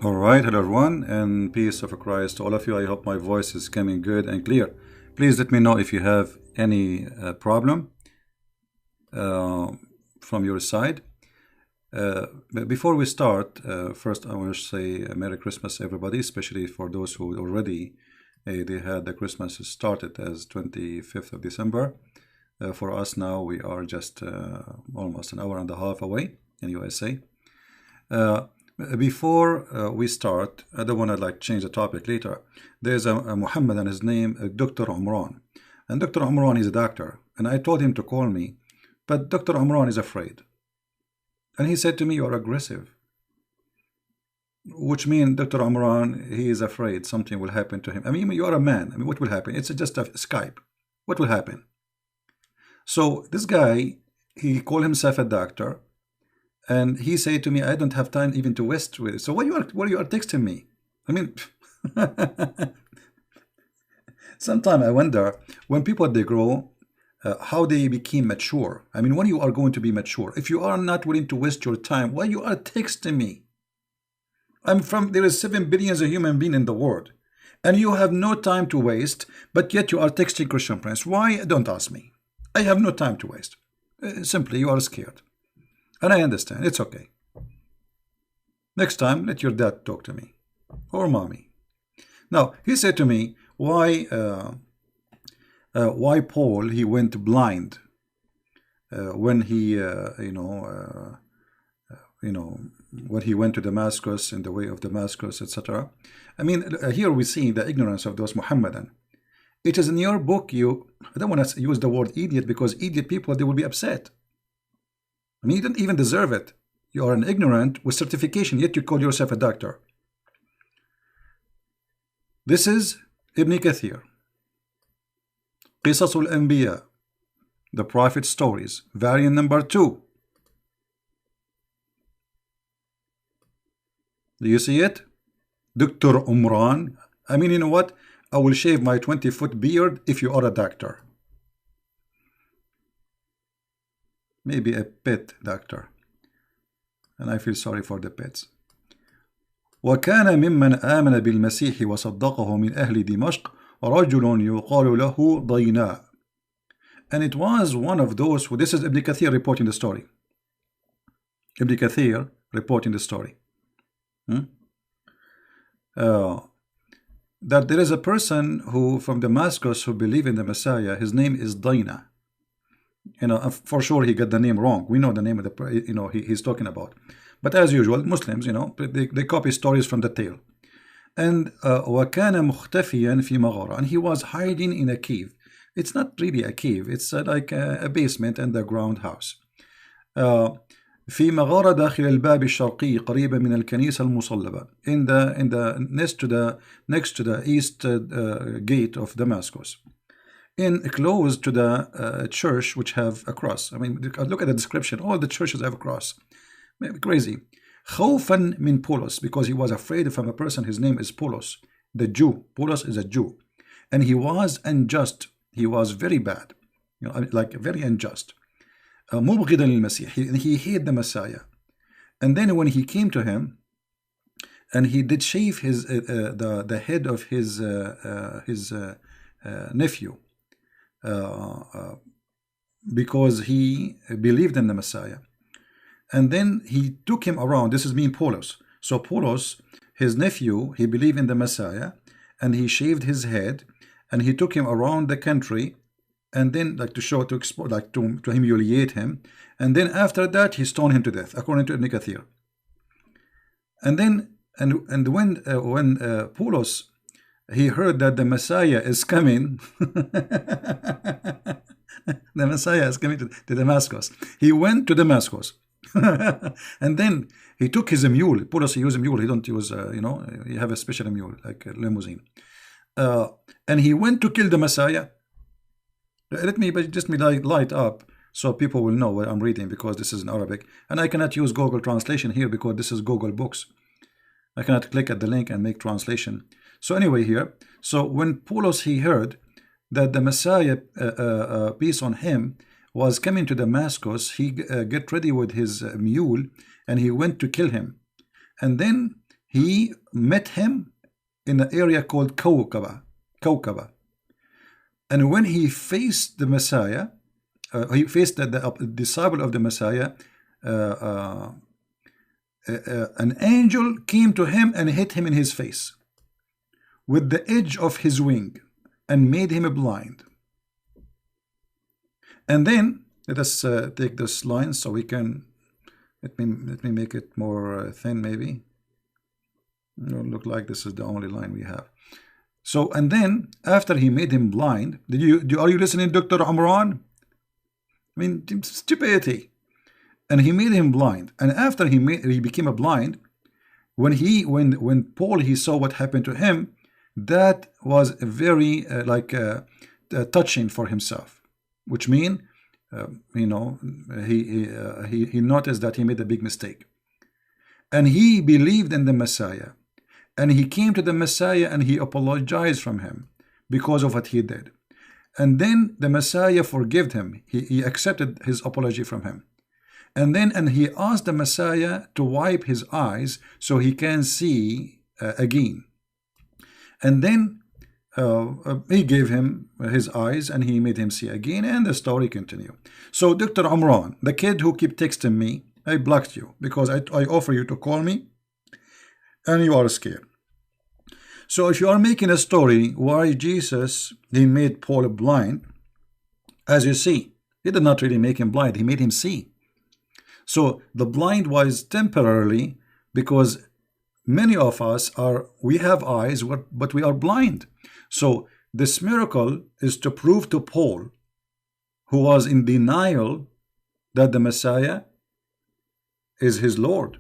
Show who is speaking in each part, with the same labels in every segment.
Speaker 1: All right, hello everyone, and peace of Christ to all of you. I hope my voice is coming good and clear. Please let me know if you have any problem uh, from your side. But before we start, first I want to say Merry Christmas, everybody, especially for those who already they had the Christmas started as 25th of December. For us now, we are just almost an hour and a half away in USA. Uh, Before we start, I don't want to like change the topic later. There's a Muhammad and his name, Dr. Umran. And Dr. Umran is a doctor. And I told him to call me, but Dr. Umran is afraid. And he said to me, you're aggressive. Which means Dr. Umran, he is afraid something will happen to him. I mean, you are a man. I mean, what will happen? It's just a Skype. What will happen? So this guy, he called himself a doctor. And he said to me, I don't have time even to waste with it. So what you are texting me? I mean, sometimes I wonder when people they grow, how they became mature. I mean, when you are going to be mature, if you are not willing to waste your time, why you are texting me? There is 7 billion of human beings in the world, and you have no time to waste, but yet you are texting Christian Prince. Why? Don't ask me. I have no time to waste. Simply, you are scared. And I understand. It's okay. Next time, let your dad talk to me. Or mommy. Now, he said to me, why Paul, he went blind when he, when he went to Damascus, in the way of Damascus, etc. I mean, here we see the ignorance of those Muhammadan. It is in your book, I don't want to use the word idiot, because idiot people, they will be upset. I mean, you don't even deserve it. You are an ignorant with certification, yet you call yourself a doctor. This is Ibn Kathir. Qisas al-Anbiya, the Prophet Stories, variant number 2. Do you see it? Dr. Umran. I mean, you know what? I will shave my 20-foot beard if you are a doctor. Maybe a pet doctor. And I feel sorry for the pets. وكان ممن آمن بالمسيح وصدقه من أهل دمشق رجل يقال له ضيناء. And it was one of those who, this is Ibn Kathir reporting the story. Ibn Kathir reporting the story. That there is a person who from Damascus who believe in the Messiah. His name is Dina. For sure he got the name wrong. We know the name of the, he's talking about. But as usual, Muslims, they copy stories from the tale. And وَكَانَ مُخْتَفِيًا فِي مَغَارَةٍ. And he was hiding in a cave. It's not really a cave. It's like a basement, underground house. في مغارة داخل الباب الشرقي قريبة من الكنيسة المصلبة. In the next to the east gate of Damascus. Close to the church which have a cross. I mean, look at the description. All the churches have a cross. Crazy. خوفا من Paulos, because he was afraid from a person. His name is Paulos, the Jew. Paulos is a Jew, and he was unjust. He was very bad, like very unjust. مبغضا للمسيح. He hated the Messiah. And then when he came to him, and he did shave his the head of his nephew. Because he believed in the Messiah. And then he took him around. This is mean Paulos. So Paulos, his nephew, he believed in the Messiah, and he shaved his head, and he took him around the country, and then to humiliate him. And then after that, he stoned him to death, according to Ibn Kathir. And then when Paulos, he heard that the Messiah is coming. The Messiah is coming to Damascus. He went to Damascus. And then he took his mule. Paulos, he used a mule. He don't use, he have a special mule, like a limousine. And he went to kill the Messiah. Let me just light up so people will know what I'm reading, because this is in Arabic. And I cannot use Google translation here because this is Google Books. I cannot click at the link and make translation. So anyway here, so when Paulos, he heard that the Messiah, peace on him, was coming to Damascus, he get ready with his mule, and he went to kill him. And then he met him in an area called Kawkaba. And when he faced the Messiah, he faced the disciple of the Messiah, an angel came to him and hit him in his face with the edge of his wing and made him blind. And then let us take this line so we can, let me make it more thin maybe. It'll look like this is the only line we have. So, and then after he made him blind, are you listening, Dr. Umran? I mean, stupidity. And he made him blind. And after he became a blind, when Paul he saw what happened to him, that was very touching for himself, which means you know, he noticed that he made a big mistake, and he believed in the Messiah, and he came to the Messiah and he apologized from him because of what he did. And then the Messiah forgave him. He accepted his apology from him. And he asked the Messiah to wipe his eyes so he can see again. And then he gave him his eyes and he made him see again, and the story continued. So Dr. Umran, the kid who keep texting me, I blocked you because I offer you to call me and you are scared. So if you are making a story why Jesus, he made Paul blind, as you see, he did not really make him blind, he made him see. So the blind was temporarily, because many of us we have eyes, but we are blind. So this miracle is to prove to Paul, who was in denial that the Messiah is his Lord.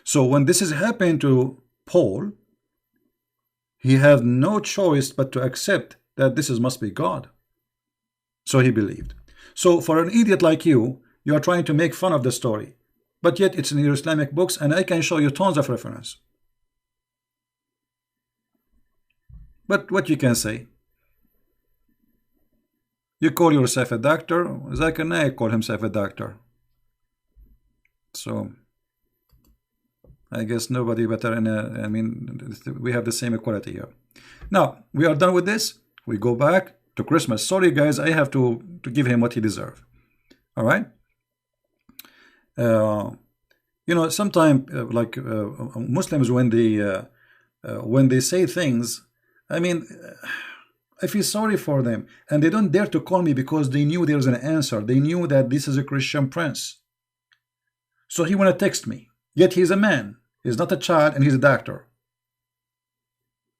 Speaker 1: So when this is happening to Paul, he had no choice but to accept that this must be God. So he believed. So for an idiot like you, you are trying to make fun of the story, but yet it's in your Islamic books, and I can show you tons of reference. But what you can say? You call yourself a doctor. Zakir Naik call himself a doctor. So I guess nobody better I mean, we have the same equality here. Now, we are done with this. We go back to Christmas. Sorry, guys, I have to give him what he deserves. All right? You know, sometimes, Muslims, when they say things, I mean, I feel sorry for them. And they don't dare to call me because they knew there's an answer. They knew that this is a Christian prince. So he want to text me. Yet he's a man. He's not a child, and he's a doctor.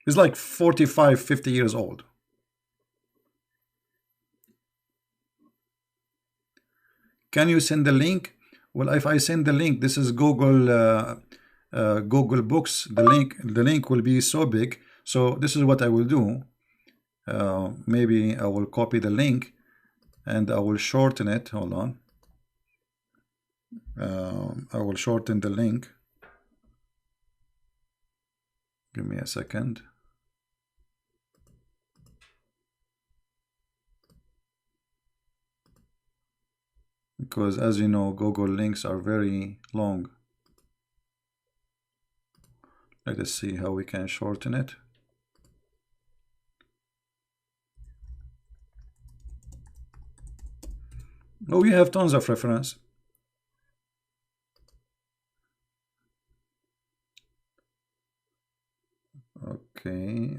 Speaker 1: He's like 45, 50 years old. Can you send the link? Well, if I send the link, this is Google Google Books. The link will be so big. So this is what I will do. Maybe I will copy the link and I will shorten it. Hold on. I will shorten the link. Give me a second. Because as you know, Google links are very long. Let us see how we can shorten it. Oh, we have tons of reference. Okay.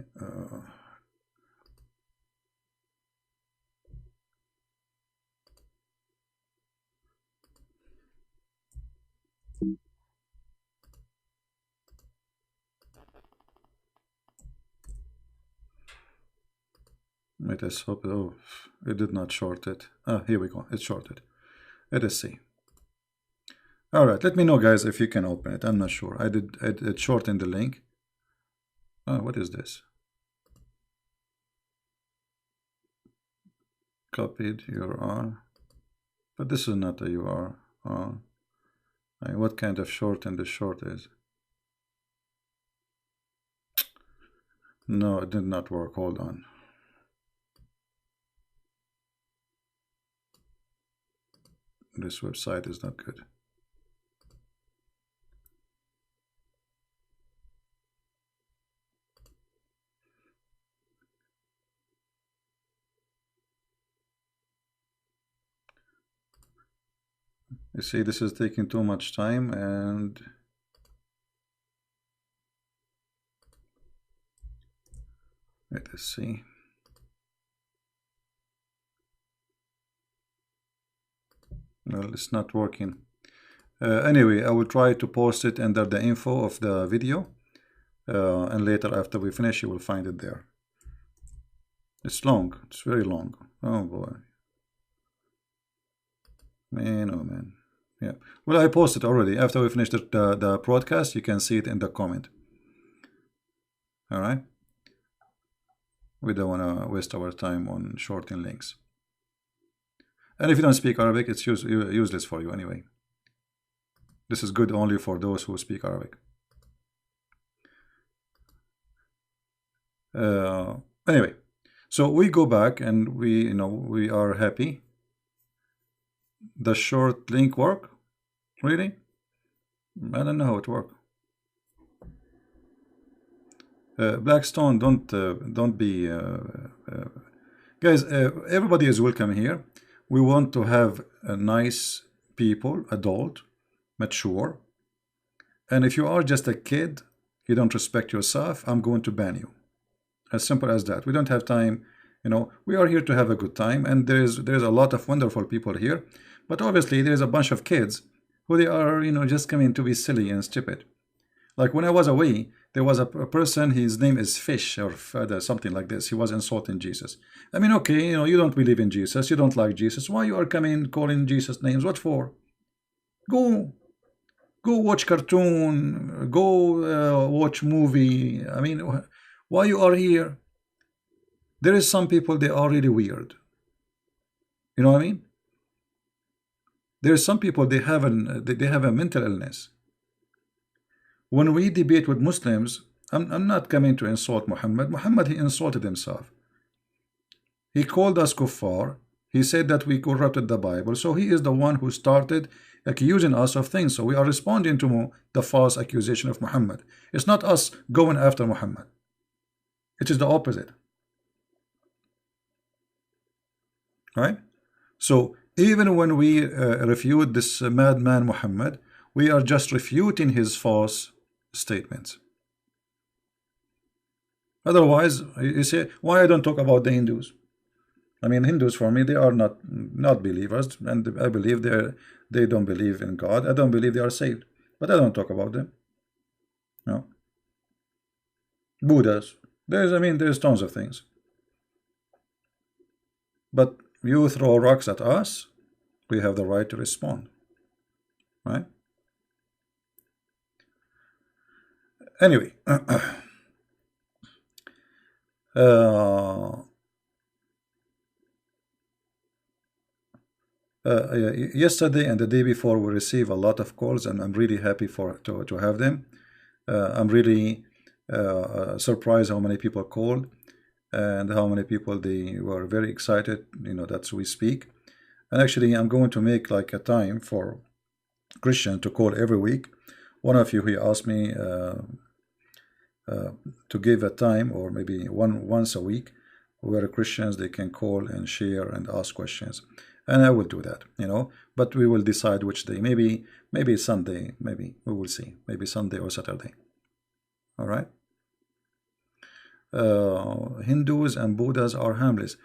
Speaker 1: Let us hope. Oh, it did not short it. Ah, here we go. It's shorted. Let us see. All right. Let me know, guys, if you can open it. I'm not sure. I did shorten the link. Oh, what is this? Copied URL. But this is not a URL. I mean, what kind of shorten the short is? No, it did not work. Hold on. This website is not good. You see, this is taking too much time, and let's see. Well, it's not working. Anyway, I will try to post it under the info of the video, and later after we finish, you will find it there. It's long. It's very long. Oh boy. Man, oh man. Yeah. Well, I posted already. After we finish the broadcast, you can see it in the comment. All right. We don't want to waste our time on shorting links. And if you don't speak Arabic, it's useless for you anyway. This is good only for those who speak Arabic. Anyway, so we go back and we are happy. The short link work? Really? I don't know how it works. Blackstone, don't be guys. Everybody is welcome here. We want to have a nice people, adult, mature. And if you are just a kid, you don't respect yourself, I'm going to ban you. As simple as that. We don't have time. We are here to have a good time, and there's a lot of wonderful people here. But obviously, there's a bunch of kids who they are, just coming to be silly and stupid. Like when I was away, there was a person, his name is Fish or Fada, something like this. He was insulting Jesus. I mean, okay, you don't believe in Jesus, you don't like Jesus. Why you are coming calling Jesus names? What for? Go watch cartoon. Go watch movie. I mean, why you are here? There is some people, they are really weird. You know what I mean? There are some people, they have a mental illness. When we debate with Muslims, I'm not coming to insult Muhammad. Muhammad, he insulted himself. He called us kuffar. He said that we corrupted the Bible. So he is the one who started accusing us of things. So we are responding to the false accusation of Muhammad. It's not us going after Muhammad. It is the opposite. Right? So even when we refute this madman Muhammad, we are just refuting his false statements. Otherwise, you say, why I don't talk about the Hindus? I mean, Hindus for me, they are not believers, and I believe they don't believe in God. I don't believe they are saved, but I don't talk about them. No. Buddhas, there's tons of things. But you throw rocks at us, we have the right to respond, right? Anyway, yesterday and the day before we received a lot of calls, and I'm really happy to have them. I'm really surprised how many people called and how many people they were very excited, that we speak. And actually, I'm going to make like a time for Christian to call every week. One of you, he asked me to give a time, or maybe once a week, where Christians, they can call and share and ask questions, and I will do that, but we will decide which day. Maybe Sunday, maybe we will see, maybe Sunday or Saturday. All right. Hindus and Buddhas are harmless.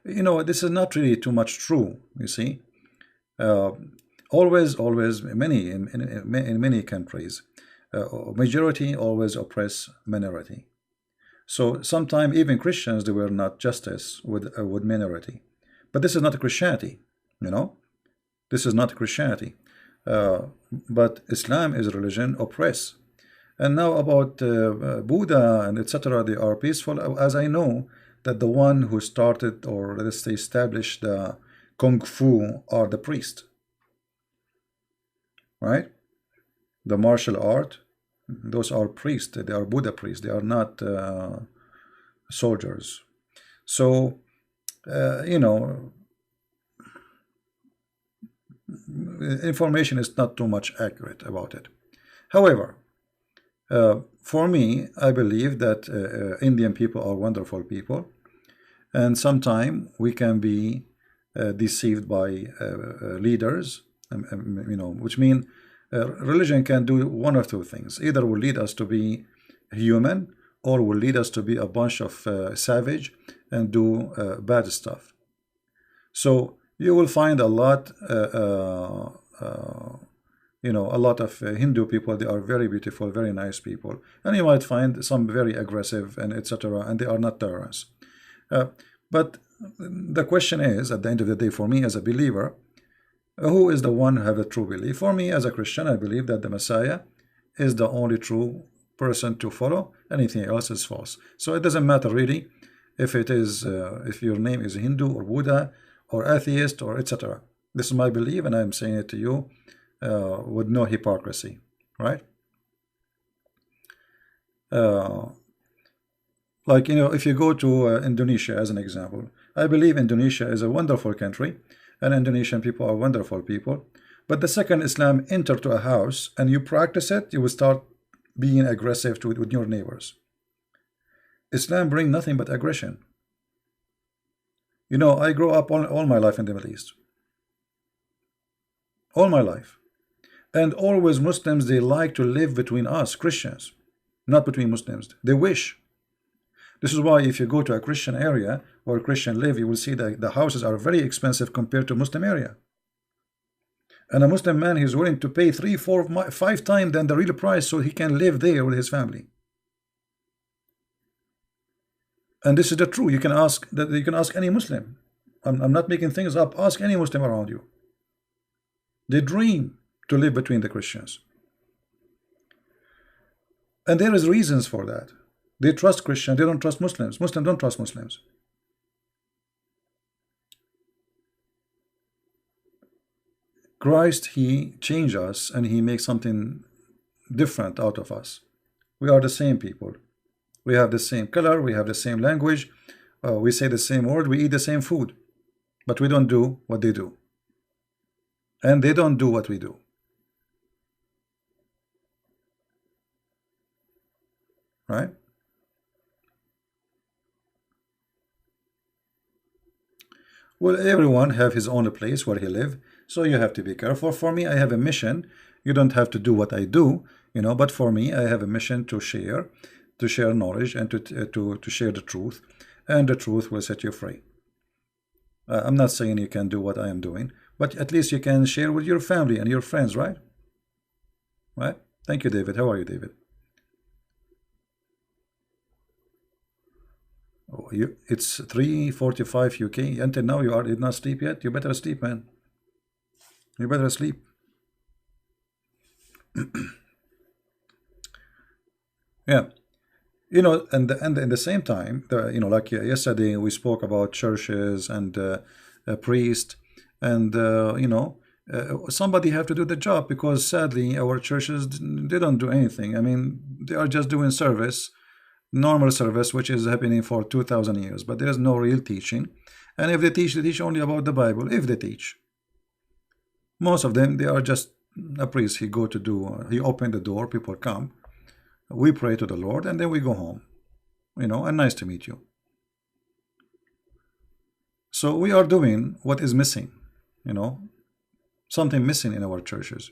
Speaker 1: This is not really too much true. You see, always in many countries, majority always oppress minority. So sometimes even Christians, they were not justice with minority. But this is not Christianity, This is not Christianity. But Islam is a religion oppress. And now about Buddha and etc., they are peaceful, as I know that the one who started, or let's say established, the Kung Fu are the priest, right? The martial art, those are priests. They are Buddha priests. They are not soldiers. So, information is not too much accurate about it. However, for me, I believe that Indian people are wonderful people, and sometimes we can be deceived by leaders which mean religion can do one of two things. Either will lead us to be human, or will lead us to be a bunch of savage and do bad stuff. So you will find a lot, a lot of Hindu people. They are very beautiful, very nice people, and you might find some very aggressive and etc. And they are not terrorists. But the question is, at the end of the day, for me as a believer, who is the one who have a true belief? For me as a Christian, I believe that the Messiah is the only true person to follow. Anything else is false. So it doesn't matter really if it is if your name is Hindu or Buddha or atheist or etc. This is my belief, and I'm saying it to you with no hypocrisy, right? Like, if you go to Indonesia as an example, I believe Indonesia is a wonderful country, and Indonesian people are wonderful people. But the second Islam enter to a house and you practice it, you will start being aggressive with your neighbors. Islam bring nothing but aggression. I grew up all my life in the Middle East. All my life. And always Muslims, they like to live between us, Christians, not between Muslims. They wish. This is why if you go to a Christian area or Christian live, you will see that the houses are very expensive compared to Muslim area. And a Muslim man, he's willing to pay 3, 4, 5 times than the real price so he can live there with his family. And this is the truth. You can ask any Muslim. I'm not making things up. Ask any Muslim around you. They dream to live between the Christians. And there is reasons for that. They trust Christians, they don't trust Muslims. Muslims don't trust Muslims. Christ, he changed us and he makes something different out of us. We are the same people. We have the same color, we have the same language, we say the same word, we eat the same food. But we don't do what they do. And they don't do what we do. Right? Well, everyone have his own place where he live, so you have to be careful. For me, I have a mission. You don't have to do what I do, but for me, I have a mission to share knowledge and to share the truth, and the truth will set you free. I'm not saying you can do what I am doing, but at least you can share with your family and your friends, right? Right? Thank you, David. How are you, David? Oh, it's 3:45 UK. Until now, you did not sleep yet. You better sleep, man. You better sleep. Yeah. And in the same time, like yesterday we spoke about churches and a priest, and somebody have to do the job, because sadly our churches, they don't do anything. I mean, they are just doing service, normal service, which is happening for 2,000 years, but there is no real teaching. And if they teach only about the Bible. If they teach, most of them, they are just a priest. He open the door, people come. We pray to the Lord, and then we go home, and nice to meet you. So we are doing what is missing, something missing in our churches.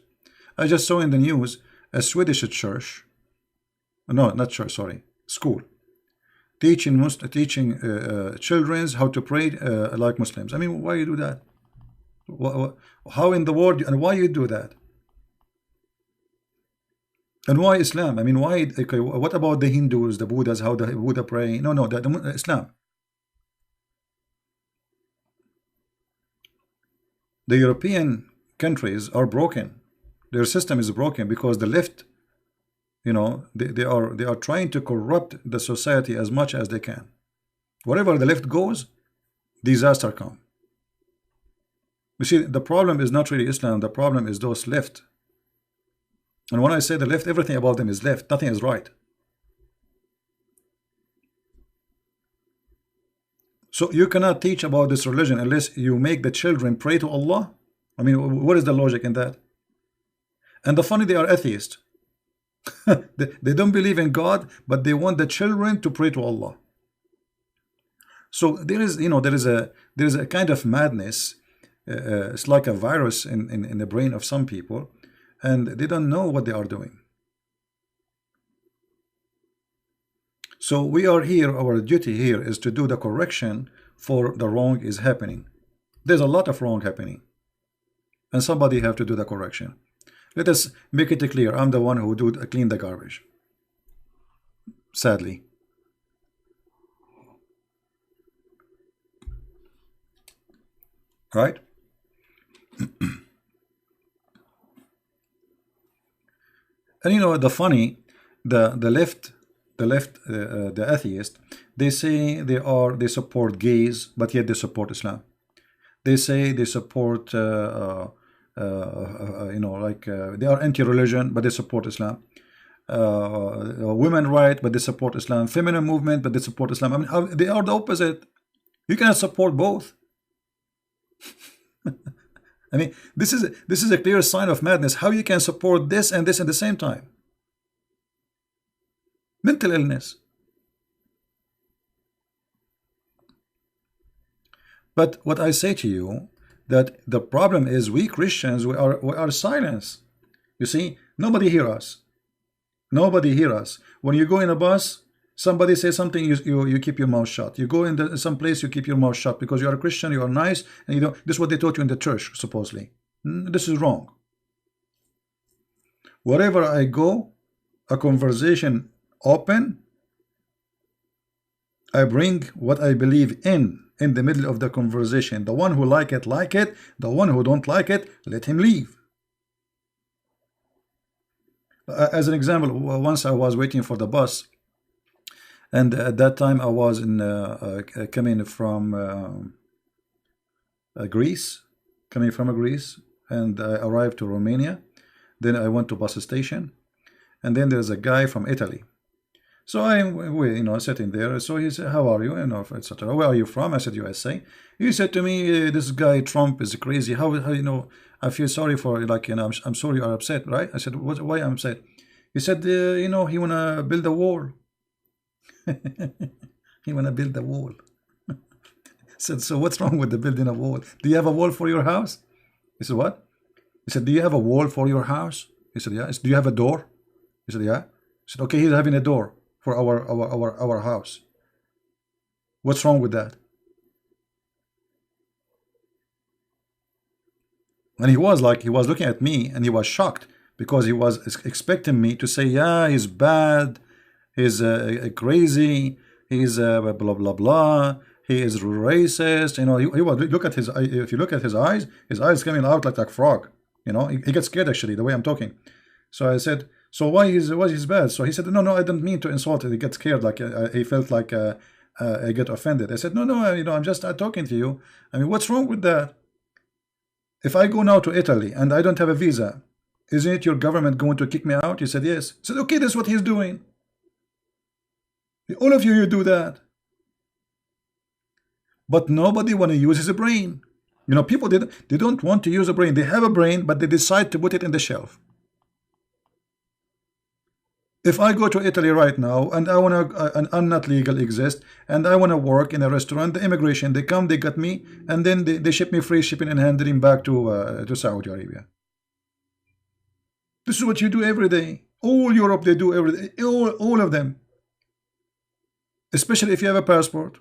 Speaker 1: I just saw in the news a Swedish church, no, not church, sorry, school, teaching children how to pray like Muslims. I mean, why you do that? How in the world, and why you do that? And why Islam? I mean, why? Okay, what about the Hindus, the Buddhas, how the Buddha pray? No, the Islam. The European countries are broken. Their system is broken because the left, they are trying to corrupt the society as much as they can. Wherever the left goes, disaster come. You see, the problem is not really Islam. The problem is those left. And when I say the left, everything about them is left. Nothing is right. So you cannot teach about this religion unless you make the children pray to Allah. I mean, what is the logic in that? And the funny, they are atheists. They don't believe in God, but they want the children to pray to Allah. So there is a kind of madness it's like a virus in the brain of some people, and they don't know what they are doing. So we are here, our duty here is to do the correction for the wrong is happening. There's a lot of wrong happening, and somebody have to do the correction. Let us make it clear, I'm the one who do clean the garbage, sadly. Right? And you know the funny, the left, the atheist, they say they support gays, but yet they support Islam. They say they support you know, like they are anti-religion, but they support Islam. Women right, but they support Islam. Feminine movement, but they support Islam. I mean, they are the opposite. You cannot support both. I mean, this is a clear sign of madness. How you can support this and this at the same time? Mental illness. But what I say to you, that the problem is we Christians, we are silenced. You see, nobody hear us. Nobody hear us. When you go in a bus, somebody says something, you keep your mouth shut. You go in some place, you keep your mouth shut because you are a Christian, you are nice, and you know this is what they taught you in the church, supposedly. This is wrong. Wherever I go, a conversation open, I bring what I believe in the middle of the conversation. The one who like it, the one who don't like it, let him leave. As an example, once I was waiting for the bus, and at that time I was in coming from Greece, and I arrived to Romania. Then I went to bus station, and then there's a guy from Italy. So we, you know, sitting there. So he said, "How are you?" And etc. "Where are you from?" I said, "USA." He said to me, "This guy Trump is crazy. How you know? I feel sorry for, like, you know, I'm sorry you're upset, right?" I said, "Why I'm upset?" He said, "You know, he wanna build a wall." He wanna build a wall. I said, "So what's wrong with the building a wall? Do you have a wall for your house?" He said, "What?" He said, "Do you have a wall for your house?" He said, "Yeah." He said, "Do you have a door?" He said, "Yeah." He said, "Okay, he's having a door for our house. What's wrong with that?" And he was looking at me, and he was shocked because he was expecting me to say, "Yeah, he's bad, he's crazy, he's blah blah blah, he is racist." You know, he was look at his, if you look at his eyes coming out like a frog. You know, he gets scared actually the way I'm talking. So I said, "So why is bad?" So he said, "No, I didn't mean to insult it." He gets scared, like he felt like I get offended. I said, "No, you know, I'm just talking to you. I mean, what's wrong with that? If I go now to Italy and I don't have a visa, isn't it your government going to kick me out?" He said, "Yes." I said, "Okay, that's what he's doing. All of you do that." But nobody want to use his brain. You know, people they don't want to use a brain. They have a brain, but they decide to put it in the shelf. If I go to Italy right now and I want to, and I'm not legal exist, and I want to work in a restaurant, the immigration, they come, they got me, and then they ship me free shipping and handling back to Saudi Arabia. This is what you do every day. All Europe, they do every day. All of them. Especially if you have a passport.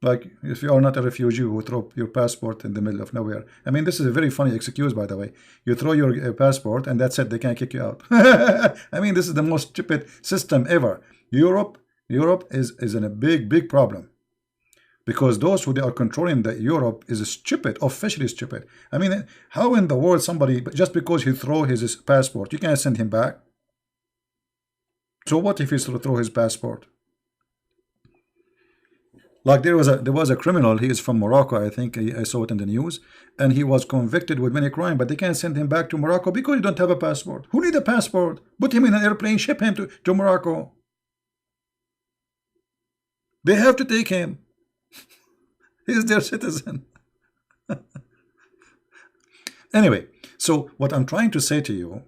Speaker 1: Like, if you are not a refugee who throw your passport in the middle of nowhere. I mean, this is a very funny excuse, by the way. You throw your passport and that's it. They can't kick you out. I mean, this is the most stupid system ever. Europe is in a big problem. Because those who they are controlling the Europe is stupid, officially stupid. I mean, how in the world somebody, just because he throw his passport, you can't send him back? So what if he throw his passport? Like there was a criminal, he is from Morocco, I think I saw it in the news, and he was convicted with many crimes, but they can't send him back to Morocco because you don't have a passport. Who need a passport? Put him in an airplane, ship him to Morocco. They have to take him. He's their citizen. Anyway, so what I'm trying to say to you,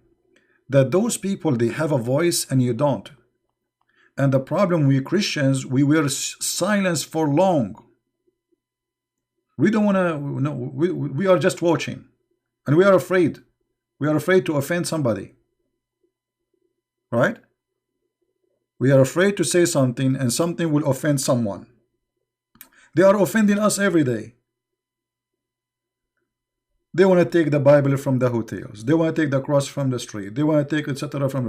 Speaker 1: that those people, they have a voice and you don't. And the problem, we Christians, we were silenced for long. We don't want to. No, we are just watching, and we are afraid. We are afraid to offend somebody, right? We are afraid to say something, and something will offend someone. They are offending us every day. They want to take the Bible from the hotels. They want to take the cross from the street. They want to take etc. from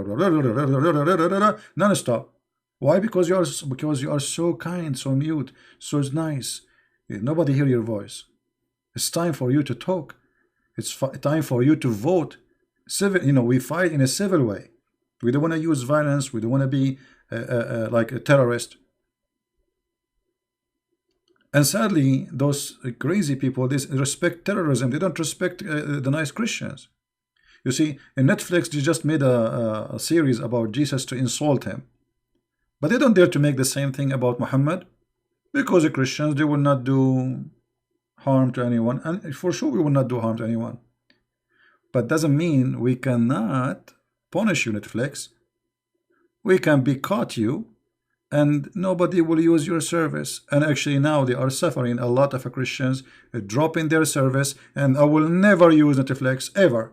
Speaker 1: non-stop. Why? Because you are so kind, so mute, so nice. Nobody hear your voice. It's time for you to talk. It's time for you to vote. Civil, we fight in a civil way. We don't want to use violence. We don't want to be like a terrorist. And sadly, those crazy people, they respect terrorism. They don't respect the nice Christians. You see, in Netflix, they just made a series about Jesus to insult him. But they don't dare to make the same thing about Muhammad, because the Christians, they will not do harm to anyone. And for sure, we will not do harm to anyone. But doesn't mean we cannot punish you, Netflix. We can boycott you, and nobody will use your service. And actually now they are suffering, a lot of Christians dropping their service, and I will never use Netflix ever.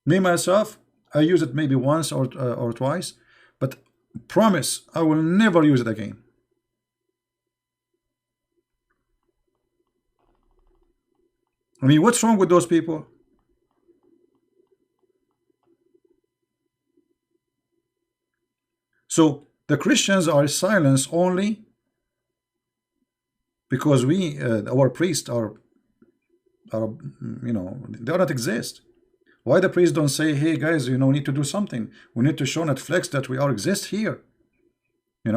Speaker 1: Me myself, I use it maybe once or twice, but promise I will never use it again. I mean, what's wrong with those people? So the Christians are silenced only because our priests are they do not exist. Why the priests don't say, hey guys, we need to do something. We need to show Netflix that we exist here. They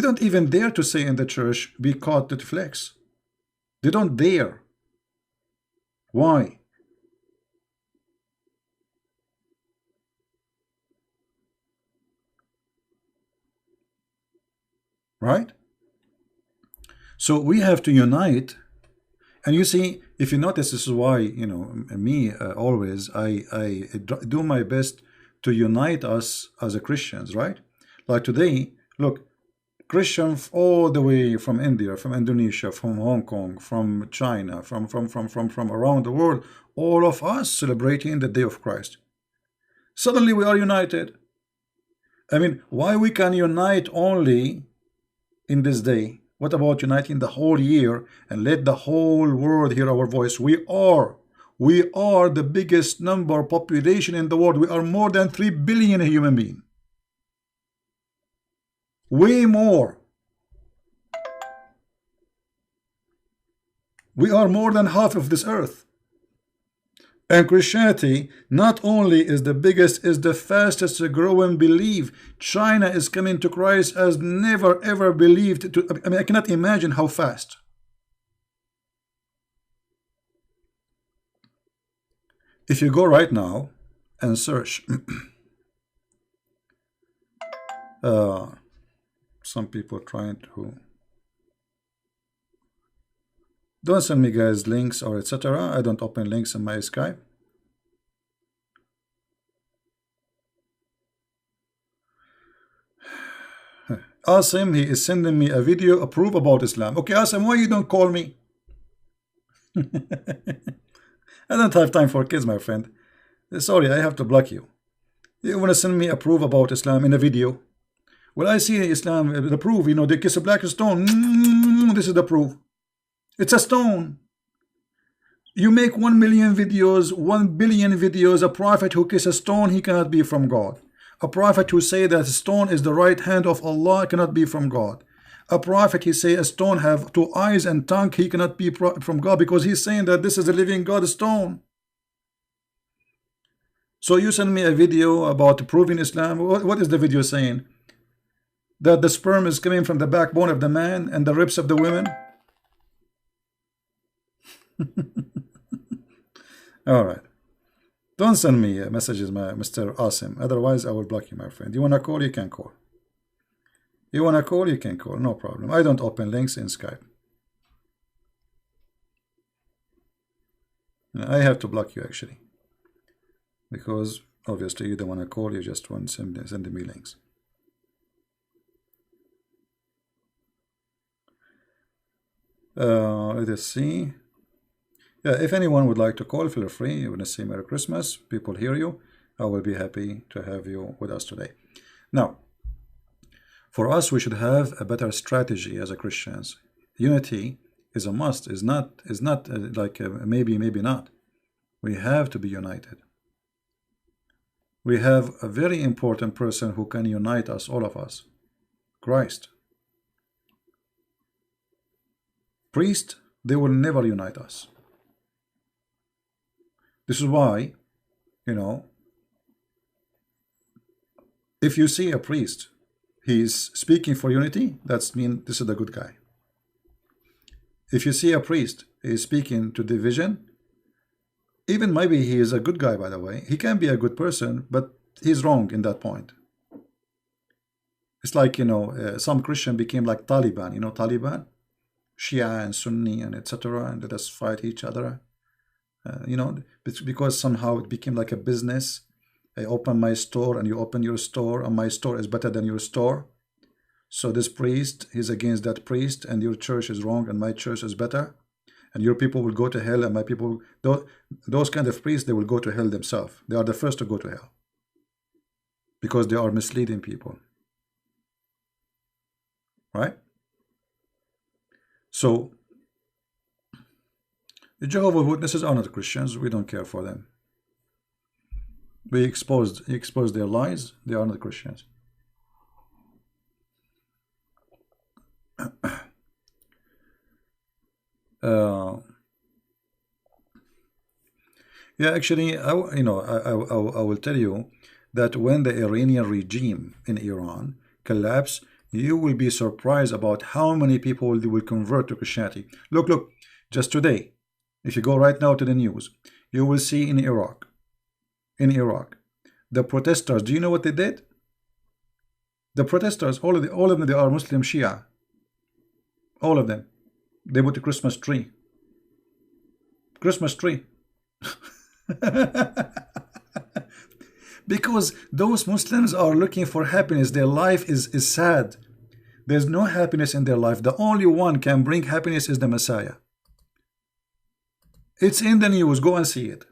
Speaker 1: don't even dare to say in the church, be caught Netflix. They don't dare. Why? Right? So we have to unite. And you see, if you notice, this is why, me always, I do my best to unite us as a Christians, right? Like today, look, Christians all the way from India, from Indonesia, from Hong Kong, from China, from around the world, all of us celebrating the day of Christ. Suddenly we are united. I mean, why we can unite only in this day? What about uniting the whole year and let the whole world hear our voice? We are the biggest number population in the world. We are more than 3 billion human beings. Way more. We are more than half of this earth. And Christianity not only is the biggest, is the fastest growing belief. China is coming to Christ as never ever believed to. I mean, I cannot imagine how fast. If you go right now and search some people trying to, don't send me guys links or etc. I don't open links in my Skype. Asim, he is sending me a video, approve about Islam. Okay, Asim, why you don't call me? I don't have time for kids, my friend. Sorry, I have to block you. You want to send me a proof about Islam in a video? Well, I see Islam, the proof, they kiss a black stone. This is the proof. It's a stone. You make 1 million videos, 1 billion videos. A prophet who kisses a stone, he cannot be from God. A prophet who say that stone is the right hand of Allah cannot be from God. A prophet, he say a stone have 2 eyes and tongue, he cannot be from God, because he's saying that this is a living God stone. So you send me a video about proving Islam. What is the video saying? That the sperm is coming from the backbone of the man and the ribs of the women? All right. Don't send me messages, Mr. Asim. Otherwise, I will block you, my friend. You want to call? You can call. You want to call? You can call. No problem. I don't open links in Skype. I have to block you, actually. Because, obviously, you don't want to call. You just want to send me links. Let us see. Yeah, if anyone would like to call, feel free. You want to say Merry Christmas. People hear you. I will be happy to have you with us today. Now, for us, we should have a better strategy as a Christians. Unity is a must. Is not like maybe not. We have to be united. We have a very important person who can unite us, all of us. Christ. Priest, they will never unite us. This is why, you know, if you see a priest, he's speaking for unity, that's mean this is the good guy. If you see a priest is speaking to division, even maybe he is a good guy, by the way, he can be a good person, but he's wrong in that point. It's like, you know, some Christian became like Taliban, you know, Taliban, Shia and Sunni and etc. and let us fight each other. You know, because somehow it became like a business. I open my store and you open your store, and my store is better than your store. So this priest, he's against that priest, and your church is wrong and my church is better. And your people will go to hell and my people, those kind of priests, they will go to hell themselves. They are the first to go to hell. Because they are misleading people. Right? So, the Jehovah's Witnesses are not Christians. We don't care for them. We expose their lies. They are not Christians. Yeah, actually, I will tell you that when the Iranian regime in Iran collapse, you will be surprised about how many people will convert to Christianity. Look, just today, if you go right now to the news, you will see in Iraq, the protesters, do you know what they did? The protesters, all of them, they are Muslim Shia. All of them. They put a Christmas tree. Christmas tree. Because those Muslims are looking for happiness. Their life is sad. There's no happiness in their life. The only one can bring happiness is the Messiah. It's in the news. Go and see it.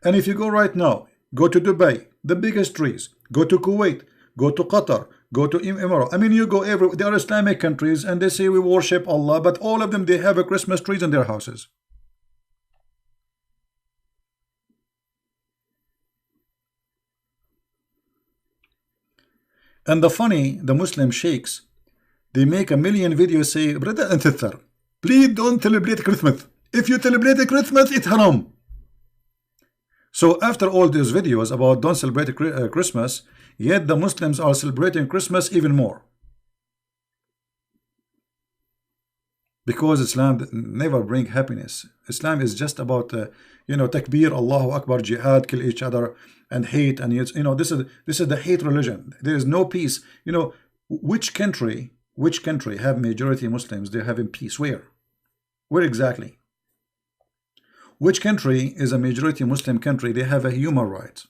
Speaker 1: And if you go right now, go to Dubai, the biggest trees. Go to Kuwait. Go to Qatar. Go to Emirates. I mean, you go everywhere. They are Islamic countries and they say we worship Allah, but all of them, they have a Christmas trees in their houses. And the Muslim sheikhs, they make a million videos say, brother and sister, please don't celebrate Christmas. If you celebrate Christmas, it's haram. So after all these videos about don't celebrate Christmas, yet the Muslims are celebrating Christmas even more. Because Islam never bring happiness. Islam is just about, takbir, Allahu Akbar, jihad, kill each other, and hate. And this is the hate religion. There is no peace. Which country have majority Muslims? They're having peace. Where exactly? Which country is a majority Muslim country? They have a human right.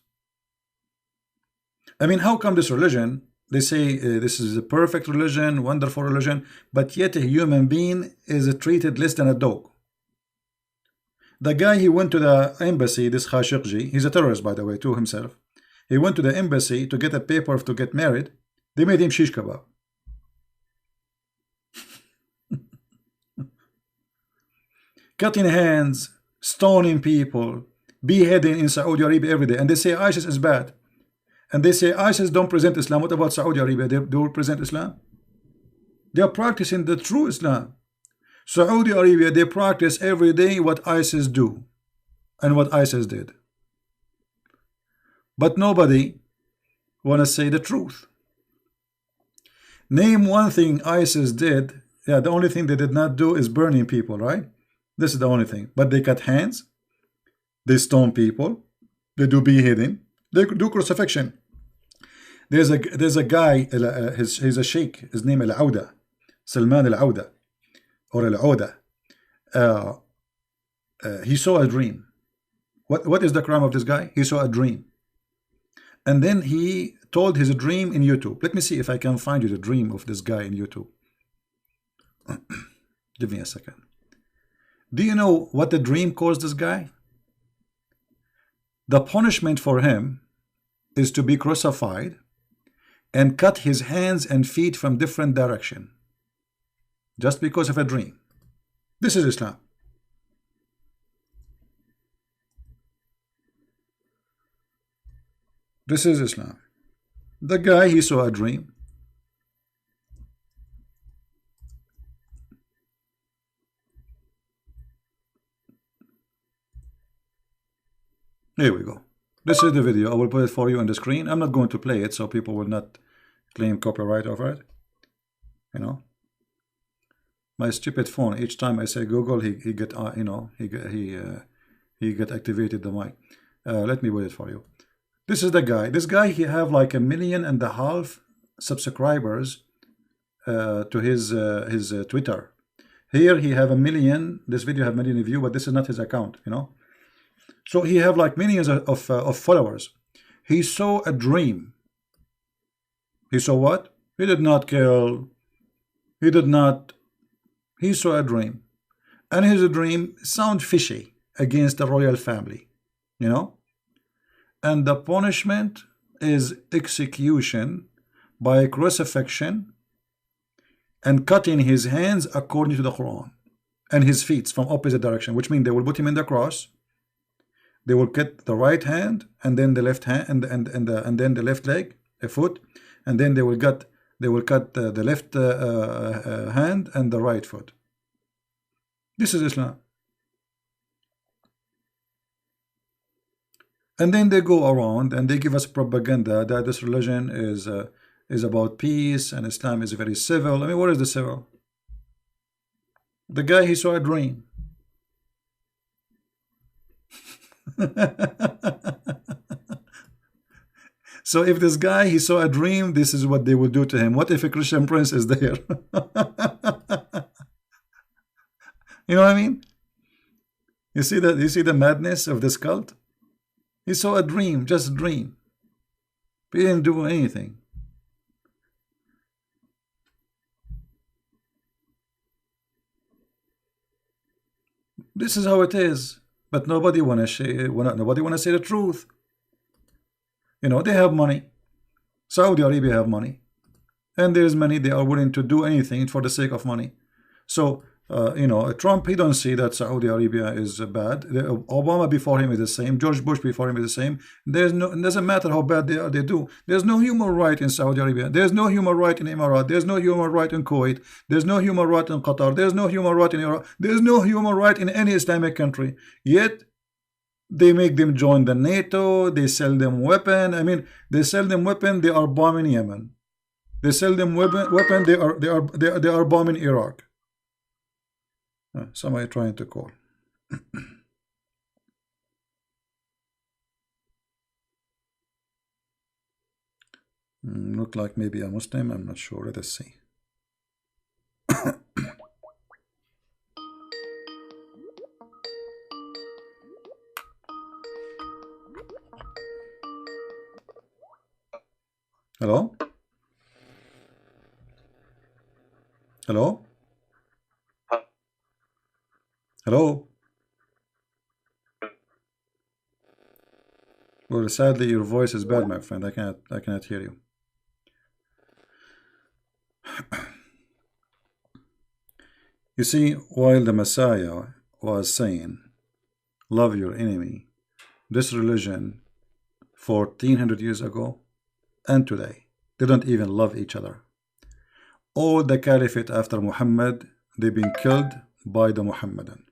Speaker 1: I mean, how come this religion? They say this is a perfect religion, wonderful religion, but yet a human being is treated less than a dog. The guy, he went to the embassy, this Khashoggi, he's a terrorist, by the way, to himself. He went to the embassy to get a paper to get married. They made him shish kebab. Cutting hands, stoning people, beheading in Saudi Arabia every day. And they say ISIS is bad. And they say ISIS don't present Islam. What about Saudi Arabia? They will present Islam? They are practicing the true Islam. Saudi Arabia, they practice every day what ISIS do and what ISIS did. But nobody want to say the truth. Name one thing ISIS did. Yeah, the only thing they did not do is burning people, right? This is the only thing. But they cut hands. They stone people. They do beheading. They do crucifixion. There's a guy, he's a sheikh, his name Al-Auda, Salman Al-Auda, or Al-Auda. He saw a dream. What is the crime of this guy? He saw a dream. And then he told his dream in YouTube. Let me see if I can find you the dream of this guy in YouTube. Give me a second. Do you know what the dream caused this guy? The punishment for him is to be crucified and cut his hands and feet from different direction, just because of a dream. This is Islam. This is Islam. The guy, he saw a dream. Here we go. This is the video. I will put it for you on the screen. I'm not going to play it so people will not claim copyright over it. You know, my stupid phone. Each time I say Google, he get you know, he get activated the mic. Let me put it for you. This is the guy. This guy, he have like 1.5 million subscribers to his Twitter. Here he have 1 million. This video have 1 million view, but this is not his account. You know. So he have like millions of followers. He saw a dream. He saw what? He did not kill. He did not. He saw a dream. And his dream sound fishy against the royal family. You know? And the punishment is execution by crucifixion and cutting his hands according to the Quran, and his feet from opposite direction, which means they will put him in the cross. They will cut the right hand and then the left hand and then the left leg, a foot, and then they will cut the left hand and the right foot. This is Islam. And then they go around and they give us propaganda that this religion is about peace and Islam is very civil. I mean, what is the civil? The guy, he saw a dream. So if this guy, he saw a dream, this is what they will do to him. What if a Christian prince is there? You know what I mean? You see that? You see the madness of this cult? He saw a dream, just a dream. He didn't do anything. This is how it is. But nobody wanna say the truth. You know, they have money. Saudi Arabia have money, and there's money. They are willing to do anything for the sake of money. So you know, Trump, he don't see that Saudi Arabia is bad. Obama before him is the same. George Bush before him is the same. There's no, it doesn't matter how bad they are, they do. There's no human right in Saudi Arabia. There's no human right in Emirates. There's no human right in Kuwait. There's no human right in Qatar. There's no human right in Iraq. There's no human right in any Islamic country. Yet they make them join the NATO. They sell them weapon. I mean, they sell them weapon. They are bombing Yemen. They sell them weapon. They are bombing Iraq. Somebody trying to call. Look like maybe a Muslim. I'm not sure. Let us see. Hello? Hello? Hello? Well, sadly, your voice is bad, my friend. I cannot hear you. You see, while the Messiah was saying, love your enemy, this religion 1400 years ago and today, they don't even love each other. All the caliphate after Muhammad, they've been killed by the Muhammadan.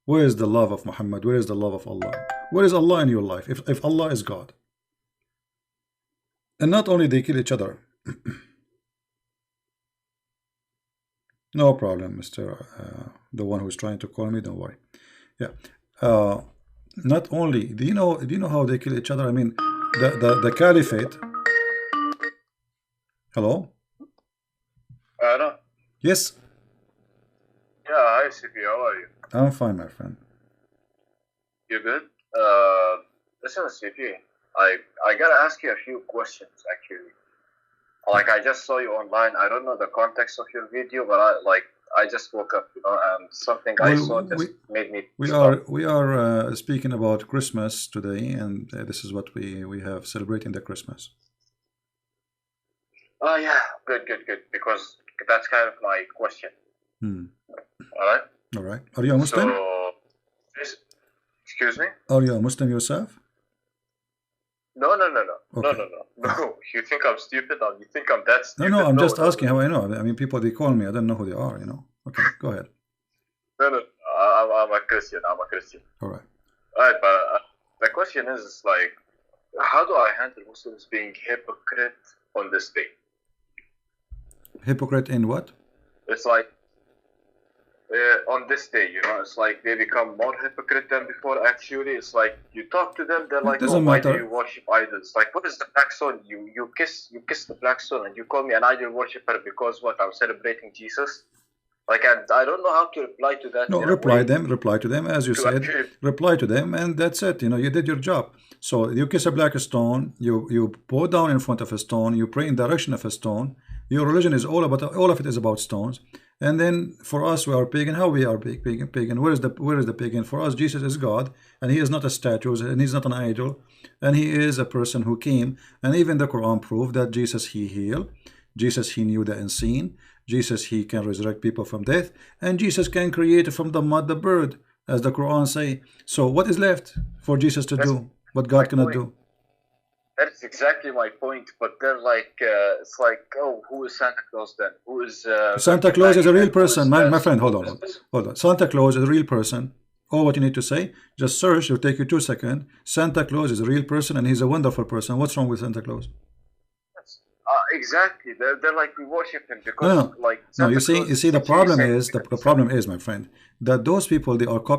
Speaker 1: Where is the love of Muhammad? Where is the love of Allah? Where is Allah in your life? If Allah is God. And not only they kill each other. No problem, Mr. The one who's trying to call me, don't worry. Yeah. Not only, do you know how they kill each other? I mean, the caliphate. Hello?
Speaker 2: Hello?
Speaker 1: Yes.
Speaker 2: Yeah, hi CP, how are you?
Speaker 1: I'm fine, my friend.
Speaker 2: You good? Listen, CP, I gotta ask you a few questions actually. Like I just saw you online. I don't know the context of your video, but I just woke up, and something I saw
Speaker 1: Well,
Speaker 2: just made me
Speaker 1: we
Speaker 2: stop.
Speaker 1: are speaking about Christmas today, and this is what we have celebrating the Christmas.
Speaker 2: Oh yeah, good, good, good. Because that's kind of my question.
Speaker 1: Hmm.
Speaker 2: All right.
Speaker 1: All right. Are you a Muslim?
Speaker 2: So, excuse me?
Speaker 1: Are you a Muslim yourself?
Speaker 2: No, no, no, no, no,
Speaker 1: Okay.
Speaker 2: no, no, no. You think I'm stupid? Or you think I'm that
Speaker 1: No,
Speaker 2: stupid?
Speaker 1: no. I'm
Speaker 2: No,
Speaker 1: just
Speaker 2: no,
Speaker 1: asking
Speaker 2: no,
Speaker 1: how I know. I mean, people they call me. I don't know who they are. Okay. Go ahead.
Speaker 2: no, no. I'm a Christian. I'm a Christian.
Speaker 1: All right.
Speaker 2: All right, but the question is like, how do I handle Muslims being hypocrite on this day?
Speaker 1: Hypocrite in what?
Speaker 2: It's like on this day, it's like they become more hypocrite than before. Actually, it's like you talk to them, they're
Speaker 1: It
Speaker 2: like, "Oh,
Speaker 1: doesn't
Speaker 2: why do
Speaker 1: matter.
Speaker 2: you worship idols? Like, what is the black stone? You kiss the black stone, and you call me an idol worshiper because what? I'm celebrating Jesus." Like, and I don't know how to reply to that
Speaker 1: No,
Speaker 2: in a way
Speaker 1: reply to them, as you
Speaker 2: to
Speaker 1: said,
Speaker 2: actually.
Speaker 1: reply to them, and that's it. You did your job. So you kiss a black stone, you bow down in front of a stone, you pray in direction of a stone. Your religion is all of it is about stones. And then for us, we are pagan. How we are pagan? Where is the pagan? For us, Jesus is God, and He is not a statue, and He's not an idol, and He is a person who came. And even the Quran proved that Jesus He healed, Jesus He knew the unseen, Jesus He can resurrect people from death, and Jesus can create from the mud the bird, as the Quran say. So what is left for Jesus to
Speaker 2: That's
Speaker 1: do? What
Speaker 2: my
Speaker 1: God cannot
Speaker 2: point.
Speaker 1: do?
Speaker 2: That's exactly my point. But they're like, it's like, oh, who is Santa Claus then? Who is
Speaker 1: Santa
Speaker 2: Virgin
Speaker 1: Claus is
Speaker 2: Mary
Speaker 1: a real
Speaker 2: then? Who
Speaker 1: person,
Speaker 2: is
Speaker 1: my friend. Hold on,
Speaker 2: who is
Speaker 1: hold on. Santa Claus is a real person. All what you need to say, just search. It'll take you 2 seconds. Santa Claus is a real person, and he's a wonderful person. What's wrong with Santa Claus?
Speaker 2: exactly. They're like we worship him
Speaker 1: No,
Speaker 2: because
Speaker 1: no,
Speaker 2: like
Speaker 1: no. You
Speaker 2: Santa
Speaker 1: see,
Speaker 2: Claus
Speaker 1: you
Speaker 2: is
Speaker 1: see. The
Speaker 2: literally
Speaker 1: problem
Speaker 2: Saint
Speaker 1: is the
Speaker 2: Nicholas.
Speaker 1: problem is, my friend, that those people they are
Speaker 2: Yeah.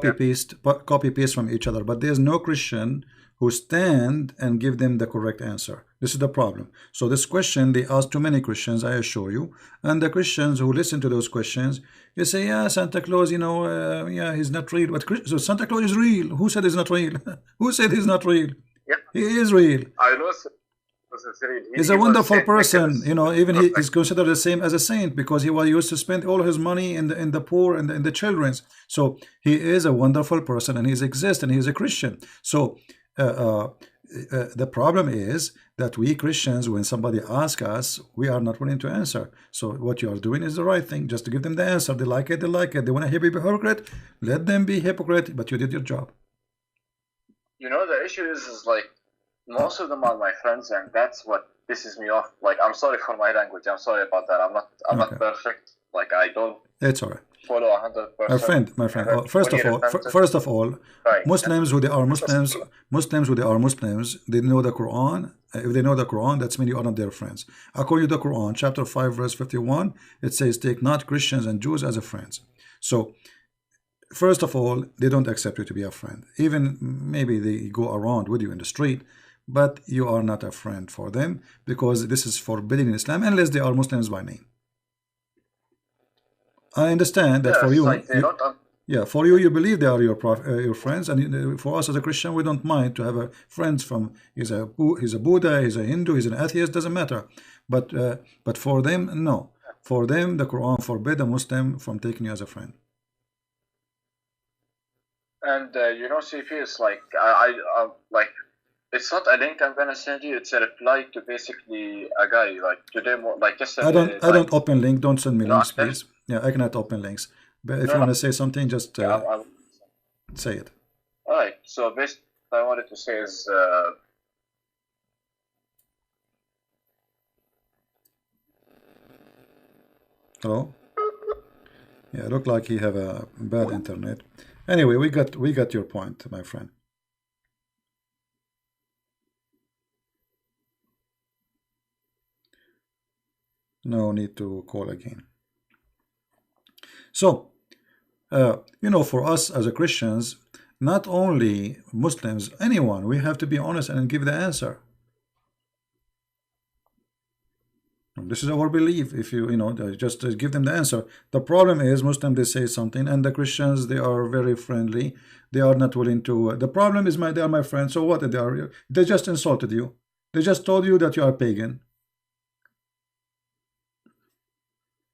Speaker 1: copy paste from each other, but there's no Christian who stand and give them the correct answer. This is the problem. So this question they ask too many Christians, I assure you, and the Christians who listen to those questions, you say, yeah, Santa Claus, yeah, he's not real. But so Santa Claus is real. Who said he's not real? Who said he's not real?
Speaker 2: Yeah,
Speaker 1: He is real.
Speaker 2: I know. Was real.
Speaker 1: He's
Speaker 2: He
Speaker 1: a
Speaker 2: was
Speaker 1: wonderful
Speaker 2: Saint
Speaker 1: person.
Speaker 2: Nicholas.
Speaker 1: Even he is considered the same as a saint because he was used to spend all his money in the poor and in the children's. So he is a wonderful person, and he's exist, and he's a Christian. So the problem is that we Christians, when somebody asks us, we are not willing to answer. So what you are doing is the right thing, just to give them the answer. They like it, they like it. They want to be hypocrite, let them be hypocrite, but you did your job.
Speaker 2: The issue is like most of them are my friends, and that's what pisses me off. Like, I'm sorry for my language. I'm sorry about that. I'm not
Speaker 1: Okay.
Speaker 2: perfect. Like, I don't
Speaker 1: It's all right.
Speaker 2: follow 100%.
Speaker 1: My friend.
Speaker 2: I have
Speaker 1: First of
Speaker 2: 20
Speaker 1: all,
Speaker 2: references.
Speaker 1: first of all,
Speaker 2: Right.
Speaker 1: Muslims who they are Muslims who they are Muslims, they know the Quran. If they know the Quran, that's mean you are not their friends. According to the Quran, chapter 5, verse 51, it says, "Take not Christians and Jews as a friends." So, first of all, they don't accept you to be a friend. Even maybe they go around with you in the street, but you are not a friend for them because this is forbidden in Islam unless they are Muslims by name. I understand that
Speaker 2: Yeah,
Speaker 1: for
Speaker 2: it's
Speaker 1: you,
Speaker 2: like they don't.
Speaker 1: yeah, for you, you believe they are your friends, and for us as a Christian, we don't mind to have a friends from he's a Buddha, he's a Hindu, he's an atheist, doesn't matter. But for them, no. For them, the Quran forbid a Muslim from taking you as a friend.
Speaker 2: And CP is like like it's not a link I'm gonna send you. It's a reply to basically a guy like today, like yesterday.
Speaker 1: I don't open link. Don't send me
Speaker 2: No,
Speaker 1: links, please. Yeah, I cannot open links. But if
Speaker 2: No,
Speaker 1: you
Speaker 2: no.
Speaker 1: want to say something, just
Speaker 2: I'm
Speaker 1: say it.
Speaker 2: all right. So basically, what I wanted to say is.
Speaker 1: Hello. Yeah, look like he have a bad internet. Anyway, we got your point, my friend. No need to call again. So, for us as a Christians, not only Muslims, anyone, we have to be honest and give the answer. This is our belief. If just give them the answer. The problem is Muslims, they say something, and the Christians, they are very friendly. They are not willing to. The problem is they are my friends. So what? They just insulted you. They just told you that you are pagan.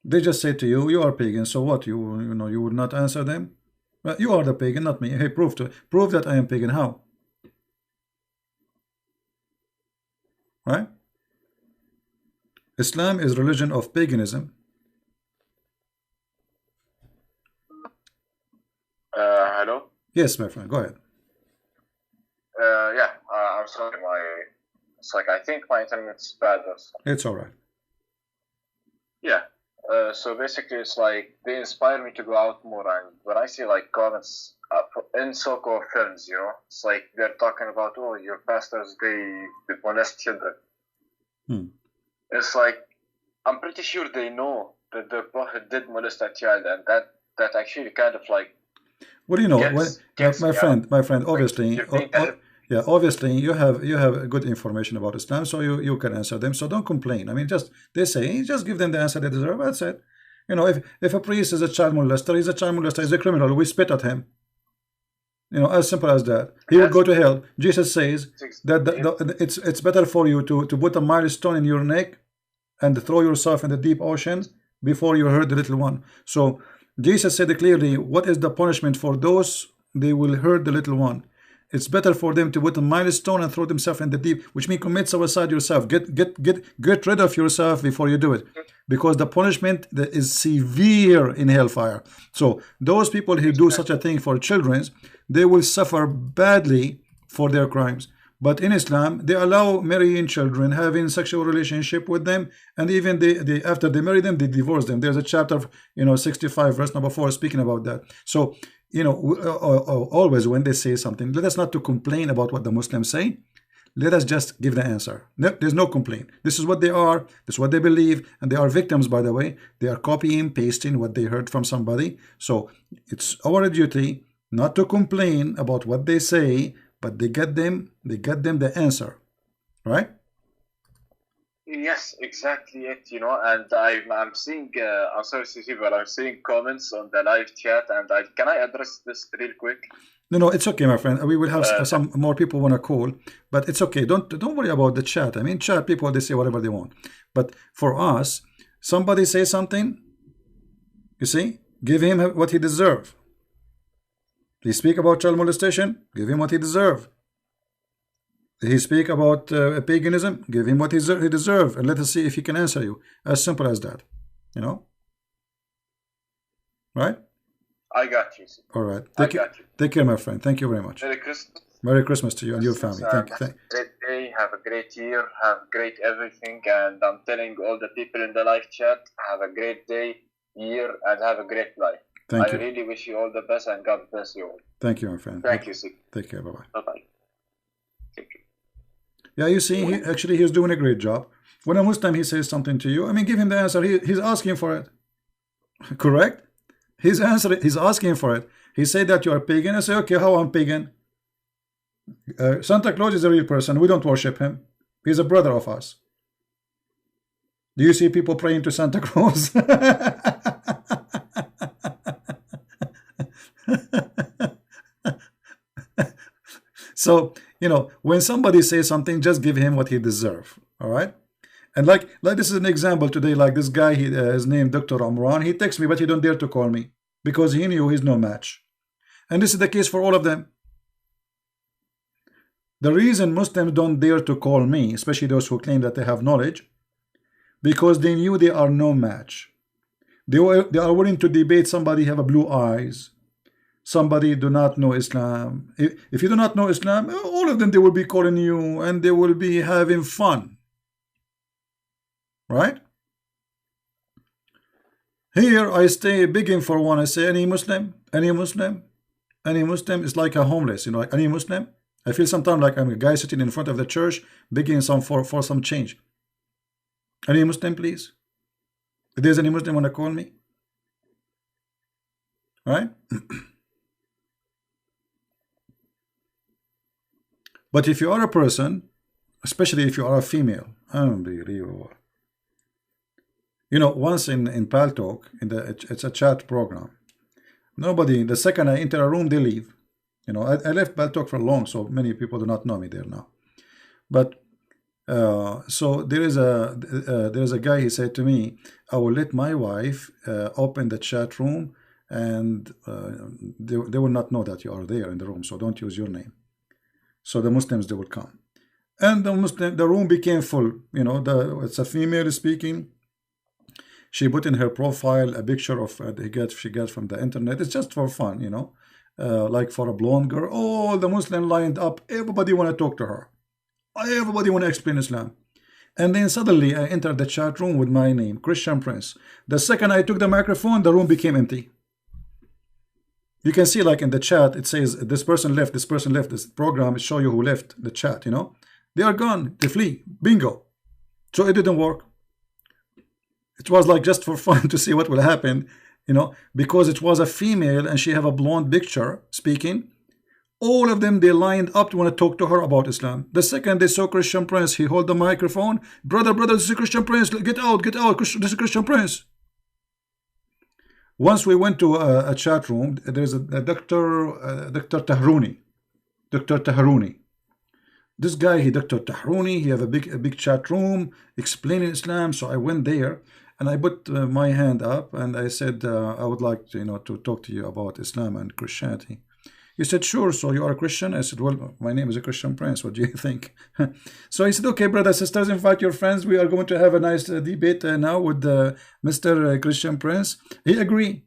Speaker 1: They just say to you, you are pagan, so what? You know, you would not answer them? Well, you are the pagan, not me. Hey, prove that I am pagan. How? Right? Islam is religion of paganism.
Speaker 2: Hello?
Speaker 1: Yes, my friend, go ahead.
Speaker 2: Yeah, I'm sorry, it's like I think my internet's bad or something.
Speaker 1: It's all right.
Speaker 2: Yeah. So basically, it's like they inspire me to go out more, and when I see like comments in so-called films, it's like they're talking about, oh, your pastors they molest children. It's like I'm pretty sure they know that the prophet did molest a child, and that actually kind of like.
Speaker 1: What do you know? My friend, obviously, yeah, obviously you have good information about Islam, so you can answer them. So don't complain. I mean, they say, just give them the answer they deserve. That's it. You know, if a priest is a child molester, he's a child molester. He's a criminal. We spit at him. You know, as simple as that. He will go to hell. Jesus says that it's better for you to put a milestone in your neck and throw yourself in the deep ocean before you hurt the little one. So Jesus said clearly, what is the punishment for those they will hurt the little one? It's better for them to put a milestone and throw themselves in the deep, which means commit suicide yourself. Get rid of yourself before you do it, because the punishment that is severe in hellfire. So those people who do such a thing for children, they will suffer badly for their crimes. But in Islam, they allow marrying children, having sexual relationship with them, and even they after they marry them, they divorce them. There's a chapter, 65, verse number 4, speaking about that. So, always when they say something, let us not to complain about what the Muslims say. Let us just give the answer. There's no complaint. This is what they are. This is what they believe, and they are victims, by the way. They are copying, pasting what they heard from somebody. So it's our duty not to complain about what they say, but they get them the answer, right?
Speaker 2: Yes, exactly it, and I'm seeing, I'm sorry, CC, but I'm seeing comments on the live chat, and can I address this real quick?
Speaker 1: No, it's okay, my friend. We will have some more people want to call, but it's okay. Don't worry about the chat. I mean, chat people, they say whatever they want. But for us, somebody say something, you see, give him what he deserves. He speak about child molestation, give him what he deserves. He speak about paganism, give him what he deserves, and let us see if he can answer you. As simple as that, right?
Speaker 2: I got you.
Speaker 1: All right. Take care, my friend. Thank you very much.
Speaker 2: Merry Christmas.
Speaker 1: Merry Christmas to you and your family. Thank you.
Speaker 2: Have a great day. Have a great year. Have great everything. And I'm telling all the people in the live chat, have a great day, year, and have a great life.
Speaker 1: Thank you.
Speaker 2: I really wish you all the best, and God bless you all.
Speaker 1: Thank you, my friend.
Speaker 2: Thank you, Sig.
Speaker 1: Take care. Bye-bye.
Speaker 2: Bye-bye. Thank you.
Speaker 1: Yeah, you see, he's doing a great job. When a Muslim, he says something to you, I mean, give him the answer. He's asking for it. Correct? He's asking for it. He said that you are pagan. I say, okay, how I'm pagan? Santa Claus is a real person. We don't worship him. He's a brother of us. Do you see people praying to Santa Claus? So, when somebody says something, just give him what he deserves. All right? And like this is an example today, like this guy, his name Dr. Omran, he texts me, but he don't dare to call me because he knew he's no match. And this is the case for all of them. The reason Muslims don't dare to call me, especially those who claim that they have knowledge, because they knew they are no match. They are willing to debate somebody have a blue eyes, somebody do not know Islam. If you do not know Islam, all of them, they will be calling you and they will be having fun. Right? Here I stay begging for one. I say, any Muslim is like a homeless, like any Muslim. I feel sometimes like I'm a guy sitting in front of the church begging for some change. Any Muslim, please? If there's any Muslim want to call me, right? But if you are a person, especially if you are a female, unbelievable. Once in Paltalk, it's a chat program. Nobody, the second I enter a room, they leave. I left Paltalk for long, so many people do not know me there now. But So there is a guy. He said to me, "I will let my wife open the chat room, and they will not know that you are there in the room. So don't use your name. So the Muslims, they will come, and the room became full. You know, it's a female speaking. She put in her profile a picture of she got from the internet. It's just for fun, you know, like for a blonde girl. All the Muslim lined up. Everybody want to talk to her. Everybody want to explain Islam. And then suddenly I entered the chat room with my name, Christian Prince. The second I took the microphone, the room became empty. You can see, like in the chat, it says this person left, this person left. This program will show you who left the chat, you know. They are gone, they flee, bingo. So it didn't work. It was like just for fun to see what will happen, you know, because it was a female and she have a blonde picture speaking. All of them, they lined up to want to talk to her about Islam. The second they saw Christian Prince, he hold the microphone. Brother, this is Christian Prince. Get out, this is Christian Prince. Once we went to a chat room, there's a Dr. Tahruni. Dr. Tahruni. This guy, Dr. Tahruni, he have a big chat room explaining Islam. So I went there and I put my hand up and I said, I would like to, to talk to you about Islam and Christianity. He said, sure, so you are a Christian? I said, well, my name is a Christian Prince. What do you think? So he said, okay, brothers, sisters, invite your friends. We are going to have a nice debate now with Mr. Christian Prince. He agreed.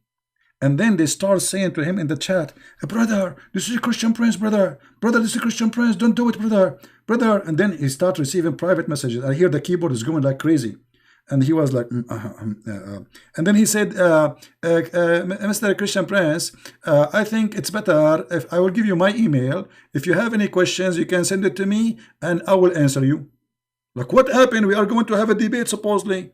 Speaker 1: And then they start saying to him in the chat, brother, this is a Christian Prince, brother. Brother, this is a Christian Prince. Don't do it, brother. Brother. And then he starts receiving private messages. I hear the keyboard is going like crazy. And he was like, and then he said, Mr. Christian Prince, I think it's better if I will give you my email. If you have any questions, you can send it to me and I will answer you. Like, what happened? We are going to have a debate, supposedly.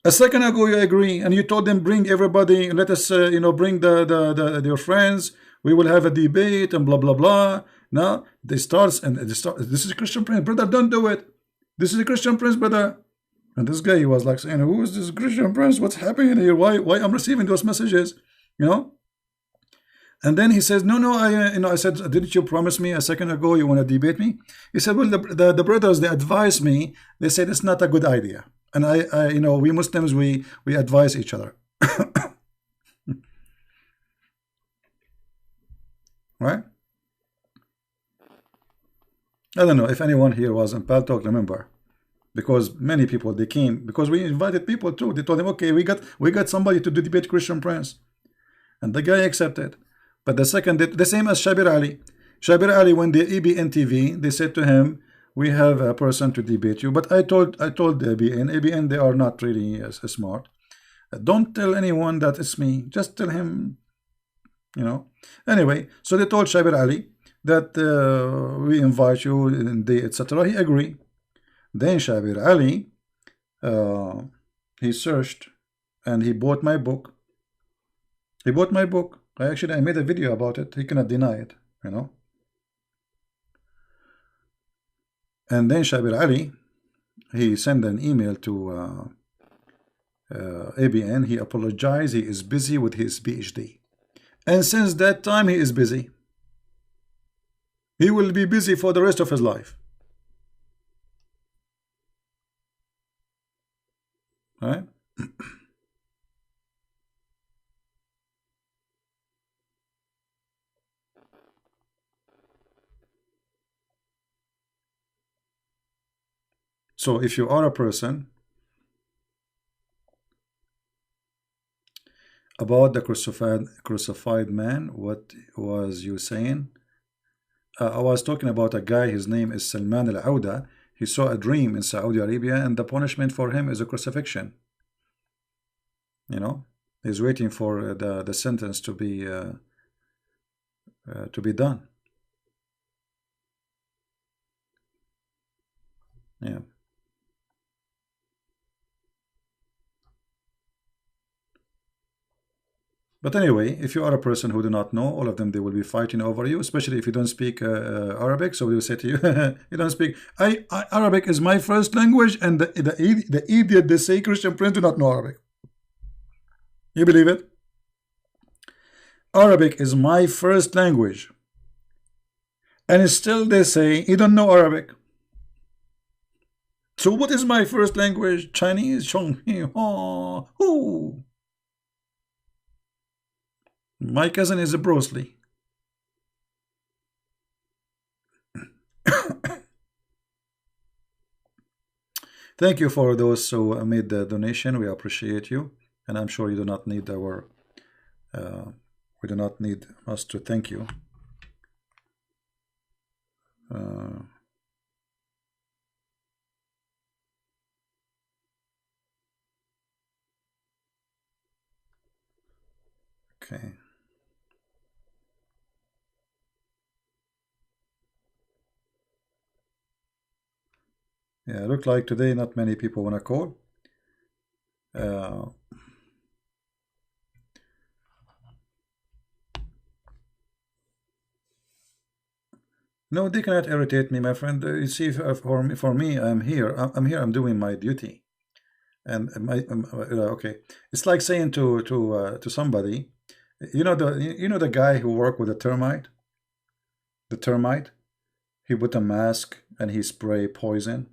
Speaker 1: A second ago, you agree, and you told them, bring everybody, let us, bring your friends. We will have a debate and blah, blah, blah. Now they start. This is a Christian Prince, brother. Don't do it. This is a Christian Prince, brother. And this guy, he was like saying, "Who is this Christian Prince? What's happening here? Why I'm receiving those messages?" You know. And then he says, "No. I said, didn't you promise me a second ago you want to debate me?" He said, "Well, the brothers, they advised me. They said it's not a good idea." And I we Muslims, we advise each other, right? I don't know if anyone here was in Pal Talk, remember, because many people, they came because we invited people too. They told them, okay, we got somebody to debate Christian Prince, and the guy accepted. But the second, the same as Shabir Ali. Shabir Ali, when the ABN TV, they said to him, we have a person to debate you. But I told the ABN, they are not really smart. Don't tell anyone that it's me. Just tell him, Anyway, so they told Shabir Ali that we invite you and they etc. He agreed. Then Shabir Ali, he searched and he bought my book. He bought my book. I made a video about it. He cannot deny it, And then Shabir Ali, he sent an email to ABN. He apologized. He is busy with his PhD. And since that time, he is busy. He will be busy for the rest of his life. All right? So if you are a person about the crucified man, what was you saying? I was talking about a guy, his name is Salman al-Auda. He saw a dream in Saudi Arabia and the punishment for him is a crucifixion. He's waiting for the sentence to be done. Yeah. But anyway, if you are a person who do not know, all of them, they will be fighting over you, especially if you don't speak Arabic. So they will say to you, you don't speak. Arabic is my first language, and the idiot, they say Christian Prince do not know Arabic. You believe it? Arabic is my first language. And still they say, you don't know Arabic. So what is my first language? Chinese? Oh, ooh. My cousin is a Bruce Lee. Thank you for those who made the donation. We appreciate you. And I'm sure you do not need our, we do not need us to thank you. Okay. Yeah, look like today not many people want to call. No, they cannot irritate me, my friend. You see, for me, I'm here. I'm here. I'm doing my duty. And okay, it's like saying to somebody, you know the guy who worked with the termite. The termite, he put a mask and he spray poison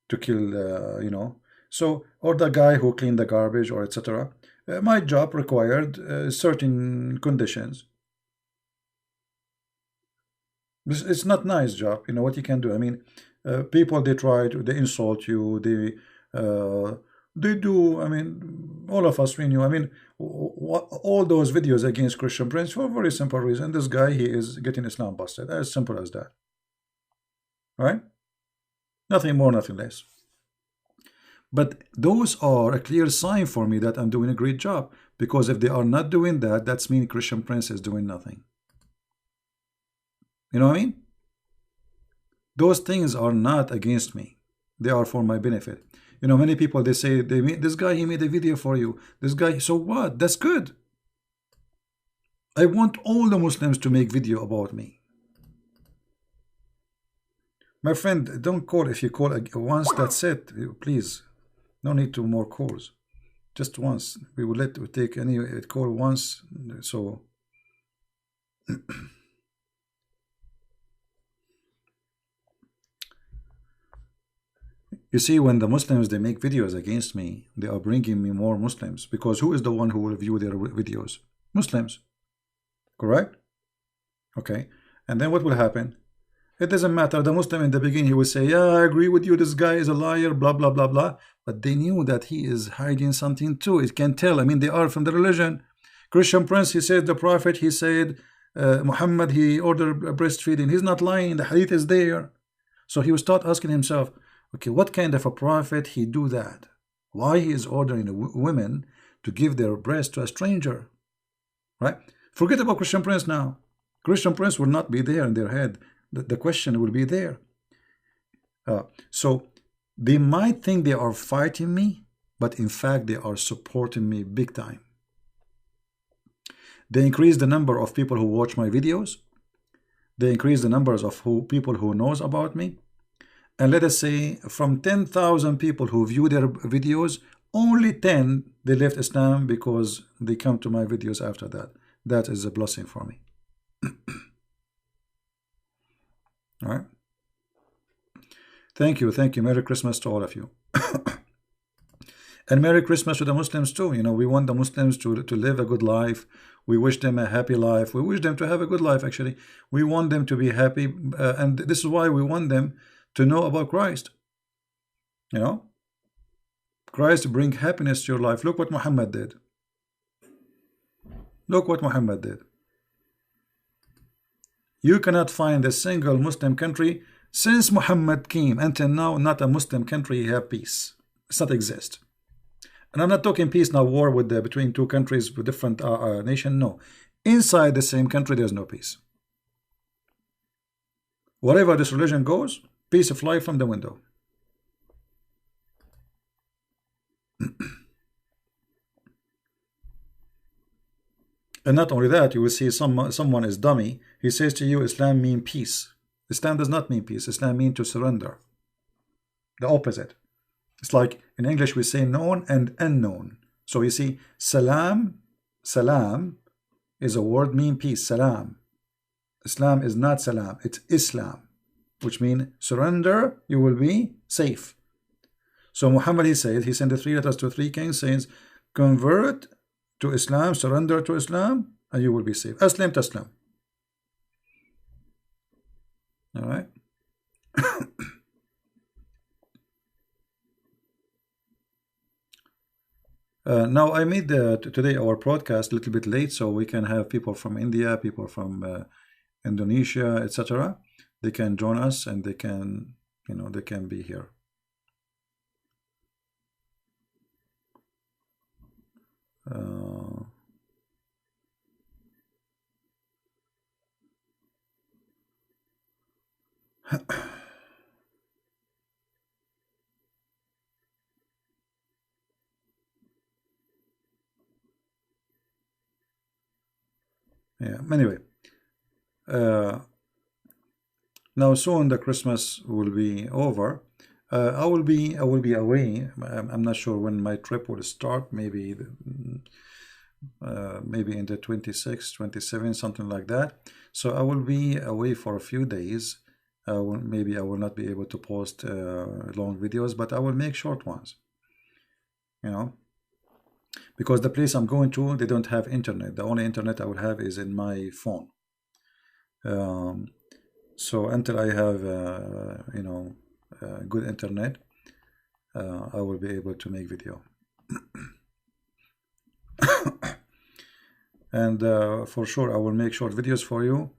Speaker 1: to kill, So, or the guy who cleaned the garbage or etc. My job required certain conditions. It's not nice job. You know what you can do. I mean, people they insult you. They do. I mean, all of us we knew. I mean, all those videos against Christian Prince for a very simple reason. This guy he is getting Islam busted. As simple as that. Right? Nothing more, nothing less. But those are a clear sign for me that I'm doing a great job. Because if they are not doing that, that's mean Christian Prince is doing nothing. You know what I mean? Those things are not against me. They are for my benefit. You know, many people they say they made this guy, he made a video for you. This guy, so what? That's good. I want all the Muslims to make video about me. My friend, don't call. If you call once, that's it. Please, no need to more calls. Just once. We will take any call once. So. You see, when the Muslims they make videos against me, they are bringing me more Muslims, because who is the one who will view their videos? Muslims, correct? Okay, and then what will happen? It doesn't matter. The Muslim in the beginning he will say, "Yeah, I agree with you. This guy is a liar." Blah blah blah blah. But they knew that he is hiding something too. It can tell. I mean, they are from the religion. Christian Prince, he said the Prophet. He said Muhammad. He ordered breastfeeding. He's not lying. The hadith is there. So he will start asking himself, okay, what kind of a prophet he do that? Why he is ordering women to give their breast to a stranger? Right? Forget about Christian Prince now. Christian Prince will not be there in their head. The question will be there. So they might think they are fighting me, but in fact they are supporting me big time. They increase the number of people who watch my videos. They increase the numbers of people who knows about me. And let us say from 10,000 people who view their videos, only 10 they left Islam because they come to my videos after that. That is a blessing for me. All right. Thank you. Thank you. Merry Christmas to all of you. And Merry Christmas to the Muslims too. You know, we want the Muslims to live a good life. We wish them a happy life. We wish them to have a good life, actually. We want them to be happy. And this is why we want them to know about Christ. You know, Christ bring happiness to your life. Look what Muhammad did. Look what Muhammad did. You cannot find a single Muslim country since Muhammad came until now, not a Muslim country have peace. It's not exist. And I'm not talking peace now, war with between two countries with different nation. No, inside the same country there's no peace. Wherever this religion goes, peace of life from the window. And not only that, you will see someone is dummy. He says to you, Islam means peace. Islam does not mean peace. Islam means to surrender. The opposite. It's like in English we say known and unknown. So you see, salam is a word mean peace. Salam. Islam is not salam, it's Islam, which means surrender, you will be safe. So Muhammad, he said, he sent the 3 letters to 3 kings, says, convert to Islam, surrender to Islam, and you will be safe. Aslam taslam. All right. Now I made today our broadcast a little bit late, so we can have people from India, people from Indonesia, etc. They can join us, and they can, they can be here. Yeah. Anyway, now soon the Christmas will be over. I will be away. I'm not sure when my trip will start. Maybe maybe in the 26th, 27th, something like that. So I will be away for a few days. Maybe I will not be able to post long videos, but I will make short ones. Because the place I'm going to, they don't have internet. The only internet I will have is in my phone. So until I have, good internet, I will be able to make video. And for sure, I will make short videos for you.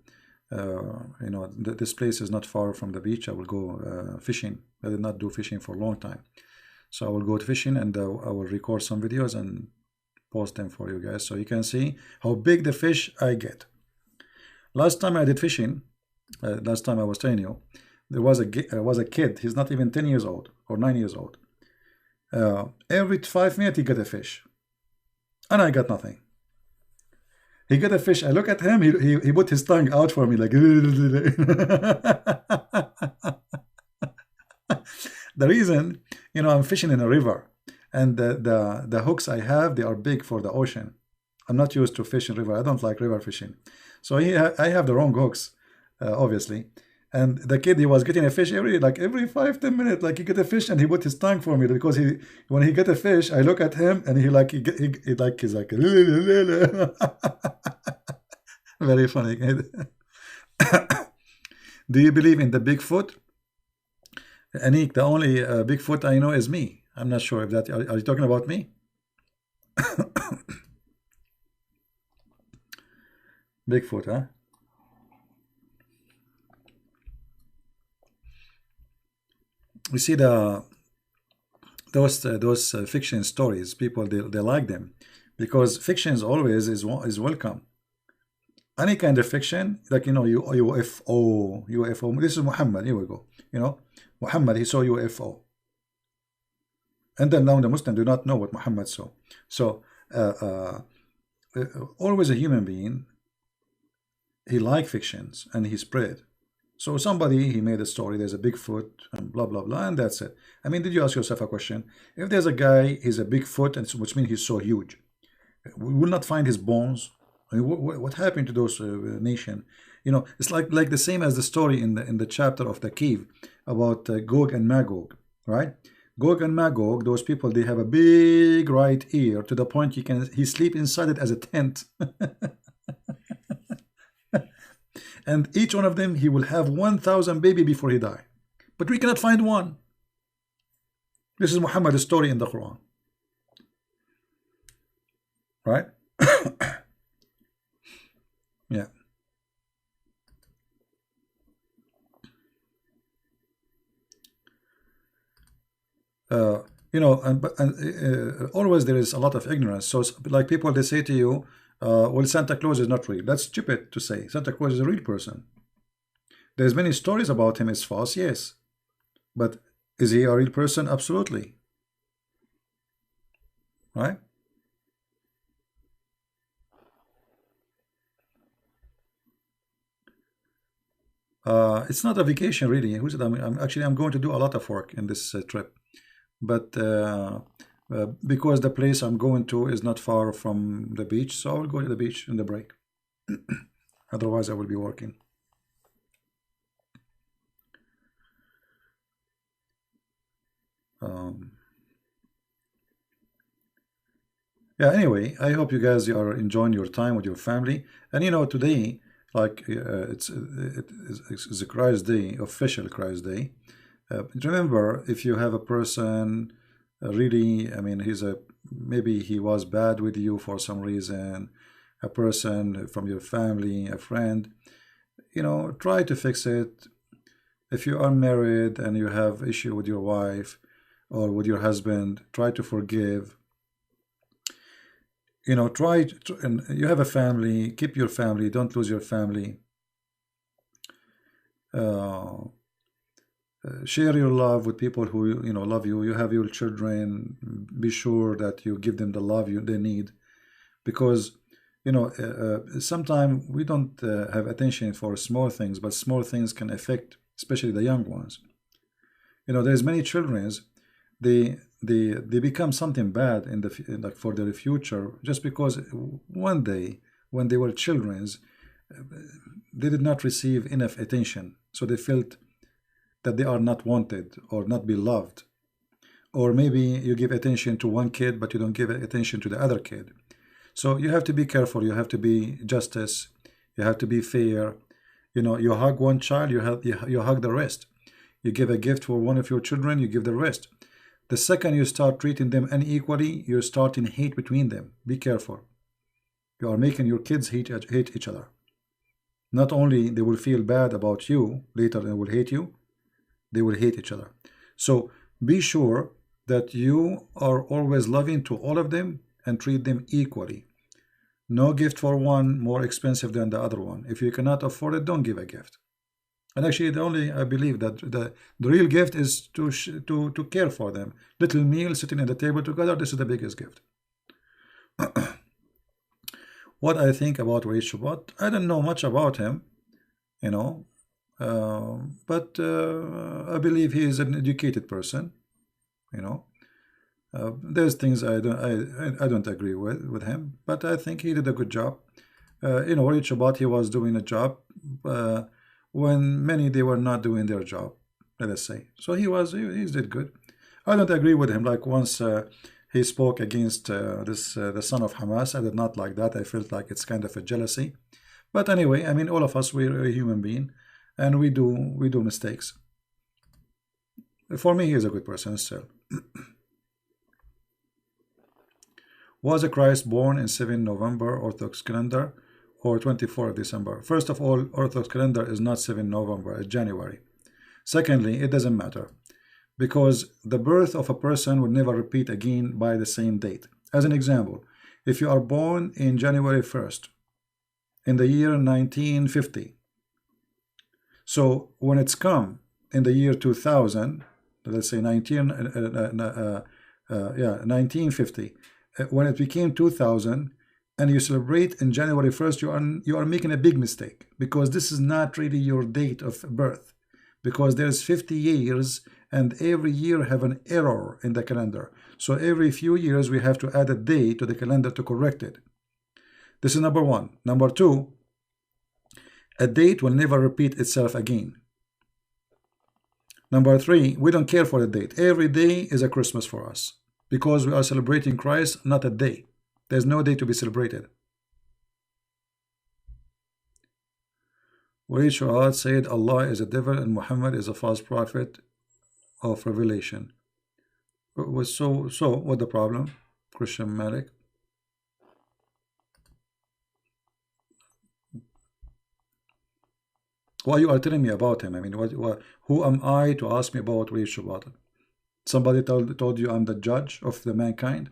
Speaker 1: This place is not far from the beach. I will go fishing. I did not do fishing for a long time. So I will go fishing, and I will record some videos and post them for you guys, so you can see how big the fish I get. Last time I did fishing, last time I was telling you, there was a kid. He's not even 10 years old or 9 years old. Every 5 minutes he got a fish, and I got nothing. He got a fish. I look at him. He put his tongue out for me like. The reason, I'm fishing in a river. And the hooks I have, they are big for the ocean. I'm not used to fishing river. I don't like river fishing. So I have the wrong hooks, obviously. And the kid, he was getting a fish every 5-10 minutes. Like, he get a fish and he put his tongue for me, because when he get a fish, I look at him and he's like very funny. Do you believe in the Bigfoot? Anik, the only Bigfoot I know is me. I'm not sure if that, are you talking about me? Bigfoot, huh? We see those fiction stories. People, they like them because fiction is always is welcome. Any kind of fiction, like UFO. This is Muhammad. Here we go. Muhammad, he saw UFO. And then now the Muslims do not know what Muhammad saw. So always a human being, he liked fictions and he spread. So somebody, he made a story, there's a Bigfoot and blah, blah, blah, and that's it. I mean, did you ask yourself a question? If there's a guy, he's a Bigfoot, and which means he's so huge, we will not find his bones. I mean, what happened to those nation? It's like the same as the story in the chapter of the cave about Gog and Magog, right? Gog and Magog, those people, they have a big right ear to the point he sleep inside it as a tent. And each one of them, he will have 1,000 baby before he die. But we cannot find one. This is Muhammad's story in the Quran. Right? Yeah. Always there is a lot of ignorance. So like people, they say to you, well, Santa Claus is not real. That's stupid to say. Santa Claus is a real person. There's many stories about him. It's false, yes. But is he a real person? Absolutely. Right? It's not a vacation, really. I'm going to do a lot of work in this trip. But because the place I'm going to is not far from the beach, so I will go to the beach in the break. Otherwise, I will be working. Yeah, anyway, I hope you guys are enjoying your time with your family. And today, like it's a Christ Day, official Christ Day. Remember, if you have a person really, I mean, maybe he was bad with you for some reason, a person from your family, a friend, try to fix it. If you are married and you have issue with your wife or with your husband, try to forgive. Try to, and you have a family, keep your family, don't lose your family. Uh, share your love with people who love you. You have your children, be sure that you give them the love they need, because sometimes we don't have attention for small things, but small things can affect especially the young ones. There's many children, they become something bad in like for their future, just because one day when they were children, they did not receive enough attention, so they felt that they are not wanted or not beloved. Or maybe you give attention to one kid but you don't give attention to the other kid. So you have to be careful, you have to be justice, you have to be fair. You hug one child, you hug the rest. You give a gift for one of your children, you give the rest. The second you start treating them unequally, you're starting hate between them. Be careful. You are making your kids hate each other. Not only they will feel bad about you, later they will hate you, they will hate each other. So be sure that you are always loving to all of them and treat them equally. No gift for one more expensive than the other one. If you cannot afford it, don't give a gift. And actually, I believe that the real gift is to care for them. Little meal sitting at the table together, this is the biggest gift. What I think about Raid Shabbat, I don't know much about him, you know, but I believe he is an educated person, you know. There's things I don't agree with him, but I think he did a good job. Raid Shabbat, he was doing a job when many they were not doing their job, let us say. So he did good. I don't agree with him. Like once he spoke against the son of Hamas. I did not like that. I felt like it's kind of a jealousy. But anyway, I mean, all of us, we're a human being, and we do mistakes. For me, he is a good person still. Was a Christ born in 7 November Orthodox calendar or 24 of December? First of all, Orthodox calendar is not 7 November, it's January. Secondly, it doesn't matter, because the birth of a person would never repeat again by the same date. As an example, if you are born in January 1st, in the year 1950, so when it's come in the year 2000, let's say 1950, when it became 2000, and you celebrate in January 1st, you are making a big mistake, because this is not really your date of birth, because there's 50 years and every year have an error in the calendar. So every few years we have to add a day to the calendar to correct it. This is number one. Number two, a date will never repeat itself again. Number three, we don't care for the date. Every day is a Christmas for us, because we are celebrating Christ, not a day. There's no day to be celebrated. Waleed Shuhad said Allah is a devil and Muhammad is a false prophet of revelation. So what the problem? Christian Malik. Why you are telling me about him? I mean, who am I to ask me about Waleed Shuhad? Somebody told you I'm the judge of the mankind?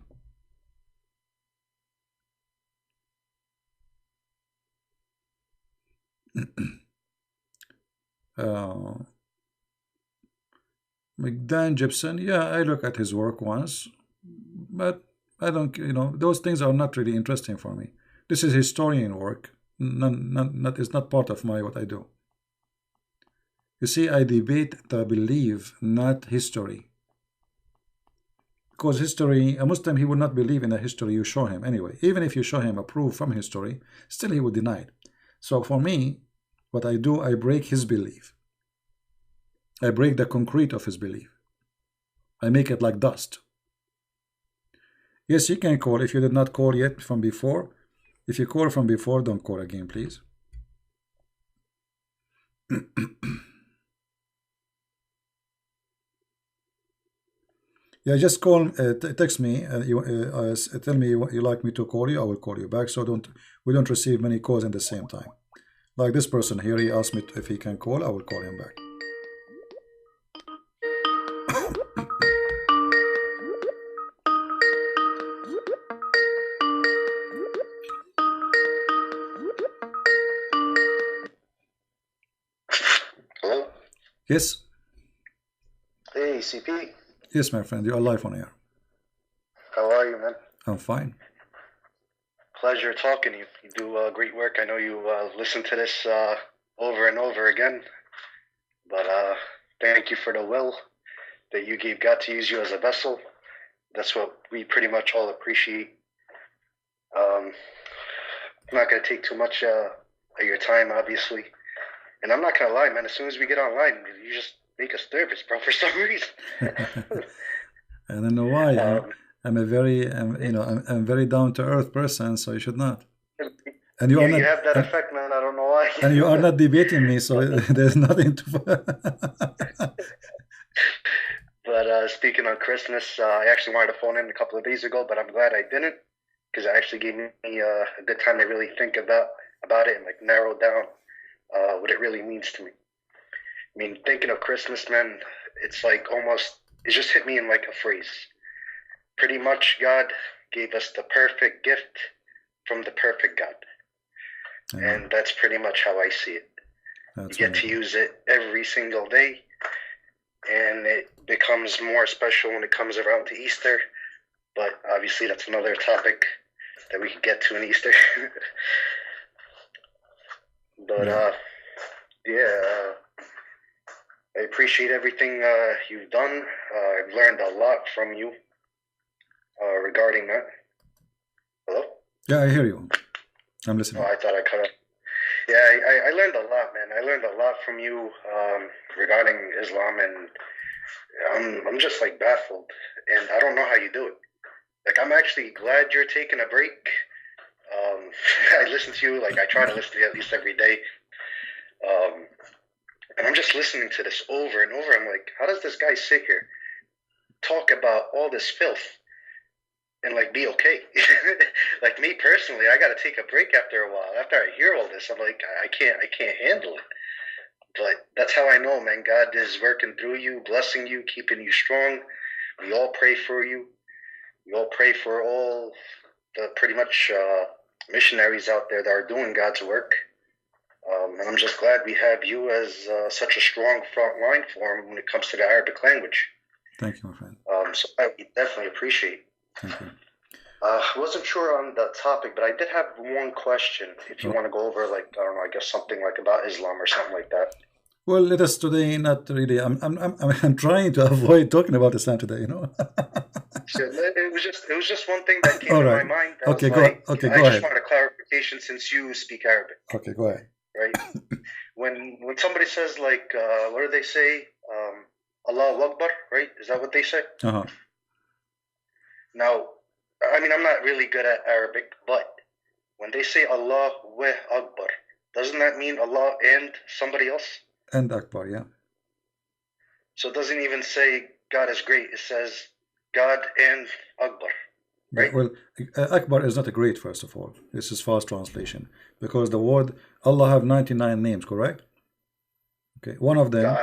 Speaker 1: Dan Gibson, yeah, I look at his work once, but I don't, those things are not really interesting for me. This is historian work. It's not part of what I do. You see, I debate the belief, not history. Because history, a Muslim, he would not believe in the history you show him anyway. Even if you show him a proof from history, still he would deny it. So for me, what I do, I break his belief. I break the concrete of his belief. I make it like dust. Yes, you can call if you did not call yet from before. If you call from before, don't call again, please. Yeah, just call, text me. Tell me you like me to call you. I will call you back. So we don't receive many calls in the same time. Like this person here, he asked me if he can call. I will call him back.
Speaker 3: Hello?
Speaker 1: Yes,
Speaker 3: Hey, CP.
Speaker 1: yes, my friend. You are live on air.
Speaker 3: How are you, man?
Speaker 1: I'm fine.
Speaker 3: Pleasure talking to you. You do great work. I know you listen to this over and over again. But thank you for the will that you gave God to use you as a vessel. That's what we pretty much all appreciate. I'm not going to take too much of your time, obviously. And I'm not going to lie, man. As soon as we get online, you just make us nervous, bro, for some reason.
Speaker 1: I don't know why. I'm a very, I'm very down to earth person, so you should not. And you are not.
Speaker 3: You have that effect, man. I don't know why.
Speaker 1: And you are not debating me, so there's nothing to.
Speaker 3: But speaking on Christmas, I actually wanted to phone in a couple of days ago, but I'm glad I didn't, because it actually gave me a good time to really think about it and like narrow down what it really means to me. I mean, thinking of Christmas, man, it's like almost, it just hit me in like a phrase. Pretty much God gave us the perfect gift from the perfect God.
Speaker 1: Yeah.
Speaker 3: And that's pretty much how I see it.
Speaker 1: That's
Speaker 3: You get to use it every single day, and it becomes more special when it comes around to Easter. But obviously, that's another topic that we can get to in Easter. But I appreciate everything you've done. I've learned a lot from you regarding that. Hello?
Speaker 1: Yeah, I hear you. I'm listening.
Speaker 3: Oh, I thought I cut up. Yeah, I learned a lot, man. I learned a lot from you regarding Islam, and I'm just like baffled, and I don't know how you do it. Like, I'm actually glad you're taking a break. I listen to you, like I try to listen to you at least every day. And I'm just listening to this over and over. I'm like, how does this guy sit here, talk about all this filth, and like be okay? Like me personally, I got to take a break after a while. After I hear all this, I'm like, I can't handle it. But that's how I know, man. God is working through you, blessing you, keeping you strong. We all pray for you. We all pray for all the pretty much missionaries out there that are doing God's work. And I'm just glad we have you as such a strong front line for him when it comes to the Arabic language.
Speaker 1: Thank you, my friend.
Speaker 3: So I definitely appreciate.
Speaker 1: Thank you.
Speaker 3: I wasn't sure on the topic, but I did have one question. If you want to go over, like, I don't know, I guess something like about Islam or something like that.
Speaker 1: Well, let us today not really. I'm trying to avoid talking about Islam today. You know.
Speaker 3: It was just one thing that came
Speaker 1: All
Speaker 3: to
Speaker 1: right.
Speaker 3: my mind.
Speaker 1: Okay, go
Speaker 3: like,
Speaker 1: okay,
Speaker 3: I
Speaker 1: go
Speaker 3: just
Speaker 1: ahead.
Speaker 3: wanted a clarification since you speak Arabic.
Speaker 1: Okay, go ahead.
Speaker 3: Right? when somebody says like, what do they say? Allahu Akbar, right? Is that what they say?
Speaker 1: Uh-huh.
Speaker 3: Now, I mean, I'm not really good at Arabic, but when they say Allahu Akbar, doesn't that mean Allah and somebody else?
Speaker 1: And Akbar, yeah.
Speaker 3: So it doesn't even say God is great. It says God and Akbar. Right?
Speaker 1: Well, Akbar is not a great, first of all. This is fast translation. Because the word Allah have 99 names, correct? Okay, one of them,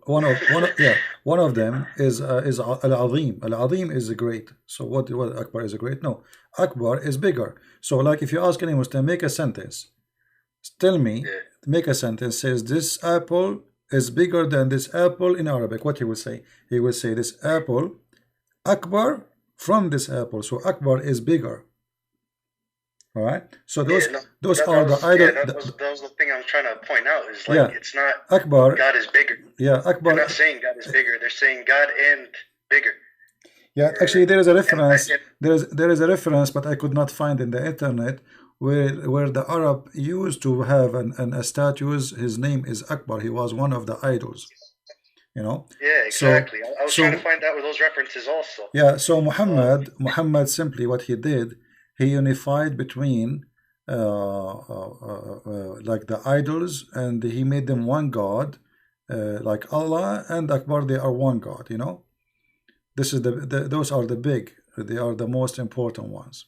Speaker 1: one of them is Al-Azim. Al-Azim is a great. So what Akbar is a great? No, Akbar is bigger. So like if you ask any Muslim, make a sentence. Tell me, make a sentence, says this apple is bigger than this apple in Arabic. What he will say? He will say this apple, Akbar from this apple. So Akbar is bigger. All right. So those are the idol.
Speaker 3: That was the thing I was trying to point out. Is like it's not
Speaker 1: Akbar.
Speaker 3: God is bigger.
Speaker 1: Yeah, Akbar.
Speaker 3: They're not saying God is bigger. They're saying God and bigger.
Speaker 1: Yeah, actually, there is a reference. There is a reference, but I could not find in the internet where the Arab used to have a statue. His name is Akbar. He was one of the idols. you know.
Speaker 3: Yeah,
Speaker 1: So
Speaker 3: exactly. I was trying to
Speaker 1: so
Speaker 3: find out where those references also.
Speaker 1: yeah, so
Speaker 3: Um,
Speaker 1: Muhammad simply what he did, he unified between like the idols, and he made them one God, like Allah and Akbar, they are one God, you know. This is those are the big, they are the most important ones,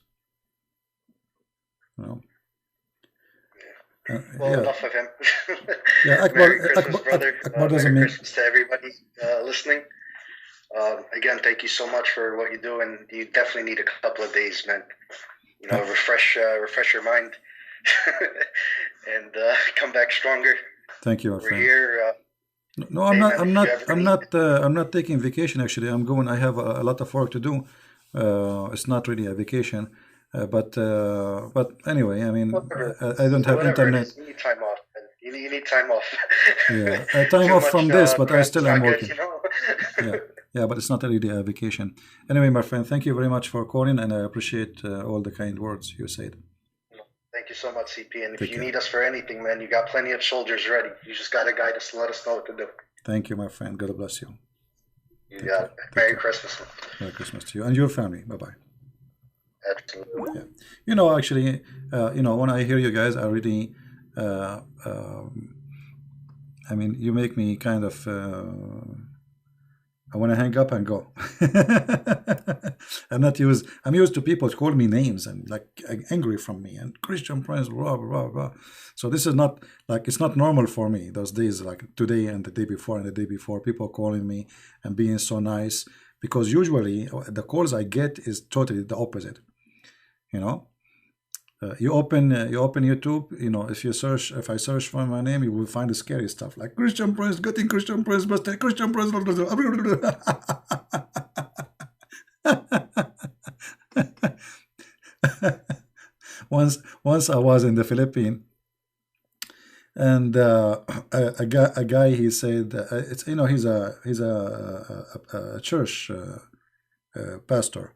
Speaker 1: you know.
Speaker 3: well,
Speaker 1: Yeah,
Speaker 3: enough of him.
Speaker 1: yeah.
Speaker 3: Merry Christmas, brother.
Speaker 1: Akbar doesn't
Speaker 3: Merry
Speaker 1: mean.
Speaker 3: Christmas to everybody listening. Again, thank you so much for what you do, and you definitely need a couple of days, man. You know, refresh your mind, and come back stronger.
Speaker 1: Thank you, my
Speaker 3: We're
Speaker 1: friend.
Speaker 3: here.
Speaker 1: No,
Speaker 3: Hey, man, if you ever need,
Speaker 1: I'm not taking vacation. Actually, I'm going. I have a lot of work to do. It's not really a vacation, but anyway, I mean, I don't have
Speaker 3: whatever it
Speaker 1: internet.
Speaker 3: is, you need time off, man. You need time off.
Speaker 1: Yeah, time
Speaker 3: Too
Speaker 1: off
Speaker 3: much
Speaker 1: from this, but I
Speaker 3: crap
Speaker 1: still
Speaker 3: is
Speaker 1: am
Speaker 3: not good,
Speaker 1: working.
Speaker 3: you know.
Speaker 1: Yeah, yeah, but it's not really a vacation. Anyway, my friend, thank you very much for calling, and I appreciate all the kind words you said.
Speaker 3: Thank you so much, CP. And if
Speaker 1: Take
Speaker 3: you
Speaker 1: care.
Speaker 3: need us for anything, man, you got plenty of soldiers ready. You just gotta guide us and let us know what to do.
Speaker 1: Thank you, my friend. God bless you.
Speaker 3: You
Speaker 1: Take
Speaker 3: got
Speaker 1: care.
Speaker 3: it.
Speaker 1: Take
Speaker 3: Merry
Speaker 1: care.
Speaker 3: Christmas.
Speaker 1: Merry Christmas to you and your family. Bye bye.
Speaker 3: Absolutely.
Speaker 1: Yeah, you know, actually, you know, when I hear you guys, I really, uh, um, I mean, you make me kind of. I want to hang up and go. I'm used to people call me names and like angry from me and Christian Prince, blah blah blah. So this is not like, it's not normal for me. Those days like today and the day before and the day before, people calling me and being so nice, because usually the calls I get is totally the opposite. You know, you open YouTube. You know, if I search for my name, you will find the scary stuff like Christian Prince getting Christian Prince busted, Christian Prince. Once I was in the Philippines, and a guy he said, it's, you know, he's a church pastor,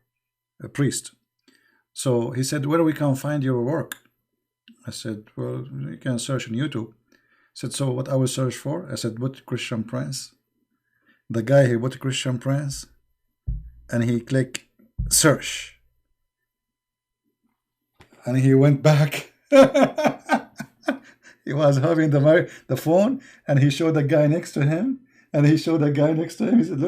Speaker 1: a priest. So he said, where we can find your work? I said, well, you can search on YouTube. He said, so what I will search for? I said, what Christian Prince? The guy, he put Christian Prince, and he clicked search. And he went back. He was having the phone, and he showed the guy next to him, and he showed the guy next to him. He said,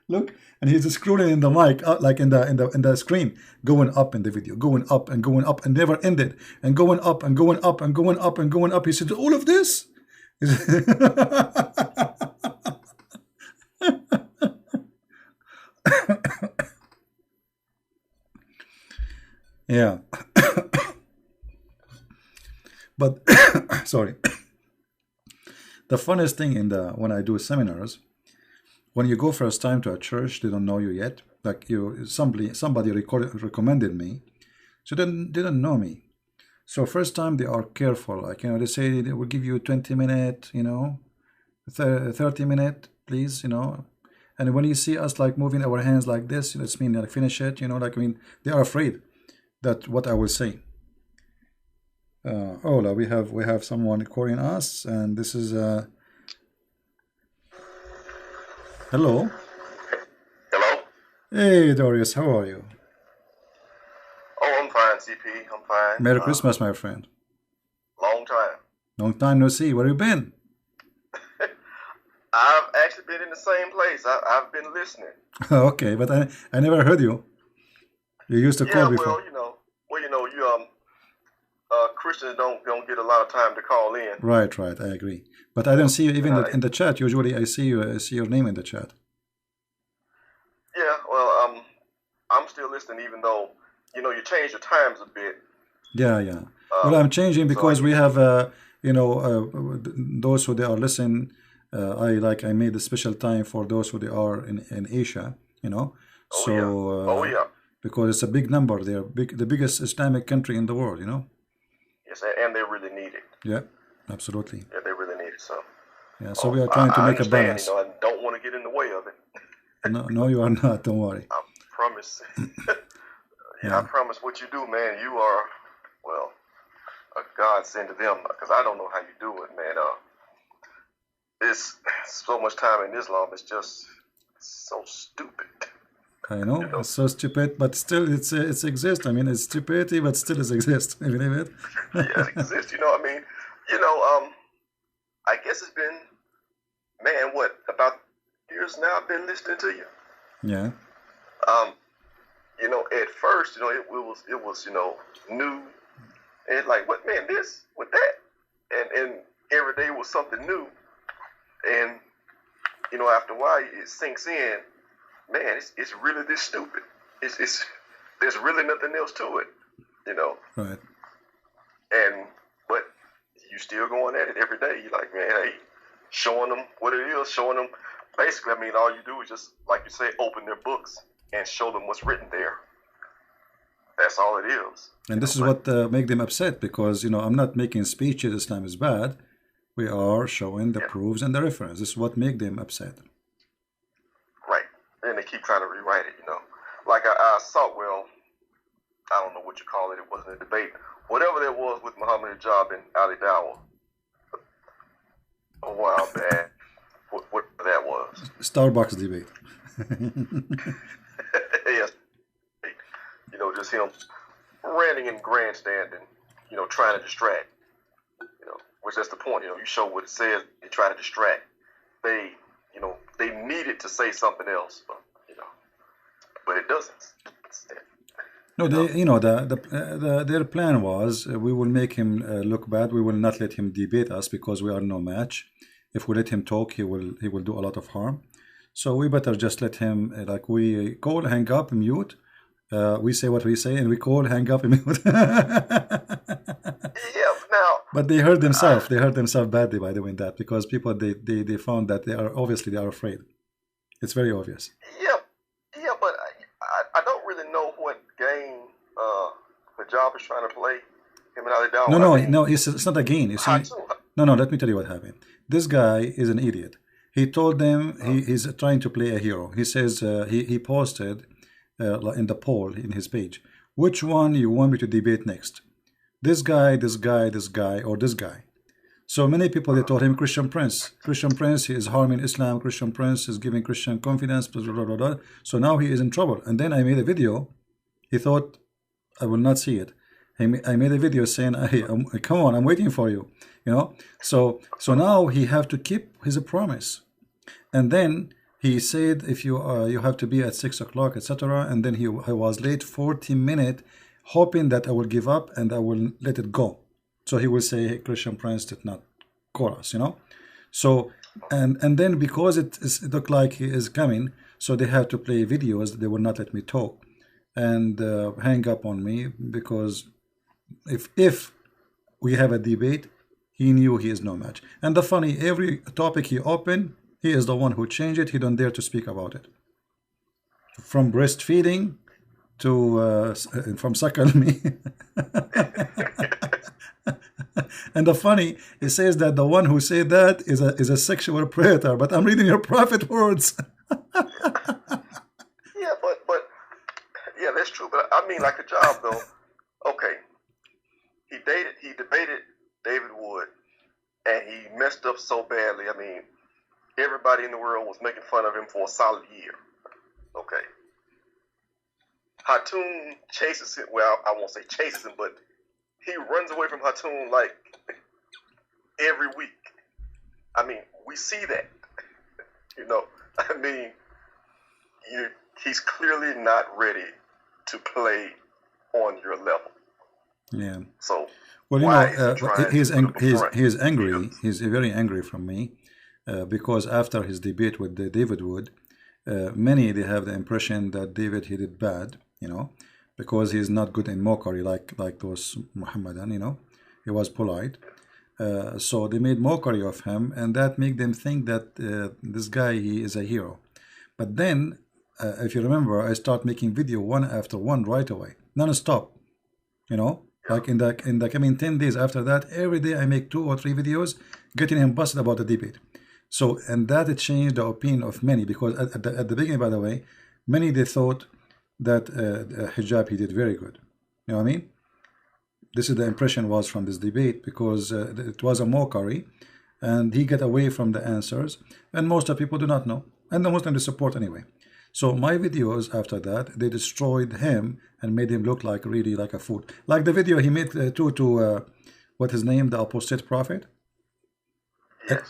Speaker 1: look, and he's scrolling in the mic, like in the screen, going up in the video, going up and going up, and never ended, and going up and going up and going up and going up. He said, all of this. Yeah. But sorry. The funniest thing when I do seminars, when you go first time to a church, they don't know you yet. Like somebody recommended me, so they didn't know me. So first time they are careful. Like, you know, they say they will give you 20-minute, you know, 30-minute, please, you know. And when you see us like moving our hands like this, it's mean like finish it, you know. Like, I mean, they are afraid that what I will say. Hola, we have someone calling us, and this is hello.
Speaker 4: Hello?
Speaker 1: Hey Darius, how are you?
Speaker 4: Oh, I'm fine, CP. I'm fine.
Speaker 1: Merry Christmas, my friend.
Speaker 4: Long time.
Speaker 1: Long time no see. Where you been?
Speaker 4: I've actually been in the same place. I've been listening.
Speaker 1: Okay, but I never heard you. You used to call before.
Speaker 4: You Christians don't get a lot of time to call in.
Speaker 1: Right, I agree. But I don't see you even in the chat. Usually, I see your name in the chat.
Speaker 4: Yeah, well, I'm still listening, even though you change the times a bit.
Speaker 1: Yeah. Well, I'm changing because we have those who they are listening. I made a special time for those who they are in Asia. You know,
Speaker 4: yeah.
Speaker 1: Because it's a big number. They are the biggest Islamic country in the world. You know.
Speaker 4: Yes, and they really need it.
Speaker 1: Yeah, absolutely.
Speaker 4: Yeah, they really need it. So.
Speaker 1: Yeah, so we are trying to make a balance.
Speaker 4: I don't want to get in the way of it.
Speaker 1: No, you are not. Don't worry.
Speaker 4: I promise.
Speaker 1: Yeah.
Speaker 4: I promise. What you do, man, you are, well, a godsend to them. Because I don't know how you do it, man. so much time in Islam is just so stupid.
Speaker 1: I know,
Speaker 4: You know,
Speaker 1: it's so stupid, but still it's exists. I mean, it's stupidity, but still it exists. You believe it?
Speaker 4: yeah, it exists. You know what I mean? You know, I guess it's been, man, what, about years now I've been listening to you.
Speaker 1: Yeah.
Speaker 4: Um, you know, at first, you know, it was, you know, new and like, what, man, this with that, and every day was something new, and you know, after a while it sinks in, man, it's really this stupid. It's there's really nothing else to it, you know,
Speaker 1: Right.
Speaker 4: and but you still going at it every day. You like, man, hey, showing them what it is, showing them. Basically, I mean, all you do is just, like you say, open their books and show them what's written there. That's all it is.
Speaker 1: And this is
Speaker 4: But
Speaker 1: what make them upset because I'm not making speeches Islam is bad. We are showing the
Speaker 4: yeah,
Speaker 1: proofs and the reference. This is what make them upset.
Speaker 4: right. And they keep trying to rewrite it. You know, like I saw. Well, I don't know what you call it. It wasn't a debate. Whatever there was with Muhammad Hijab and Ali Dawah a while back. What that was.
Speaker 1: Starbucks debate.
Speaker 4: Yes. You know, just him ranting and grandstanding. You know, trying to distract. You know, which that's the point. You know, you show what it says. They try to distract. They, you know, they needed to say something else. But, you know, but it doesn't.
Speaker 1: No,
Speaker 4: You know.
Speaker 1: their plan was we will make him look bad. We will not let him debate us because we are no match. If we let him talk, he will do a lot of harm. So we better just let him like we call, hang up, mute. We say what we say, and we call, hang up, and mute.
Speaker 4: Yeah. Now,
Speaker 1: But they hurt themselves. They hurt themselves badly by doing that because people they found that they are afraid. It's very obvious.
Speaker 4: yeah, yeah, but I don't really know what game Hijab is trying to play. Him and Ali
Speaker 1: No,
Speaker 4: Dawah. I
Speaker 1: no,
Speaker 4: mean,
Speaker 1: no. It's not a game. You see,
Speaker 4: Hatu.
Speaker 1: no. Let me tell you what happened. This guy is an idiot. He told them he's trying to play a hero. He says he posted in the poll in his page, which one you want me to debate next? This guy, this guy, this guy, or this guy. So many people they told him Christian Prince. Christian Prince, he is harming Islam. Christian Prince is giving Christian confidence. Blah, blah, blah, blah. So now he is in trouble. And then I made a video. He thought I will not see it. I made a video saying, "Hey, come on, I'm waiting for you." So now he have to keep his promise. And then he said, "If you have to be at 6 o'clock, etc." And then he was late 40 minutes, hoping that I will give up and I will let it go. So he will say, hey, Christian Prince did not call us, So and then because it looked like he is coming, so they have to play videos. They will not let me talk and hang up on me because if we have a debate, he knew he is no match. And the funny, every topic he opened, he is the one who changed it. He don't dare to speak about it. From breastfeeding to from suckle me. And the funny, he says that the one who said that is a sexual predator. But I'm reading your prophet words.
Speaker 4: Yeah, but yeah, that's true. But I mean, like the job though. Okay, he debated David Wood, and he messed up so badly. I mean, everybody in the world was making fun of him for a solid year. Okay. Hatun chases him. Well, I won't say chases him, but he runs away from Hatun like every week. I mean, we see that. I mean, he's clearly not ready to play on your level.
Speaker 1: Yeah.
Speaker 4: So
Speaker 1: well,
Speaker 4: why is he trying
Speaker 1: he's
Speaker 4: to put up a front?
Speaker 1: he's angry. He's very angry from me because after his debate with David Wood, many they have the impression that David he did bad, because he is not good in mockery like those Muhammadan, he was polite. So they made mockery of him, and that make them think that this guy he is a hero. But then, if you remember, I start making video one after one right away, non-stop. Like in the coming 10 days after that, every day I make 2 or 3 videos getting him busted about the debate. So, and that it changed the opinion of many, because at the beginning, by the way, many they thought that Hijab he did very good. You know what I mean? This is the impression was from this debate because it was a mockery, and he get away from the answers, and most of people do not know, and the Muslims support anyway. So my videos after that, they destroyed him and made him look like really like a fool. Like the video he made to what his name, the apostate prophet.
Speaker 4: Yes.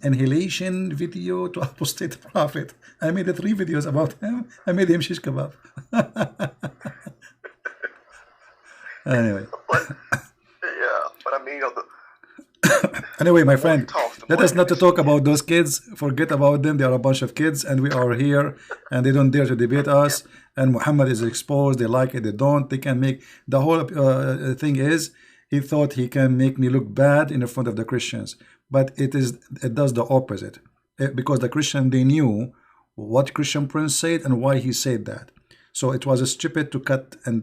Speaker 1: Annihilation video to apostate prophet. I made 3 videos about him. I made him shish kebab. Anyway.
Speaker 4: But I mean,
Speaker 1: Anyway, my friend,
Speaker 4: talks to
Speaker 1: let us not to
Speaker 4: Muslims.
Speaker 1: talk about those kids. Forget about them. They are a bunch of kids, and we are here, and they don't dare to debate us. And Muhammad is exposed. They like it. They don't. They can make the whole thing is he thought he can make me look bad in front of the Christians, but it does the opposite. Because the Christian, they knew what Christian Prince said and why he said that. So it was stupid to cut and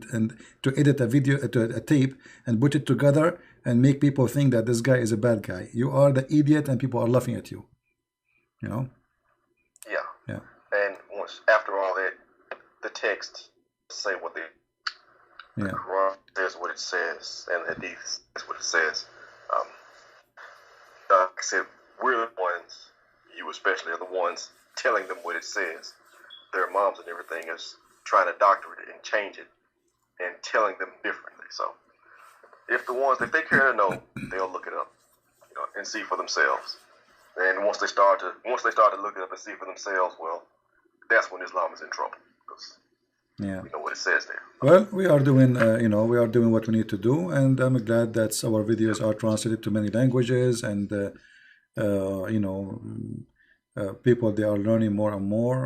Speaker 1: to edit a video, a tape, and put it together and make people think that this guy is a bad guy. You are the idiot, and people are laughing at you. You know?
Speaker 4: Yeah.
Speaker 1: Yeah.
Speaker 4: And once after all that, the text say what the
Speaker 1: Yeah.
Speaker 4: Quran says what it says, and the Hadith says what it says. Like I said, we're the ones, you especially, are the ones telling them what it says. Their moms and everything is trying to doctor it and change it and telling them differently. So if they care to know, they'll look it up, and see for themselves. And once they start to look it up and see for themselves, well, that's when Islam is in trouble, because
Speaker 1: Yeah.
Speaker 4: we know what it says there.
Speaker 1: Well, we are doing, we are doing what we need to do, and I'm glad that our videos are translated to many languages, and people, they are learning more and more,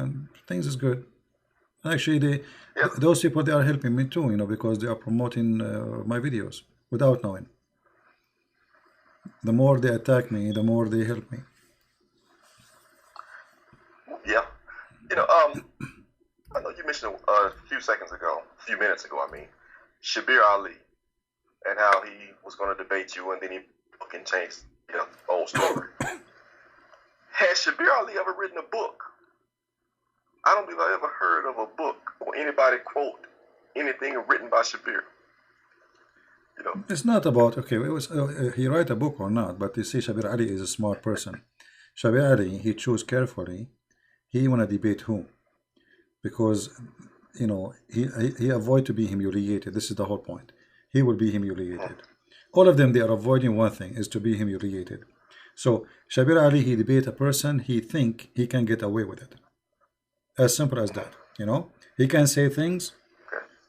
Speaker 1: and things is good. Actually, those people, they are helping me too, because they are promoting my videos without knowing. The more they attack me, the more they help me.
Speaker 4: Yeah. I know you mentioned a few minutes ago, Shabir Ali, and how he was going to debate you, and then he fucking changed the whole story. Has Shabir Ali ever written a book? I don't believe I ever heard of a book or anybody quote anything written by Shabir.
Speaker 1: It's not about, okay, it was he write a book or not, but you see, Shabir Ali is a smart person. Shabir Ali, he chose carefully. He want to debate who? Because, he avoid to be humiliated. This is the whole point. He will be humiliated. All of them, they are avoiding one thing, is to be humiliated. So, Shabir Ali, he debate a person, he think he can get away with it. As simple as that, He can say things,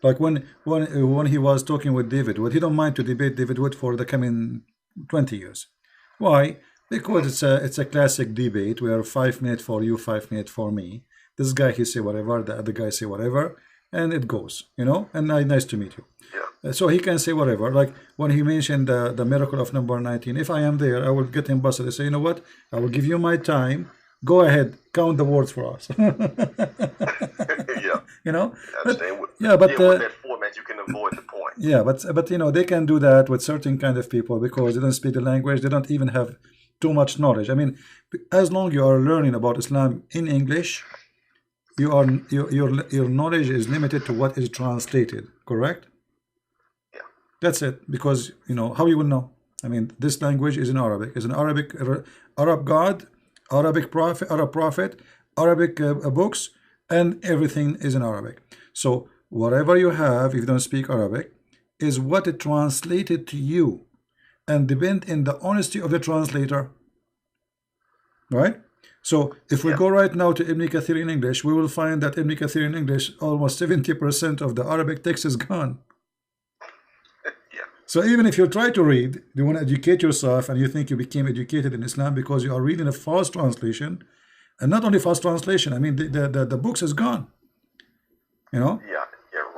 Speaker 1: like when he was talking with David Wood, he don't mind to debate David Wood for the coming 20 years. Why? Because it's a classic debate where 5 minutes for you, 5 minutes for me. This guy, he say whatever, the other guy say whatever, and it goes, and nice to meet you.
Speaker 4: Yeah.
Speaker 1: So he can say whatever. Like when he mentioned the miracle of number 19, if I am there, I will get him busted. I say, you know what? I will give you my time. Go ahead, count the words for us.
Speaker 4: Yeah.
Speaker 1: I
Speaker 4: understand.
Speaker 1: With
Speaker 4: that format, you can avoid the point.
Speaker 1: Yeah, but they can do that with certain kind of people because they don't speak the language. They don't even have too much knowledge. I mean, as long you are learning about Islam in English, your knowledge is limited to what is translated. Correct?
Speaker 4: Yeah.
Speaker 1: That's it. Because how you will know. I mean, this language is in Arabic. It's an Arab God, Arabic prophet, Arabic books, and everything is in Arabic. So whatever you have, if you don't speak Arabic, is what it translated to you, and depend in the honesty of the translator. Right? So if we go right now to Ibn Kathir in English, we will find that Ibn Kathir in English, almost 70% of the Arabic text is gone. So even if you try to read, you want to educate yourself, and you think you became educated in Islam because you are reading a false translation, and not only false translation, I mean the books is gone.
Speaker 4: Yeah,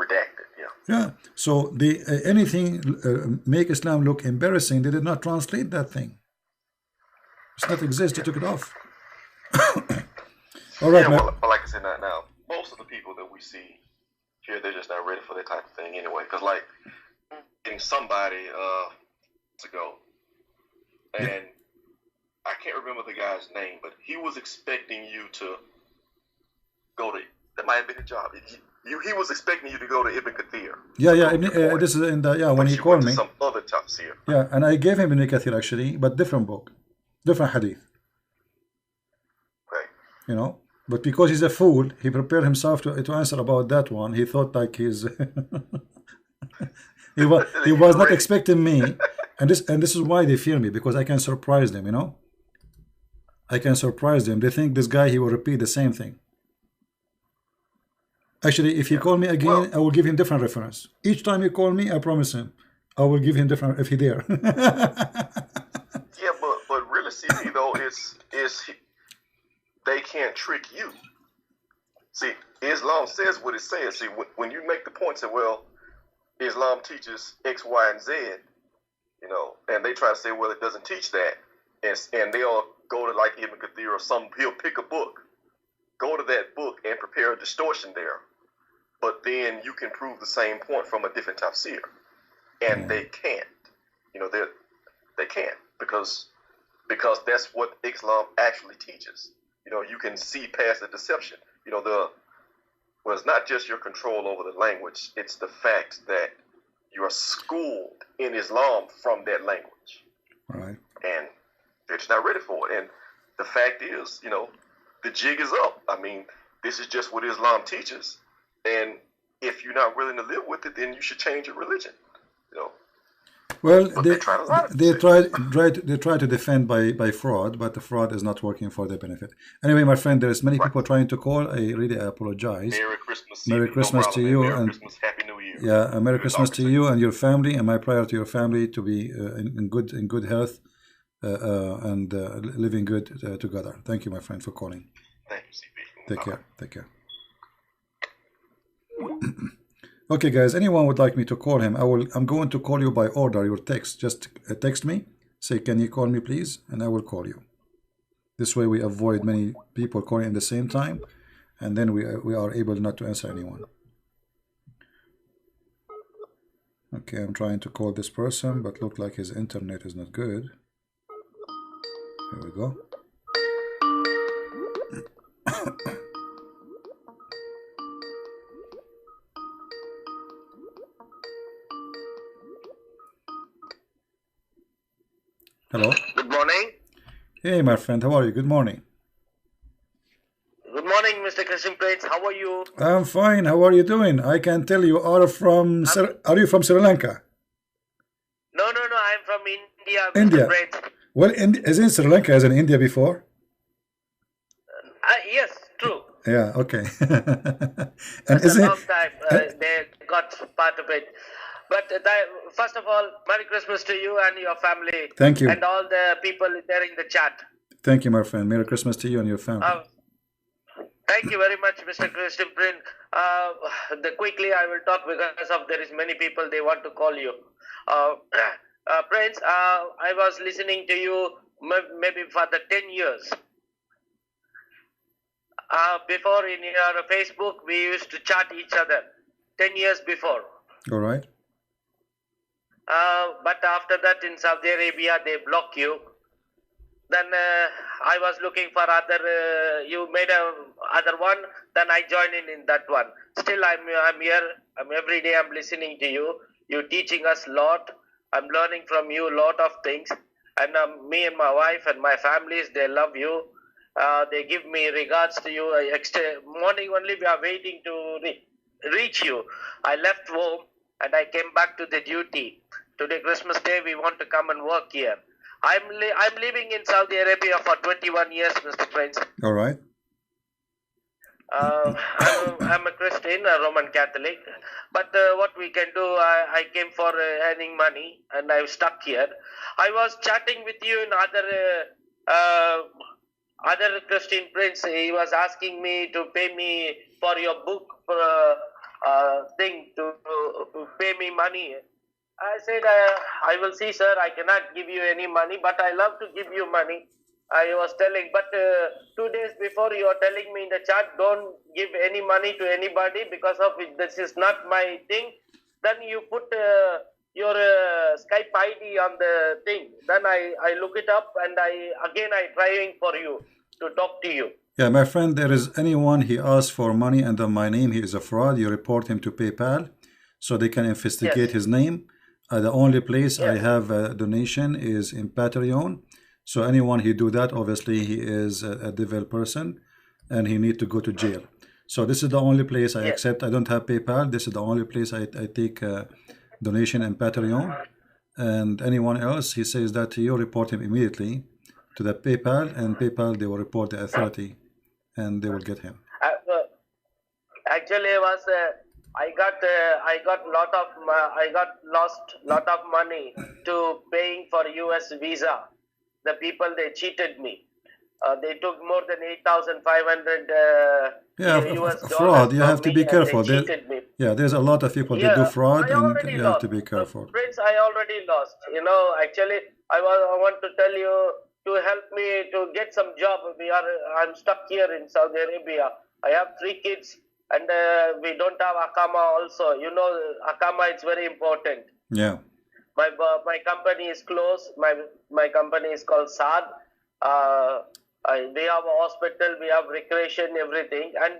Speaker 4: redacted.
Speaker 1: Yeah. So anything make Islam look embarrassing, they did not translate that thing. It's not exist. They took it off. All right, man.
Speaker 4: But like I said, now most of the people that we see here, they're just not ready for that type of thing anyway. Because like getting somebody ago, and I can't remember the guy's name, but he was expecting you to go to. That might have been a job. he was expecting you to go to Ibn Kathir.
Speaker 1: Yeah. This is in the when he called me.
Speaker 4: Some other tafsir.
Speaker 1: Yeah, and I gave him Ibn Kathir actually, but different book, different hadith.
Speaker 4: Okay.
Speaker 1: You know, but because he's a fool, he prepared himself to answer about that one. He thought like he's he was not expecting me, and this is why they fear me, because I can surprise them. You know, I can surprise them. They think this guy, he will repeat the same thing. Actually, if he call me again, I will give him different reference. Each time you call me, I promise him, I will give him different if he dare.
Speaker 4: Yeah, but really, CD though, is they can't trick you. See, Islam says what it says. See, when you make the point that, well, Islam teaches X, Y, and Z, you know, and they try to say, well, it doesn't teach that, and they'll go to like Ibn Kathir or some, he'll pick a book, go to that book and prepare a distortion there, but then you can prove the same point from a different tafsir, and they can't. You know, they can't because that's what Islam actually teaches. You know, you can see past the deception. You know, well, it's not just your control over the language, it's the fact that you are schooled in Islam from that language.
Speaker 1: Right.
Speaker 4: And they're just not ready for it. And the fact is, you know, the jig is up. I mean, this is just what Islam teaches. And if you're not willing to live with it, then you should change your religion. You know.
Speaker 1: Well,
Speaker 4: But
Speaker 1: they try to defend by fraud, but the fraud is not working for their benefit. Anyway, my friend, there's many people trying to call. I really apologize.
Speaker 4: Merry Christmas.
Speaker 1: Merry Christmas to you,
Speaker 4: Merry
Speaker 1: and
Speaker 4: Christmas, Happy New Year.
Speaker 1: yeah, Merry Christmas to you and your family, and my prayer to your family to be in good health and living good together. Thank you, my friend, for calling.
Speaker 4: Thank you, CB.
Speaker 1: Take care. Take care. Okay, guys. Anyone would like me to call him? I'm going to call you by order. Your text. Just text me. Say, can you call me, please? And I will call you. This way, we avoid many people calling at the same time, and then we are able not to answer anyone. Okay, I'm trying to call this person, but look like his internet is not good. Here we go. Hello.
Speaker 5: Good morning.
Speaker 1: Hey, my friend. How are you? Good morning.
Speaker 5: Good morning, Mr. Christian Prince. How are you?
Speaker 1: I'm fine. How are you doing? I can tell you are from. Are you from Sri Lanka?
Speaker 5: No. I'm from India, Mr.
Speaker 1: India.
Speaker 5: Prince.
Speaker 1: Well, isn't Sri Lanka as in India before?
Speaker 5: Yes, true.
Speaker 1: Yeah. Okay. And
Speaker 5: It's a long time they got part of it. But first of all, Merry Christmas to you and your family.
Speaker 1: Thank you.
Speaker 5: And all the people there in the chat.
Speaker 1: Thank you, my friend. Merry Christmas to you and your family.
Speaker 5: Thank you very much, Mr. Christian Prince. Quickly, I will talk because of there is many people they want to call you. Prince, I was listening to you maybe for the 10 years. Before in your Facebook, we used to chat each other 10 years before.
Speaker 1: All right.
Speaker 5: But after that in Saudi Arabia, they block you. Then I was looking for other, you made other one, then I joined in that one. Still, I'm here. Every day I'm listening to you. You're teaching us a lot. I'm learning from you a lot of things. And me and my wife and my families, they love you. They give me regards to you. Morning only we are waiting to reach you. I left home and I came back to the duty. Today, Christmas Day, we want to come and work here. I'm living in Saudi Arabia for 21 years, Mr. Prince.
Speaker 1: All right.
Speaker 5: I'm a Christian, a Roman Catholic. But what we can do, I came for earning money and I'm stuck here. I was chatting with you in other Christian Prince. He was asking me to pay me for your book thing, to pay me money. I said, I will see, sir. I cannot give you any money, but I love to give you money. I was telling, but 2 days before you are telling me in the chat, don't give any money to anybody because of it. This is not my thing. Then you put your Skype ID on the thing. Then I look it up and I trying for you to talk to you.
Speaker 1: Yeah, my friend, there is anyone he asks for money under my name, he is a fraud. You report him to PayPal so they can investigate
Speaker 5: Yes.
Speaker 1: his name. The only place I
Speaker 5: Yes.
Speaker 1: have a donation is in Patreon. So anyone he do that, obviously he is a devil person and he need to go to jail. So this is the only place I
Speaker 5: Yes.
Speaker 1: accept. I don't have PayPal. This is the only place I take donation in Patreon. And anyone else, he says that you report him immediately to the PayPal, and PayPal, they will report the authority and they will get him.
Speaker 5: Actually, I got lost lot of money to paying for US visa. The people, they cheated me. They took more than 8,500 US dollars
Speaker 1: Fraud. You
Speaker 5: from
Speaker 1: have to
Speaker 5: me,
Speaker 1: be
Speaker 5: and
Speaker 1: careful.
Speaker 5: they cheated me.
Speaker 1: Yeah, there's a lot of people that do
Speaker 5: Yeah,
Speaker 1: fraud,
Speaker 5: I
Speaker 1: and
Speaker 5: already
Speaker 1: you have
Speaker 5: lost.
Speaker 1: to be careful.
Speaker 5: Prince, I already lost. Actually, I want to tell you to help me to get some job. I'm stuck here in Saudi Arabia. I have 3 kids, and we don't have Akama also. Akama is very important.
Speaker 1: Yeah.
Speaker 5: My company is closed. My company is called Saad. We have a hospital, we have recreation, everything, and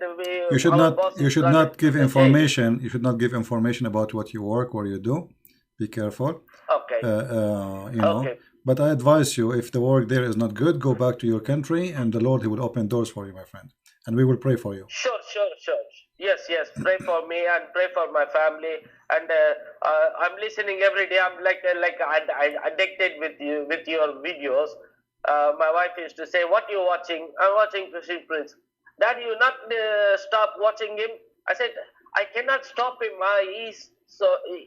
Speaker 1: You should
Speaker 5: our
Speaker 1: not.
Speaker 5: boss
Speaker 1: You
Speaker 5: is
Speaker 1: should
Speaker 5: got
Speaker 1: not give
Speaker 5: a jail.
Speaker 1: information. You should not give information about what you work or you do. Be careful.
Speaker 5: Okay. Okay.
Speaker 1: But I advise you, if the work there is not good, go back to your country, and the Lord, He will open doors for you, my friend, and we will pray for you.
Speaker 5: Sure. Yes. Pray for me and pray for my family. And I'm listening every day. I'm like addicted with your videos. My wife used to say, "What you watching?" I'm watching Fishing Prince. Dad, you not stop watching him? I said, I cannot stop him.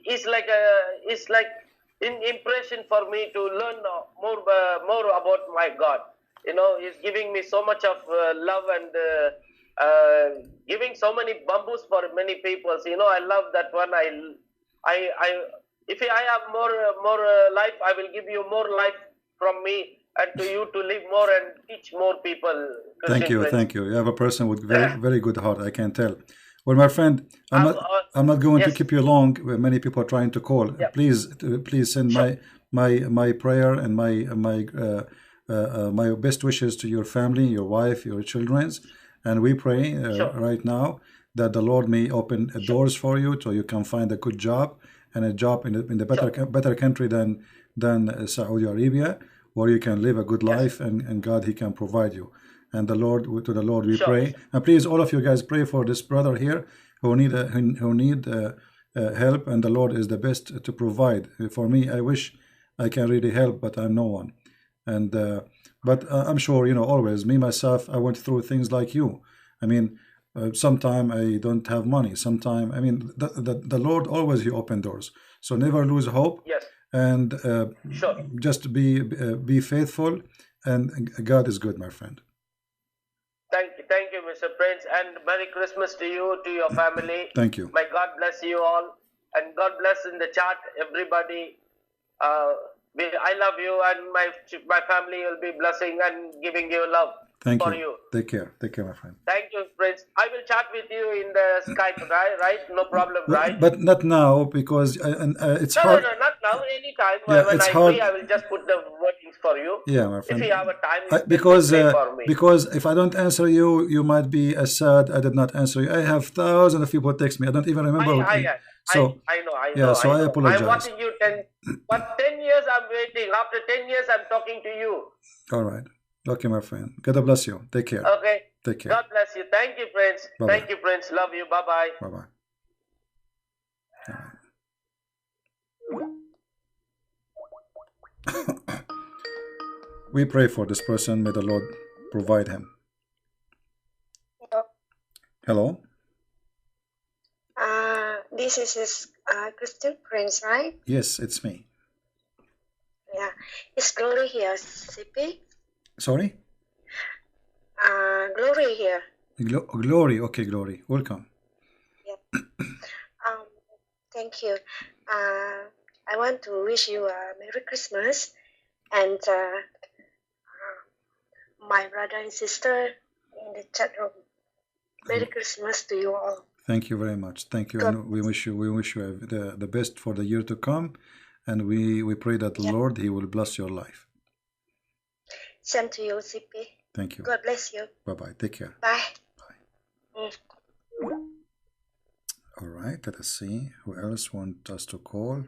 Speaker 5: He's like an impression for me to learn more about my God. He's giving me so much of love and giving so many bamboos for many people. I love that one. If I have more life, I will give you more life from me, and to you to live more and teach more people.
Speaker 1: Thank you. You have a person with very good heart. I can tell. Well, my friend, I'm not going to
Speaker 5: yes.
Speaker 1: keep you long. Many people are trying to call.
Speaker 5: Yeah.
Speaker 1: Please send
Speaker 5: Sure.
Speaker 1: my prayer and my best wishes to your family, your wife, your children's, and we pray
Speaker 5: Sure.
Speaker 1: right now that the Lord may open doors for you so you can find a good job and a job in the better country than Saudi Arabia, where you can live a good life, and God, He can provide you. And to the Lord we
Speaker 5: Sure.
Speaker 1: pray. And please, all of you guys, pray for this brother here who need help, and the Lord is the best to provide. For me, I wish I can really help, but I'm no one. And but I'm sure, always me myself, I went through things like you. I mean, sometime I don't have money. Sometime, I mean, the Lord always He open doors. So never lose hope.
Speaker 5: Yes.
Speaker 1: And
Speaker 5: Sure.
Speaker 1: just be faithful, and God is good, my friend.
Speaker 5: Thank you, Mr. Prince, and Merry Christmas to you, to your family.
Speaker 1: Thank you.
Speaker 5: May God bless you all, and God bless in the chat everybody. I love you, and my family will be blessing and giving you love.
Speaker 1: Thank
Speaker 5: for
Speaker 1: you. Take care, my friend.
Speaker 5: Thank you, Prince. I will chat with you in the Skype, right? No problem, right?
Speaker 1: But not now, because it's
Speaker 5: No,
Speaker 1: hard.
Speaker 5: no, not now. Anytime.
Speaker 1: Yeah,
Speaker 5: when
Speaker 1: it's
Speaker 5: I'm
Speaker 1: hard.
Speaker 5: free, I will just put the wordings for you.
Speaker 1: Yeah, my friend.
Speaker 5: If you have a time,
Speaker 1: because
Speaker 5: for me.
Speaker 1: because if I don't answer you, you might be sad I did not answer you. I have thousands of people text me. I don't even remember.
Speaker 5: I know.
Speaker 1: Yeah, so I apologize.
Speaker 5: I'm watching you 10 years I'm waiting. After 10 years, I'm talking to you.
Speaker 1: All right. Okay, my friend. God bless you. Take care.
Speaker 5: Okay.
Speaker 1: Take care.
Speaker 5: God bless you. Thank you, Prince.
Speaker 1: Bye-bye.
Speaker 5: Thank you, Prince. Love you. Bye-bye.
Speaker 1: Bye-bye. We pray for this person. May the Lord provide him. Hello?
Speaker 6: This is Christian Prince, right?
Speaker 1: Yes, it's me.
Speaker 6: Yeah. It's Glory here, CP.
Speaker 1: Sorry?
Speaker 6: Glory here.
Speaker 1: Glory. Okay, Glory. Welcome.
Speaker 6: Yeah. Thank you. I want to wish you a Merry Christmas, and my brother and sister in the chat room. Merry Christmas to you all.
Speaker 1: Thank you very much. Thank you. And we wish you the best for the year to come, and we pray that the Lord, He will bless your life.
Speaker 6: Same to you, CP.
Speaker 1: Thank you.
Speaker 6: God bless you.
Speaker 1: Bye-bye. Take care.
Speaker 6: Bye. Mm.
Speaker 1: All right, let us see who else wants us to call.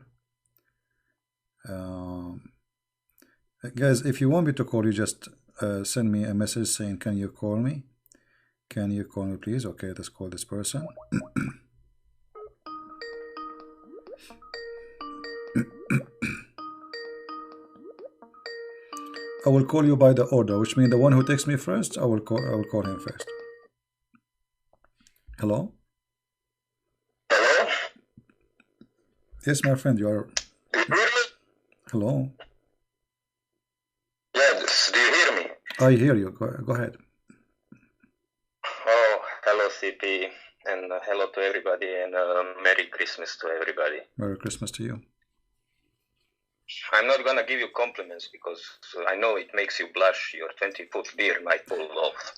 Speaker 1: Guys, if you want me to call you, just send me a message saying, can you call me? Can you call me, please? Okay, let's call this person. I will call you by the order, which means the one who takes me first, I will call him first. Hello?
Speaker 3: Hello?
Speaker 1: Yes, my friend, you are.
Speaker 3: Do you hear me?
Speaker 1: Hello?
Speaker 3: Yes, do you hear me?
Speaker 1: I hear you. Go ahead.
Speaker 3: Oh, hello, CP, and hello to everybody, and Merry Christmas to everybody.
Speaker 1: Merry Christmas to you.
Speaker 3: I'm not gonna give you compliments because I know it makes you blush. Your 20-foot beard might pull off.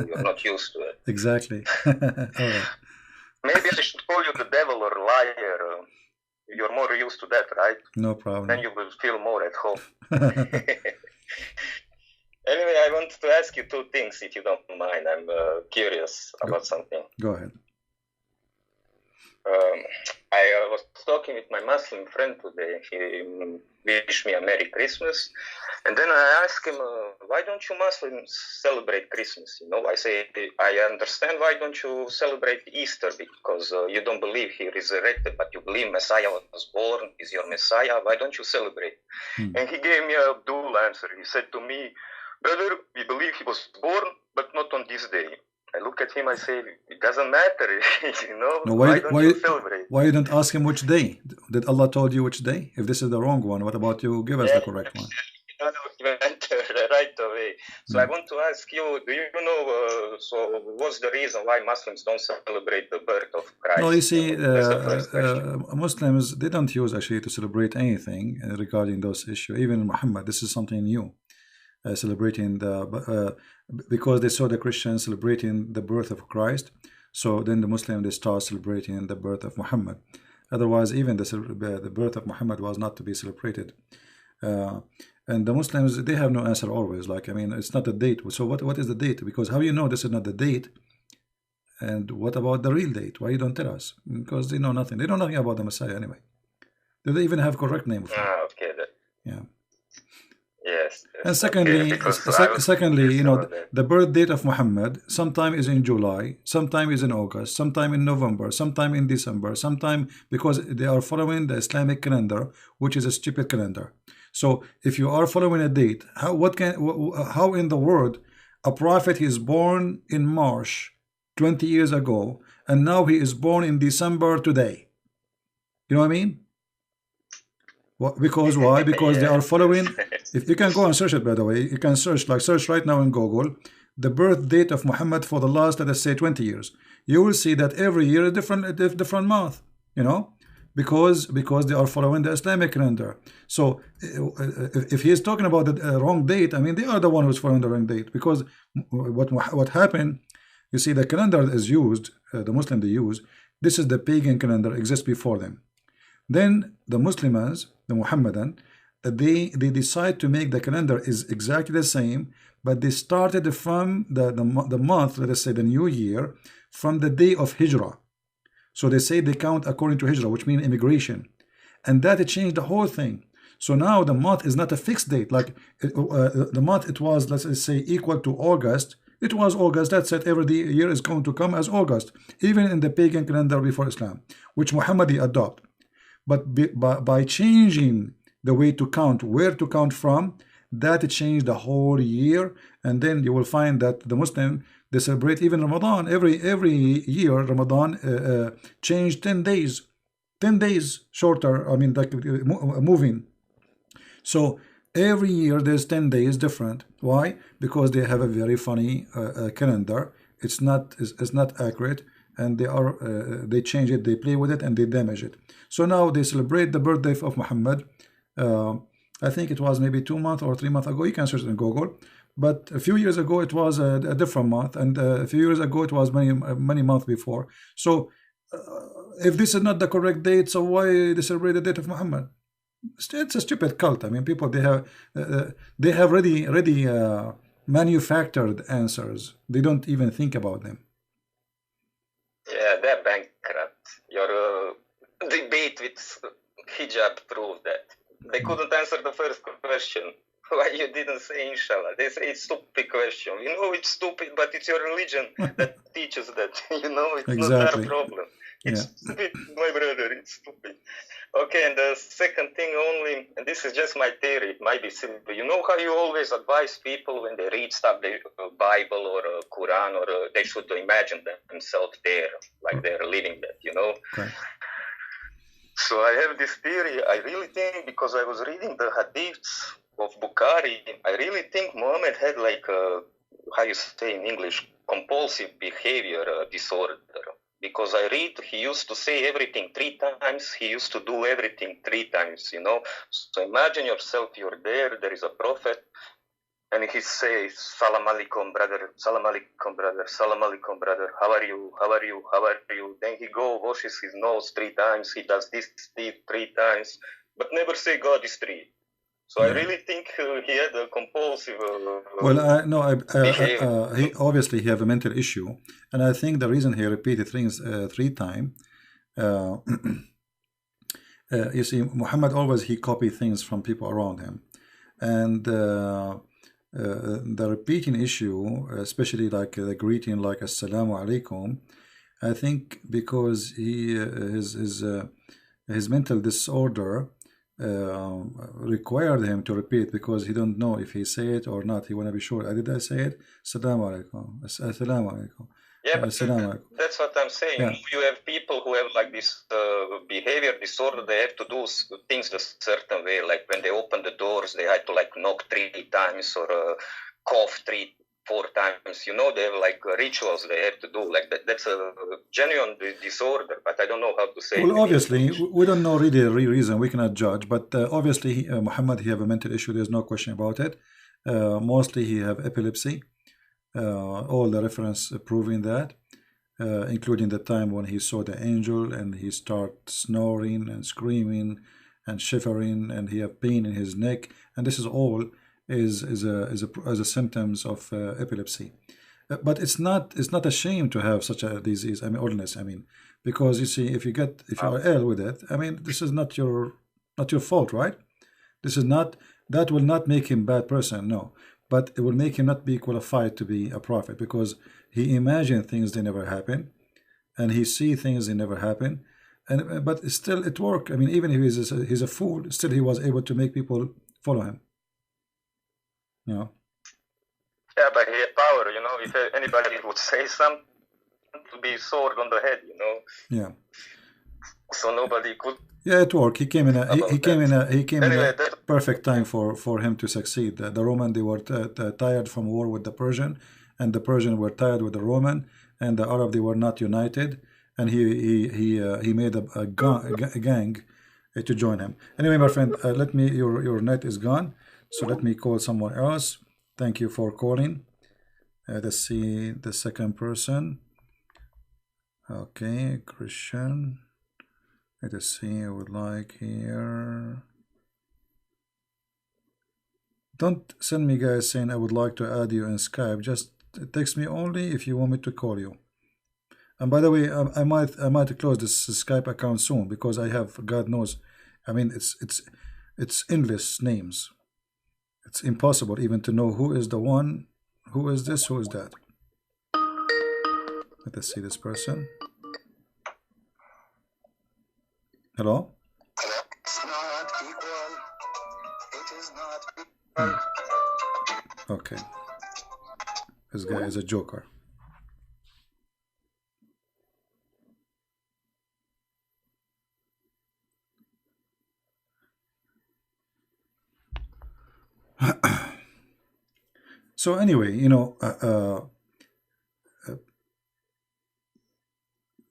Speaker 3: You're not used to it.
Speaker 1: Exactly. All right.
Speaker 3: Maybe I should call you the devil or liar. You're more used to that, right?
Speaker 1: No problem.
Speaker 3: Then you will feel more at home. Anyway, I want to ask you two things, if you don't mind. I'm curious about something.
Speaker 1: Go ahead.
Speaker 3: I was talking with my Muslim friend today. He wished me a Merry Christmas. And then I asked him, why don't you Muslims celebrate Christmas? You know, I say, I understand why don't you celebrate Easter, because you don't believe he resurrected, but you believe Messiah was born, is your Messiah. Why don't you celebrate? And he gave me a dual answer. He said to me, brother, we believe he was born, but not on this day. I look at him, I say, it doesn't matter, you know,
Speaker 1: No,
Speaker 3: why don't you celebrate?
Speaker 1: Why you don't ask him which day? Did Allah told you which day? If this is the wrong one, what about you give us the correct one?
Speaker 3: No, he went right away. So I want to ask you, do you know, so what's the reason why Muslims don't celebrate the birth of Christ?
Speaker 1: No, you see,
Speaker 3: That's the first question.
Speaker 1: Muslims, they don't use actually to celebrate anything regarding those issues. Even Muhammad, this is something new. Celebrating because they saw the Christians celebrating the birth of Christ, so then the Muslim they start celebrating the birth of Muhammad. Otherwise, even the birth of Muhammad was not to be celebrated. And the Muslims, they have no answer always. Like, I mean, it's not a date. So what is the date? Because how you know this is not the date? And what about the real date? Why you don't tell us? Because they know nothing. They know nothing about the Messiah anyway. Do they even have correct name of him?
Speaker 3: Okay.
Speaker 1: Yeah.
Speaker 3: Yes.
Speaker 1: And secondly,
Speaker 3: Okay,
Speaker 1: secondly, you know, the birth date of Muhammad sometime is in July, sometime is in August, sometime in November, sometime in December, sometime because they are following the Islamic calendar, which is a stupid calendar. So if you are following a date, how in the world a prophet is born in March 20 years ago, and now he is born in December today? You know what I mean? Because why? Because they are following. If you can go and search it, by the way, you can search right now in Google the birth date of Muhammad for the last, let us say, 20 years. You will see that every year a different month. You know, because they are following the Islamic calendar. So if he is talking about the wrong date, I mean, they are the one who's following the wrong date. Because what happened? You see, the calendar is used. The Muslim they use. This is the pagan calendar exists before them. Then the Muslims, the Muhammadan, they decide to make the calendar is exactly the same, but they started from the month, let us say the new year, from the day of Hijrah. So they say they count according to Hijrah, which means immigration, and that changed the whole thing. So now the month is not a fixed date. Like the month it was, let's say, equal to August. It was August. That's it. Every year is going to come as August, even in the pagan calendar before Islam, which Muhammadi adopt. But by changing the way to count, where to count from, that changed the whole year. And then you will find that the Muslim, they celebrate even Ramadan. Every year Ramadan changed 10 days shorter. I mean, like moving. So every year there's 10 days different. Why? Because they have a very funny calendar. It's not accurate. And they change it, they play with it, and they damage it. So now they celebrate the birthday of Muhammad. I think it was maybe 2 months or 3 months ago. You can search it in Google. But a few years ago it was a different month, and a few years ago it was many months before. So if this is not the correct date, so why they celebrate the date of Muhammad? It's a stupid cult. I mean, people they have ready manufactured answers. They don't even think about them.
Speaker 7: Yeah, they're bankrupt. Your debate with hijab proved that. They couldn't answer the first question. Why you didn't say inshallah? They say it's stupid question. You know it's stupid, but it's your religion that teaches that. You know, it's
Speaker 1: Exactly.
Speaker 7: not their problem. It's
Speaker 1: Yeah.
Speaker 7: stupid, my brother, it's stupid. Okay, and the second thing only, and this is just my theory, it might be simple. You know how you always advise people when they read stuff, the Bible or Quran, or they should imagine themselves there, like they're living that, you know?
Speaker 1: Okay.
Speaker 7: So I have this theory. I really think, because I was reading the hadiths of Bukhari, I really think Muhammad had like how you say in English, compulsive behavior disorder. Because I read, he used to say everything 3 times. He used to do everything 3 times, you know. So imagine yourself, you're there is a prophet, and he says, Salam alaikum, brother, Salam alaikum, brother, Salam alaikum, brother, how are you, how are you, how are you? Then he washes his nose 3 times, he does this 3 times, but never say God is 3. So I really think he had a compulsive
Speaker 1: Well, no,
Speaker 7: behavior.
Speaker 1: he obviously he have a mental issue, and I think the reason he repeated things 3 times, you see, Muhammad always he copy things from people around him, and the repeating issue, especially like the greeting like Assalamu alaikum, I think because his mental disorder required him to repeat, because he don't know if he say it or not. He want to be sure. Did I say it? Assalamu alaikum. Assalamu alaikum.
Speaker 7: Yeah, but
Speaker 1: Assalamu alaikum.
Speaker 7: that's what I'm saying.
Speaker 1: Yeah.
Speaker 7: You have people who have like this behavior disorder. They have to do things a certain way. Like when they open the doors, they had to like knock 3 times or cough 4 times. You know, they have like rituals they have to do. Like that. That's a genuine disorder. But I don't know how to say.
Speaker 1: Well,
Speaker 7: it.
Speaker 1: obviously, we don't know really the real reason. We cannot judge. But obviously, Muhammad, he have a mental issue. There's no question about it. Mostly, he have epilepsy. All the reference proving that, including the time when he saw the angel and he start snoring and screaming and shivering, and he have pain in his neck, and this is all is a symptoms of epilepsy. But it's not a shame to have such a disease. I mean, illness. I mean, because you see, if you are ill with it, I mean, this is not your fault, right? This is not, that will not make him bad person, no. But it will make him not be qualified to be a prophet, because he imagined things they never happen, and he see things they never happen, and but still it worked. I mean, even if he's a fool, still he was able to make people follow him. You know.
Speaker 7: Yeah, but he had power. You know, if anybody would say something, to be sword on the head. You know.
Speaker 1: Yeah.
Speaker 7: So nobody could.
Speaker 1: Yeah, it worked. He came in
Speaker 7: Anyway,
Speaker 1: a perfect time for him to succeed. The Roman, they were tired from war with the Persian, and the Persian were tired with the Roman, and the Arab, they were not united, and he made a gang to join him. Anyway, my friend, let me, your net is gone, so let me call someone else. Thank you for calling. Let's see the second person. Okay, Christian. Let us see, I would like here. Don't send me guys saying I would like to add you in Skype. Just text me only if you want me to call you. And by the way, I might close this Skype account soon, because I have, God knows, I mean, it's endless names. It's impossible even to know who is the one, who is this, who is that. Let us see this person. Hello?
Speaker 8: It's not equal. It is not equal.
Speaker 1: Okay. This guy is a joker. So anyway, you know,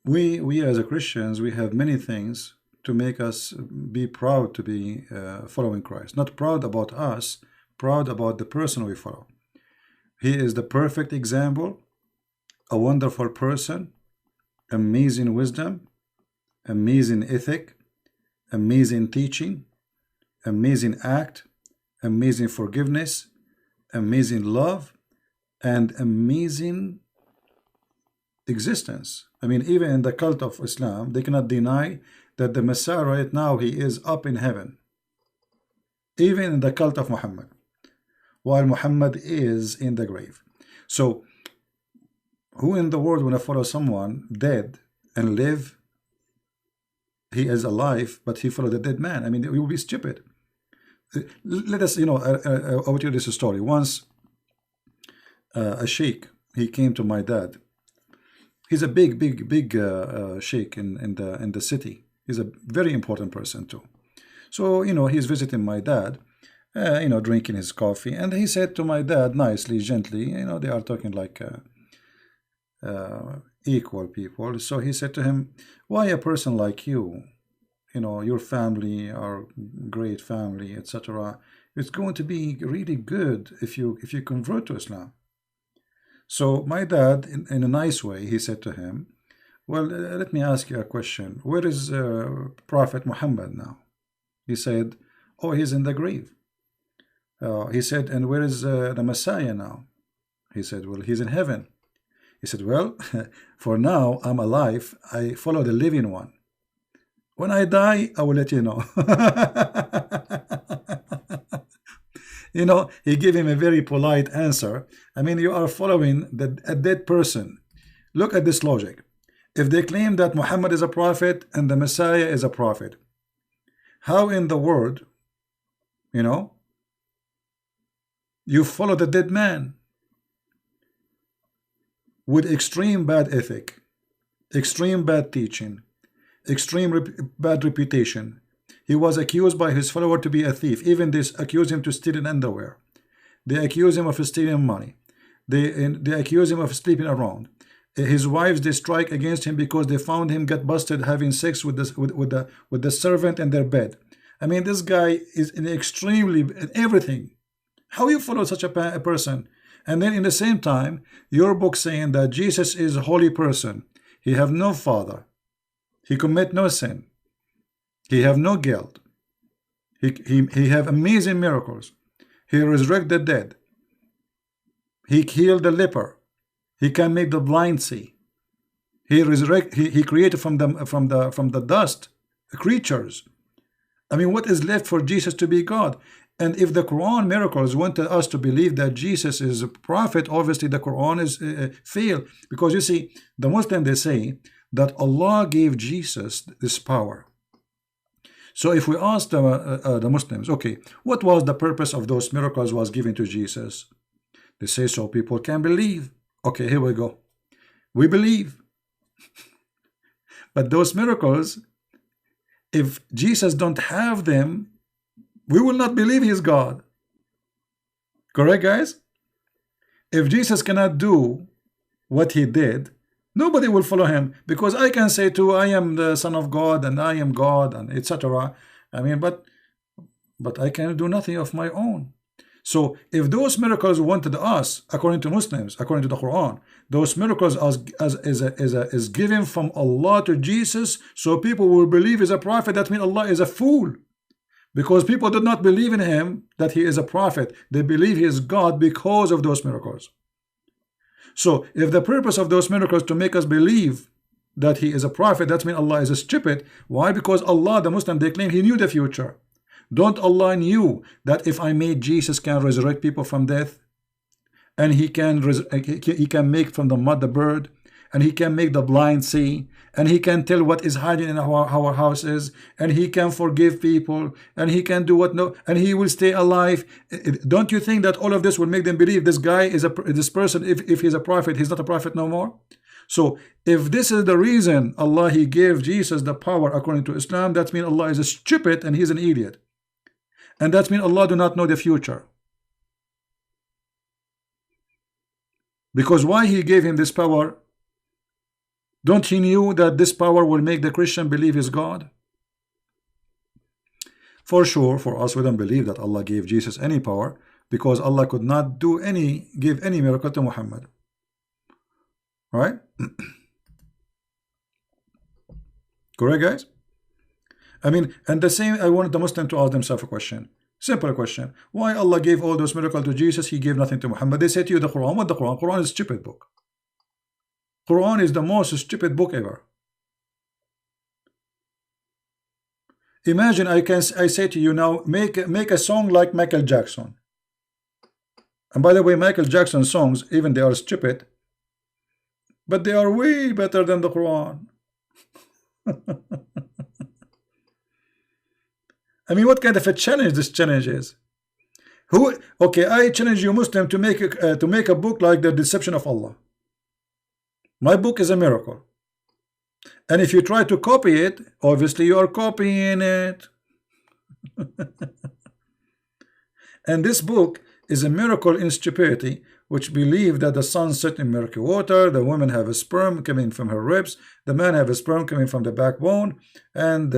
Speaker 1: we as a Christians, we have many things to make us be proud to be following Christ. Not proud about us, proud about the person we follow. He is the perfect example, a wonderful person, amazing wisdom, amazing ethic, amazing teaching, amazing act, amazing forgiveness, amazing love, and amazing existence. I mean, even in the cult of Islam, they cannot deny that the Messiah right now, he is up in heaven. Even in the cult of Muhammad, while Muhammad is in the grave. So, who in the world want to follow someone dead and live? He is alive, but he followed a dead man. I mean, we will be stupid. Let us, I will tell you this story. Once, a sheikh, he came to my dad. He's a big sheikh in the city. He's a very important person too. So, he's visiting my dad, drinking his coffee, and he said to my dad nicely, gently, they are talking like equal people. So he said to him, why a person like you, your family are great family, etc. It's going to be really good if you convert to Islam. So my dad, in a nice way, he said to him, well, let me ask you a question. Where is Prophet Muhammad now? He said, oh, he's in the grave. He said, and where is the Messiah now? He said, well, he's in heaven. He said, well, for now, I'm alive. I follow the living one. When I die, I will let you know. He gave him a very polite answer. I mean, you are following a dead person. Look at this logic. If they claim that Muhammad is a prophet and the Messiah is a prophet, how in the world, you follow the dead man with extreme bad ethic, extreme bad teaching, extreme bad reputation? He was accused by his follower to be a thief. Even they accuse him to steal in underwear. They accuse him of stealing money. They accuse him of sleeping around. His wives, they strike against him because they found him get busted having sex with the servant in their bed. I mean, this guy is in extremely in everything. How you follow such a person? And then in the same time, your book saying that Jesus is a holy person. He have no father. He commit no sin. He have no guilt. He have amazing miracles. He resurrect the dead. He healed the leper. He can make the blind see. He created from the dust creatures. I mean, what is left for Jesus to be God? And if the Quran miracles wanted us to believe that Jesus is a prophet, obviously the Quran is failed. Because you see, the Muslims, they say that Allah gave Jesus this power. So if we ask the Muslims, okay, what was the purpose of those miracles was given to Jesus? They say so people can believe. Okay, here we go. We believe. But those miracles, if Jesus don't have them, we will not believe he's God. Correct, guys? If Jesus cannot do what he did, nobody will follow him, because I can say too, I am the Son of God and I am God and etc. I mean, but I can do nothing of my own. So if those miracles wanted us, according to Muslims, according to the Quran, those miracles is given from Allah to Jesus, so people will believe he's a prophet. That means Allah is a fool, because people did not believe in him that he is a prophet. They believe he is God because of those miracles. So if the purpose of those miracles to make us believe that he is a prophet, that means Allah is a stupid. Why? Because Allah, the Muslim, they claim he knew the future. Don't Allah knew that if I made Jesus can resurrect people from death, and he can make from the mud the bird, and he can make the blind see, and he can tell what is hiding in our houses, and he can forgive people, and he can do what no, and he will stay alive. Don't you think that all of this will make them believe this guy is this person, if he's a prophet, he's not a prophet no more? So if this is the reason Allah he gave Jesus the power according to Islam, that means Allah is a stupid and he's an idiot. And that means Allah do not know the future. Because why he gave him this power? Don't he knew that this power will make the Christian believe is God? For sure, for us, we don't believe that Allah gave Jesus any power, because Allah could not give any miracle to Muhammad. Right? Correct, guys? I mean, and the same, I wanted the Muslim to ask themselves a question. Simple question. Why Allah gave all those miracles to Jesus? He gave nothing to Muhammad. They say to you the Quran. What the Quran? Quran is a stupid book. Quran is the most stupid book ever. Imagine I say to you now, make a song like Michael Jackson. And by the way, Michael Jackson songs, even they are stupid, but they are way better than the Quran. I mean, what kind of a challenge this challenge is? Who? Okay, I challenge you, Muslim, to make a book like The Deception of Allah. My book is a miracle. And if you try to copy it, obviously you are copying it. And this book is a miracle in stupidity, which believe that the sun set in murky water, the woman have a sperm coming from her ribs, the man have a sperm coming from the backbone, and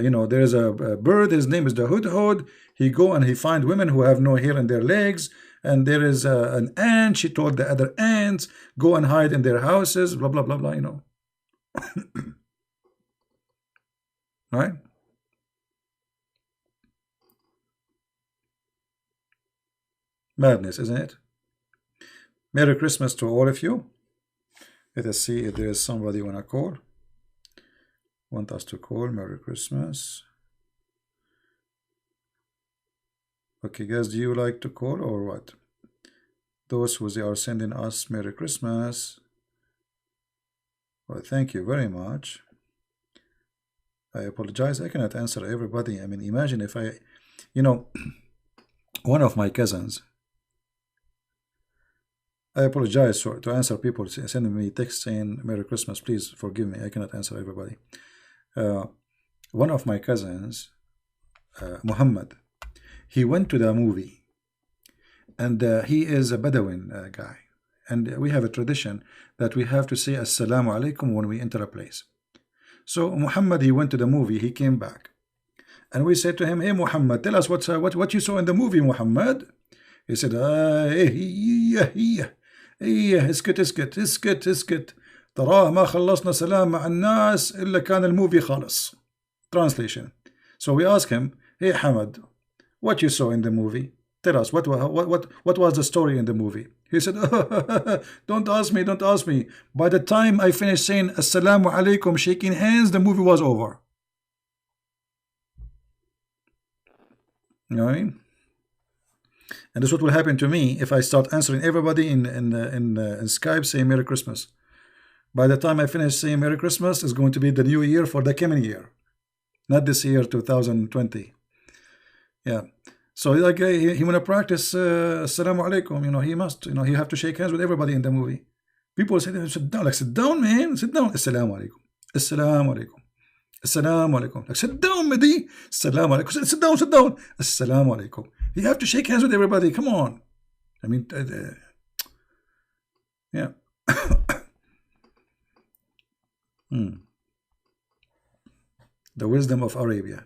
Speaker 1: you know, there is a bird, his name is the hudhud. He go and he find women who have no hair in their legs, and there is an ant. She told the other ants, go and hide in their houses, blah blah blah blah, you know. Right? Madness, isn't it? Merry Christmas to all of you. Let us see if there is somebody want to call. Want us to call. Merry Christmas. Okay, guys, do you like to call or what? Those who they are sending us Merry Christmas. Well, thank you very much. I apologize. I cannot answer everybody. I mean, imagine if I, you know, one of my cousins. I apologize to answer people sending me text saying Merry Christmas. Please forgive me. I cannot answer everybody. One of my cousins, Muhammad, he went to the movie, and he is a Bedouin guy, and we have a tradition that we have to say Assalamu alaikum when we enter a place. So Muhammad, he went to the movie, he came back, and we said to him, hey Muhammad, tell us what you saw in the movie, Muhammad. He said, اسكت تراه ما خلصنا سلام مع الناس إلا كان الموفي خالص. Translation. So we ask him, hey Hamad, what you saw in the movie? Tell us what was the story in the movie? He said, don't ask me. By the time I finished saying Assalamu alaikum, shaking hands, the movie was over. You know what I mean? And this is what will happen to me if I start answering everybody in Skype saying Merry Christmas. By the time I finish saying Merry Christmas, it's going to be the new year for the coming year, not this year 2020. Yeah. So like he want to practice Assalamu alaikum, you know, he must, you know, he have to shake hands with everybody in the movie. People say, sit down, like sit down, man, sit down. Assalamu alaikum, Assalamu alaikum, Assalamu alaikum. Like sit down, Mehdi. Assalamu alaikum. Sit down. Assalamu alaikum. You have to shake hands with everybody. Come on. I mean, yeah. The wisdom of Arabia.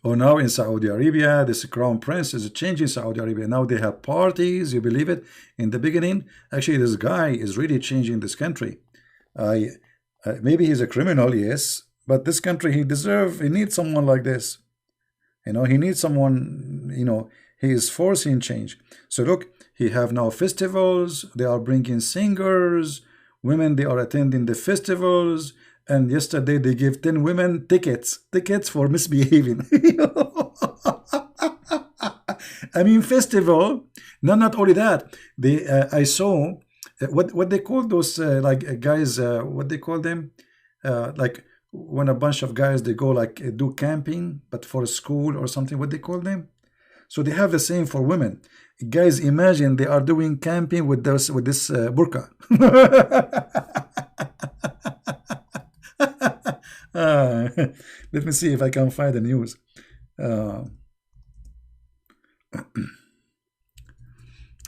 Speaker 1: Oh, now in Saudi Arabia, this crown prince is changing Saudi Arabia. Now they have parties. You believe it? In the beginning, actually, this guy is really changing this country. Maybe he's a criminal, yes, but this country, he needs someone like this. You know, he needs someone, you know, he is forcing change. So look, he have now festivals. They are bringing singers. Women, they are attending the festivals. And yesterday they gave 10 women tickets for misbehaving. I mean, festival. No, not only that. I saw what they call those like guys. What they call them? Like when a bunch of guys they go like do camping, but for school or something. What they call them? So they have the same for women. Guys, imagine they are doing camping with this burqa. Let me see if I can find the news.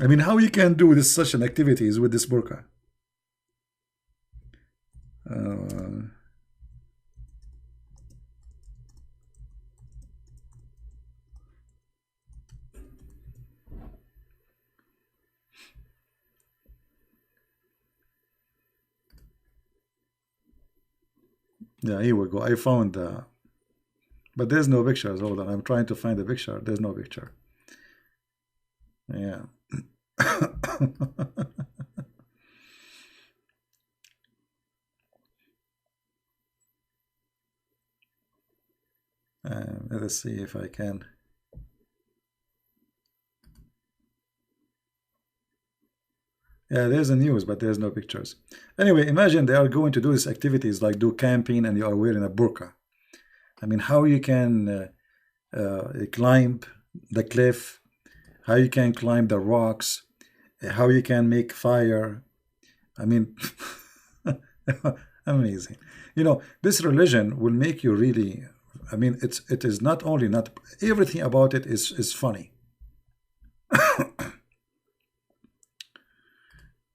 Speaker 1: I mean, how you can do this such an activities with this burqa? Yeah, here we go. I found but there's no pictures. Hold on, I'm trying to find a picture. There's no picture. Yeah. Let's see if I can. Yeah, there's a news, but there's no pictures. Anyway, imagine they are going to do these activities like do camping and you are wearing a burqa. I mean, how you can climb the cliff, how you can climb the rocks, how you can make fire. I mean, amazing. You know, this religion will make you really, I mean, it is not only not, everything about it is funny.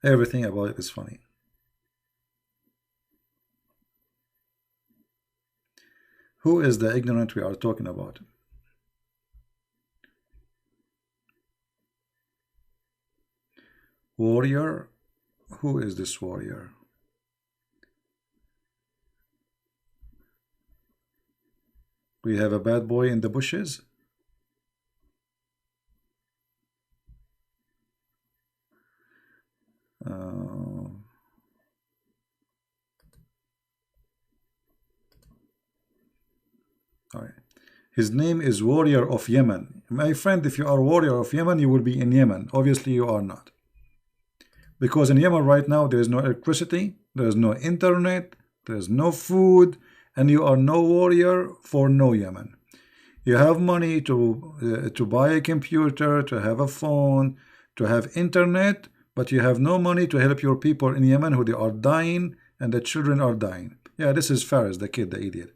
Speaker 1: Everything about it is funny. Who is the ignorant we are talking about? Warrior? Who is this warrior? We have a bad boy in the bushes. All right. His name is Warrior of Yemen. My friend, if you are Warrior of Yemen, you will be in Yemen. Obviously, you are not. Because in Yemen right now, there is no electricity, there is no internet, there is no food, and you are no warrior for no Yemen. You have money to buy a computer, to have a phone, to have internet, but you have no money to help your people in Yemen who they are dying and the children are dying. Yeah, this is Faris, the kid, the idiot.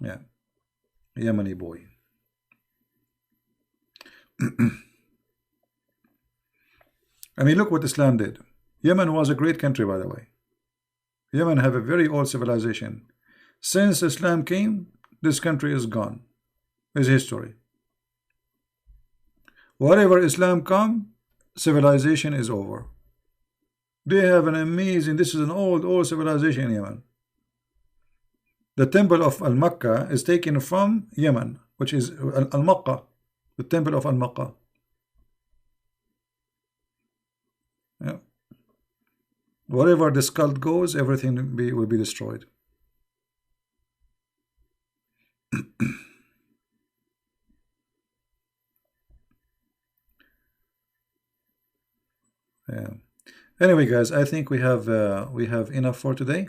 Speaker 1: Yeah, Yemeni boy. I mean, look what Islam did. Yemen was a great country, by the way. Yemen have a very old civilization. Since Islam came, this country is gone. It's history. Wherever Islam come, civilization is over. They have an amazing, this is an old civilization in Yemen. The temple of Al-Makkah is taken from Yemen, which is Al-Makkah, the temple of Al-Makkah. Yeah. Wherever this cult goes, everything will be destroyed. Yeah. Anyway, guys, I think we have enough for today.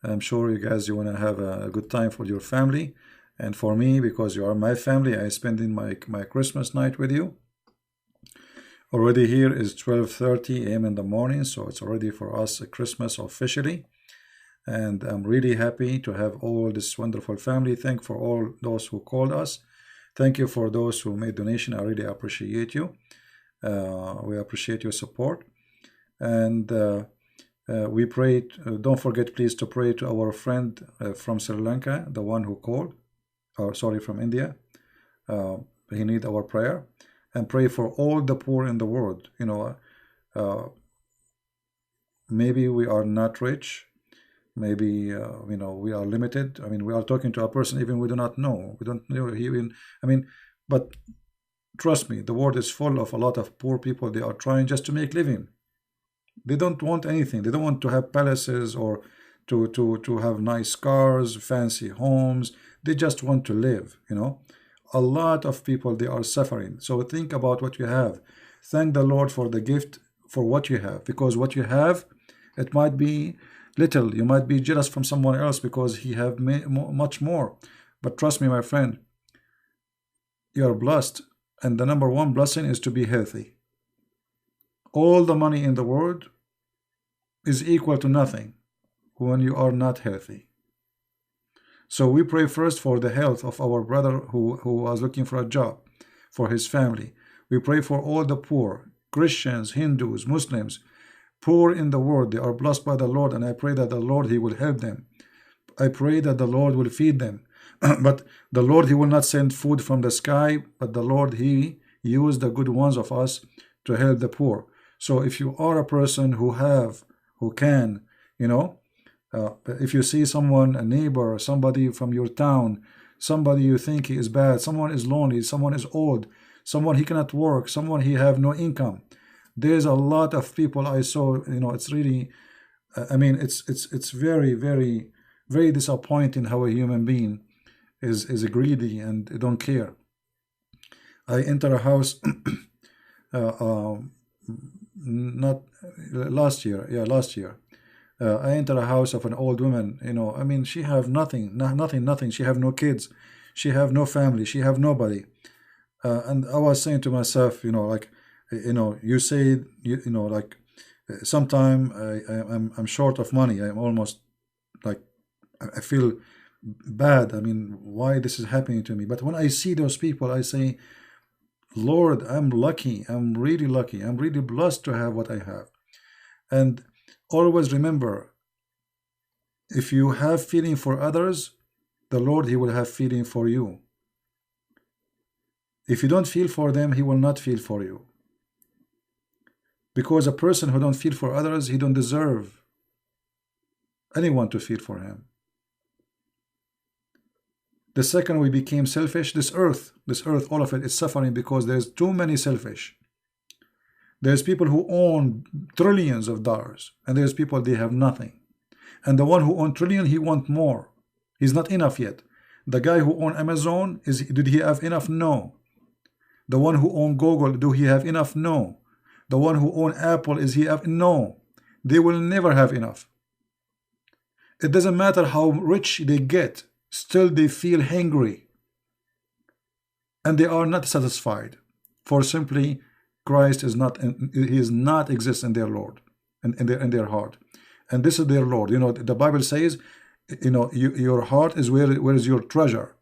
Speaker 1: I'm sure you guys, you want to have a good time for your family, and for me, because you are my family, I spend in my Christmas night with you. Already here is 12:30 a.m. in the morning, so it's already for us a Christmas officially, and I'm really happy to have all this wonderful family. Thank for all those who called us. Thank you for those who made donation. I really appreciate you. We appreciate your support, and we pray. Don't forget, please, to pray to our friend from Sri Lanka, the one who called, or sorry, from India. He needs our prayer, and pray for all the poor in the world. You know, maybe we are not rich, maybe you know, we are limited. I mean, we are talking to a person even we do not know. We don't know even. I mean, but trust me, the world is full of a lot of poor people. They are trying just to make living. They don't want anything. They don't want to have palaces or to have nice cars, fancy homes. They just want to live, you know. A lot of people, they are suffering. So think about what you have. Thank the Lord for the gift, for what you have. Because what you have, it might be little. You might be jealous from someone else because he have much more. But trust me, my friend, you are blessed. And the number one blessing is to be healthy. All the money in the world is equal to nothing when you are not healthy. So we pray first for the health of our brother who was looking for a job, for his family. We pray for all the poor, Christians, Hindus, Muslims, poor in the world. They are blessed by the Lord, and I pray that the Lord, He will help them. I pray that the Lord will feed them. But the Lord, He will not send food from the sky, but the Lord, He used the good ones of us to help the poor. So if you are a person who can, you know, If you see someone, a neighbor, somebody from your town, somebody you think he is bad, someone is lonely, someone is old, someone he cannot work, someone he have no income. There's a lot of people I saw, it's really, I mean, it's very, very, very disappointing how a human being is greedy and don't care. I enter a house not last year, yeah, last year. I enter a house of an old woman, I mean, she have nothing, nothing. She have no kids, she have no family, she have nobody. And I was saying to myself, like, you say, like, sometime I'm short of money. I'm almost like, I feel bad. I mean, why this is happening to me? But when I see those people, I say, Lord, I'm lucky. I'm really lucky. I'm really blessed to have what I have. And always remember, if you have feeling for others, the Lord, he will have feeling for you. If you don't feel for them, he will not feel for you. Because a person who don't feel for others, he don't deserve anyone to feel for him. The second we became selfish, this earth, all of it is suffering because there's too many selfish. There's people who own trillions of dollars, and there's people, they have nothing. And the one who own trillion, he want more. He's not enough yet. The guy who own Amazon, did he have enough? No. The one who own Google, do he have enough? No. The one who own Apple, is he have? No. They will never have enough. It doesn't matter how rich they get, still they feel hungry. And they are not satisfied. For simply, Christ is not, he is not exist in their Lord, in their heart. And this is their Lord. The Bible says, your heart is where is your treasure.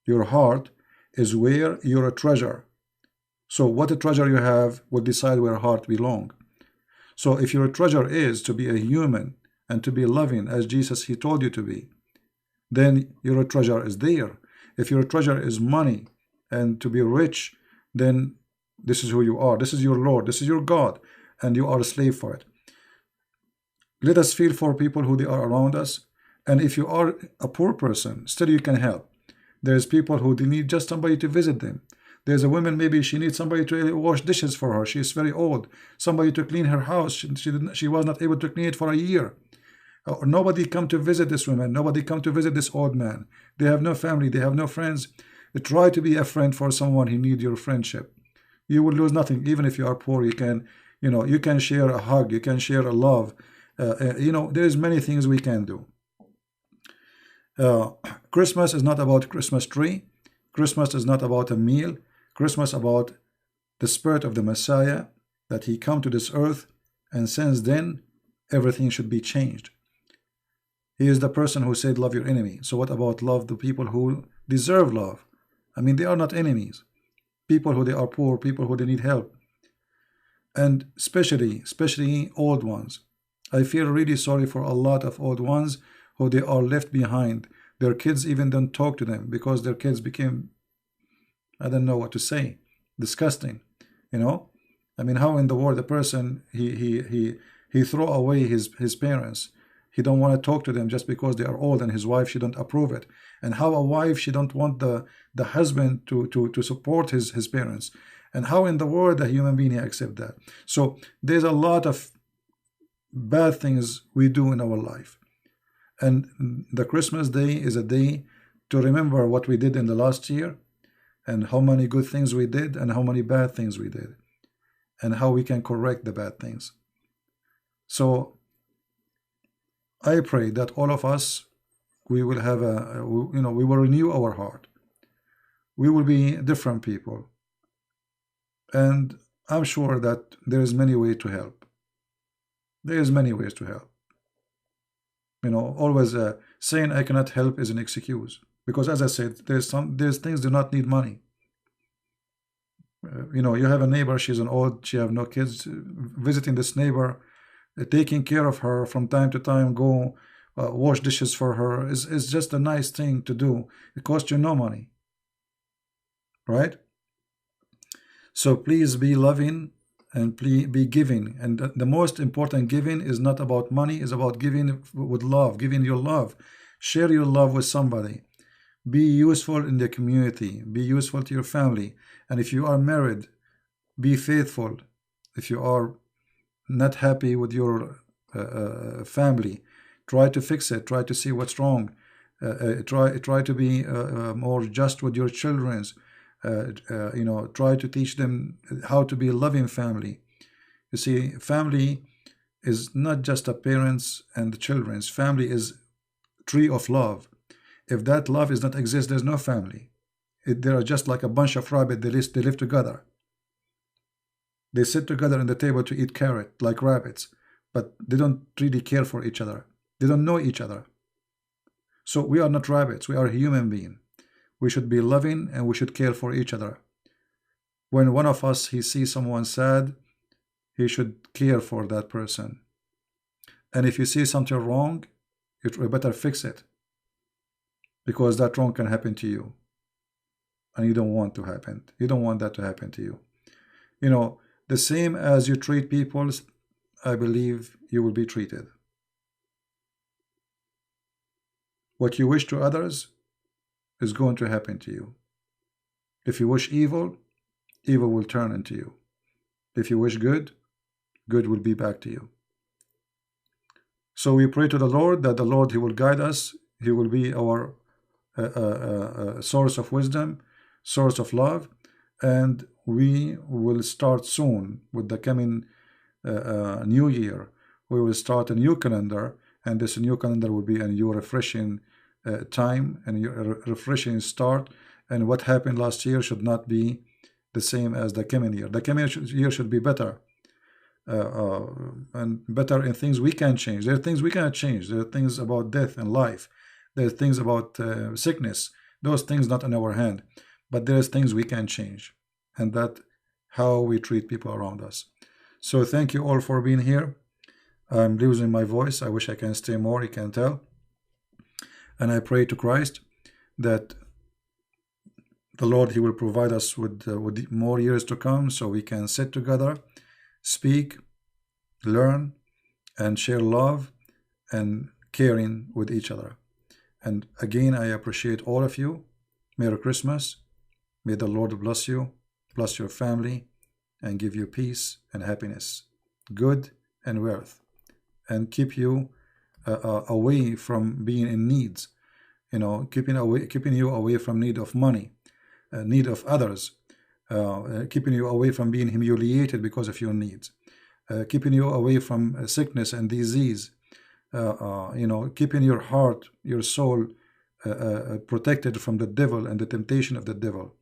Speaker 1: Your heart is where your treasure. So what a treasure you have will decide where heart belong. So if your treasure is to be a human and to be loving as Jesus, he told you to be, then your treasure is there. If your treasure is money and to be rich, then this is who you are. This is your Lord. This is your God. And you are a slave for it. Let us feel for people who they are around us. And if you are a poor person, still you can help. There's people who they need just somebody to visit them. There's a woman, maybe she needs somebody to wash dishes for her. She's very old. Somebody to clean her house. She was not able to clean it for a year. Nobody come to visit this woman. Nobody come to visit this old man. They have no family. They have no friends. Try to be a friend for someone who needs your friendship. You will lose nothing. Even if you are poor, you can, you can share a hug. You can share a love. There's many things we can do. Christmas is not about Christmas tree. Christmas is not about a meal. Christmas about the spirit of the Messiah, that he come to this earth, and since then everything should be changed. He is the person who said love your enemy. So what about love the people who deserve love? I mean, they are not enemies. People who they are poor, people who they need help. And especially old ones. I feel really sorry for a lot of old ones who they are left behind. Their kids even don't talk to them because their kids became, I don't know what to say, disgusting. I mean, how in the world a person he throw away his parents? He don't want to talk to them just because they are old, and his wife, she don't approve it. And how a wife, she don't want the husband to support his parents. And how in the world a human being accept that? So there's a lot of bad things we do in our life. And the Christmas day is a day to remember what we did in the last year, and how many good things we did, and how many bad things we did, and how we can correct the bad things. So I pray that all of us, we will have we will renew our heart. We will be different people. And I'm sure that there is many ways to help. There is many ways to help. Always saying I cannot help is an excuse. Because as I said, there's things do not need money. You have a neighbor, she's she have no kids. Visiting this neighbor, taking care of her from time to time, go wash dishes for her is just a nice thing to do. It costs you no money, right? So please be loving and please be giving. And the most important giving is not about money, is about giving with love, giving your love. Share your love with somebody. Be useful in the community, be useful to your family. And if you are married, be faithful. If you are not happy with your family, try to fix it, try to see what's wrong. Try to be more just with your children. You know, try to teach them how to be a loving family. You see, family is not just the parents and the children's. Family is tree of love. If that love is not exist, there's no family. They are just like a bunch of rabbits. They live together. They sit together on the table to eat carrot like rabbits, but they don't really care for each other. They don't know each other. So we are not rabbits. We are human beings. We should be loving and we should care for each other. When one of us he sees someone sad, he should care for that person. And if you see something wrong, you better fix it, because that wrong can happen to you, and you don't want to happen. You don't want that to happen to you. You know, the same as you treat people, I believe you will be treated. What you wish to others is going to happen to you. If you wish evil, evil will turn into you. If you wish good, good will be back to you. So we pray to the Lord that the Lord, he will guide us. He will be our source of wisdom, source of love, and we will start soon with the coming new year. We will start a new calendar, and this new calendar will be a new refreshing time and a refreshing start. And what happened last year should not be the same as the coming year. The coming year should be better, and better in things we can change. There are things we cannot change. There are things about death and life. There are things about sickness. Those things not in our hand, but there is things we can change, and that how we treat people around us. So thank you all for being here. I'm losing my voice. I wish I can stay more. You can tell. And I pray to Christ that the Lord, he will provide us with more years to come, so we can sit together, speak, learn, and share love and caring with each other. And again, I appreciate all of you. Merry Christmas. May the Lord bless you, bless your family, and give you peace and happiness, good and wealth, and keep you away from being in needs. You know, keeping you away from need of money, need of others, keeping you away from being humiliated because of your needs, keeping you away from sickness and disease, you know, keeping your heart, your soul protected from the devil and the temptation of the devil.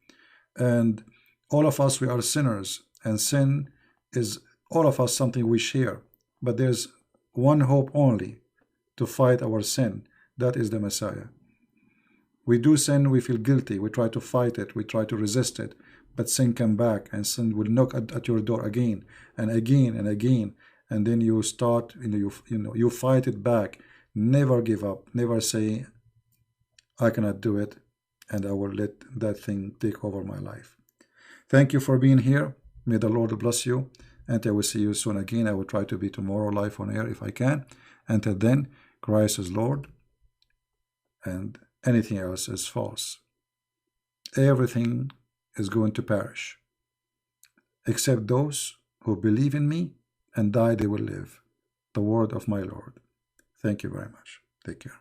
Speaker 1: And all of us, we are sinners, and sin is all of us something we share, but there's one hope only to fight our sin. That is the Messiah. We do sin, we feel guilty, we try to fight it, we try to resist it, but sin come back, and sin will knock at your door again and again and again, and then you start, you fight it back. Never give up, never say, I cannot do it, and I will let that thing take over my life. Thank you for being here. May the Lord bless you, and I will see you soon again. I will try to be tomorrow live on air if I can. Until then, Christ is Lord, and anything else is false. Everything is going to perish, except those who believe in me and die they will live. The word of my Lord. Thank you very much. Take care.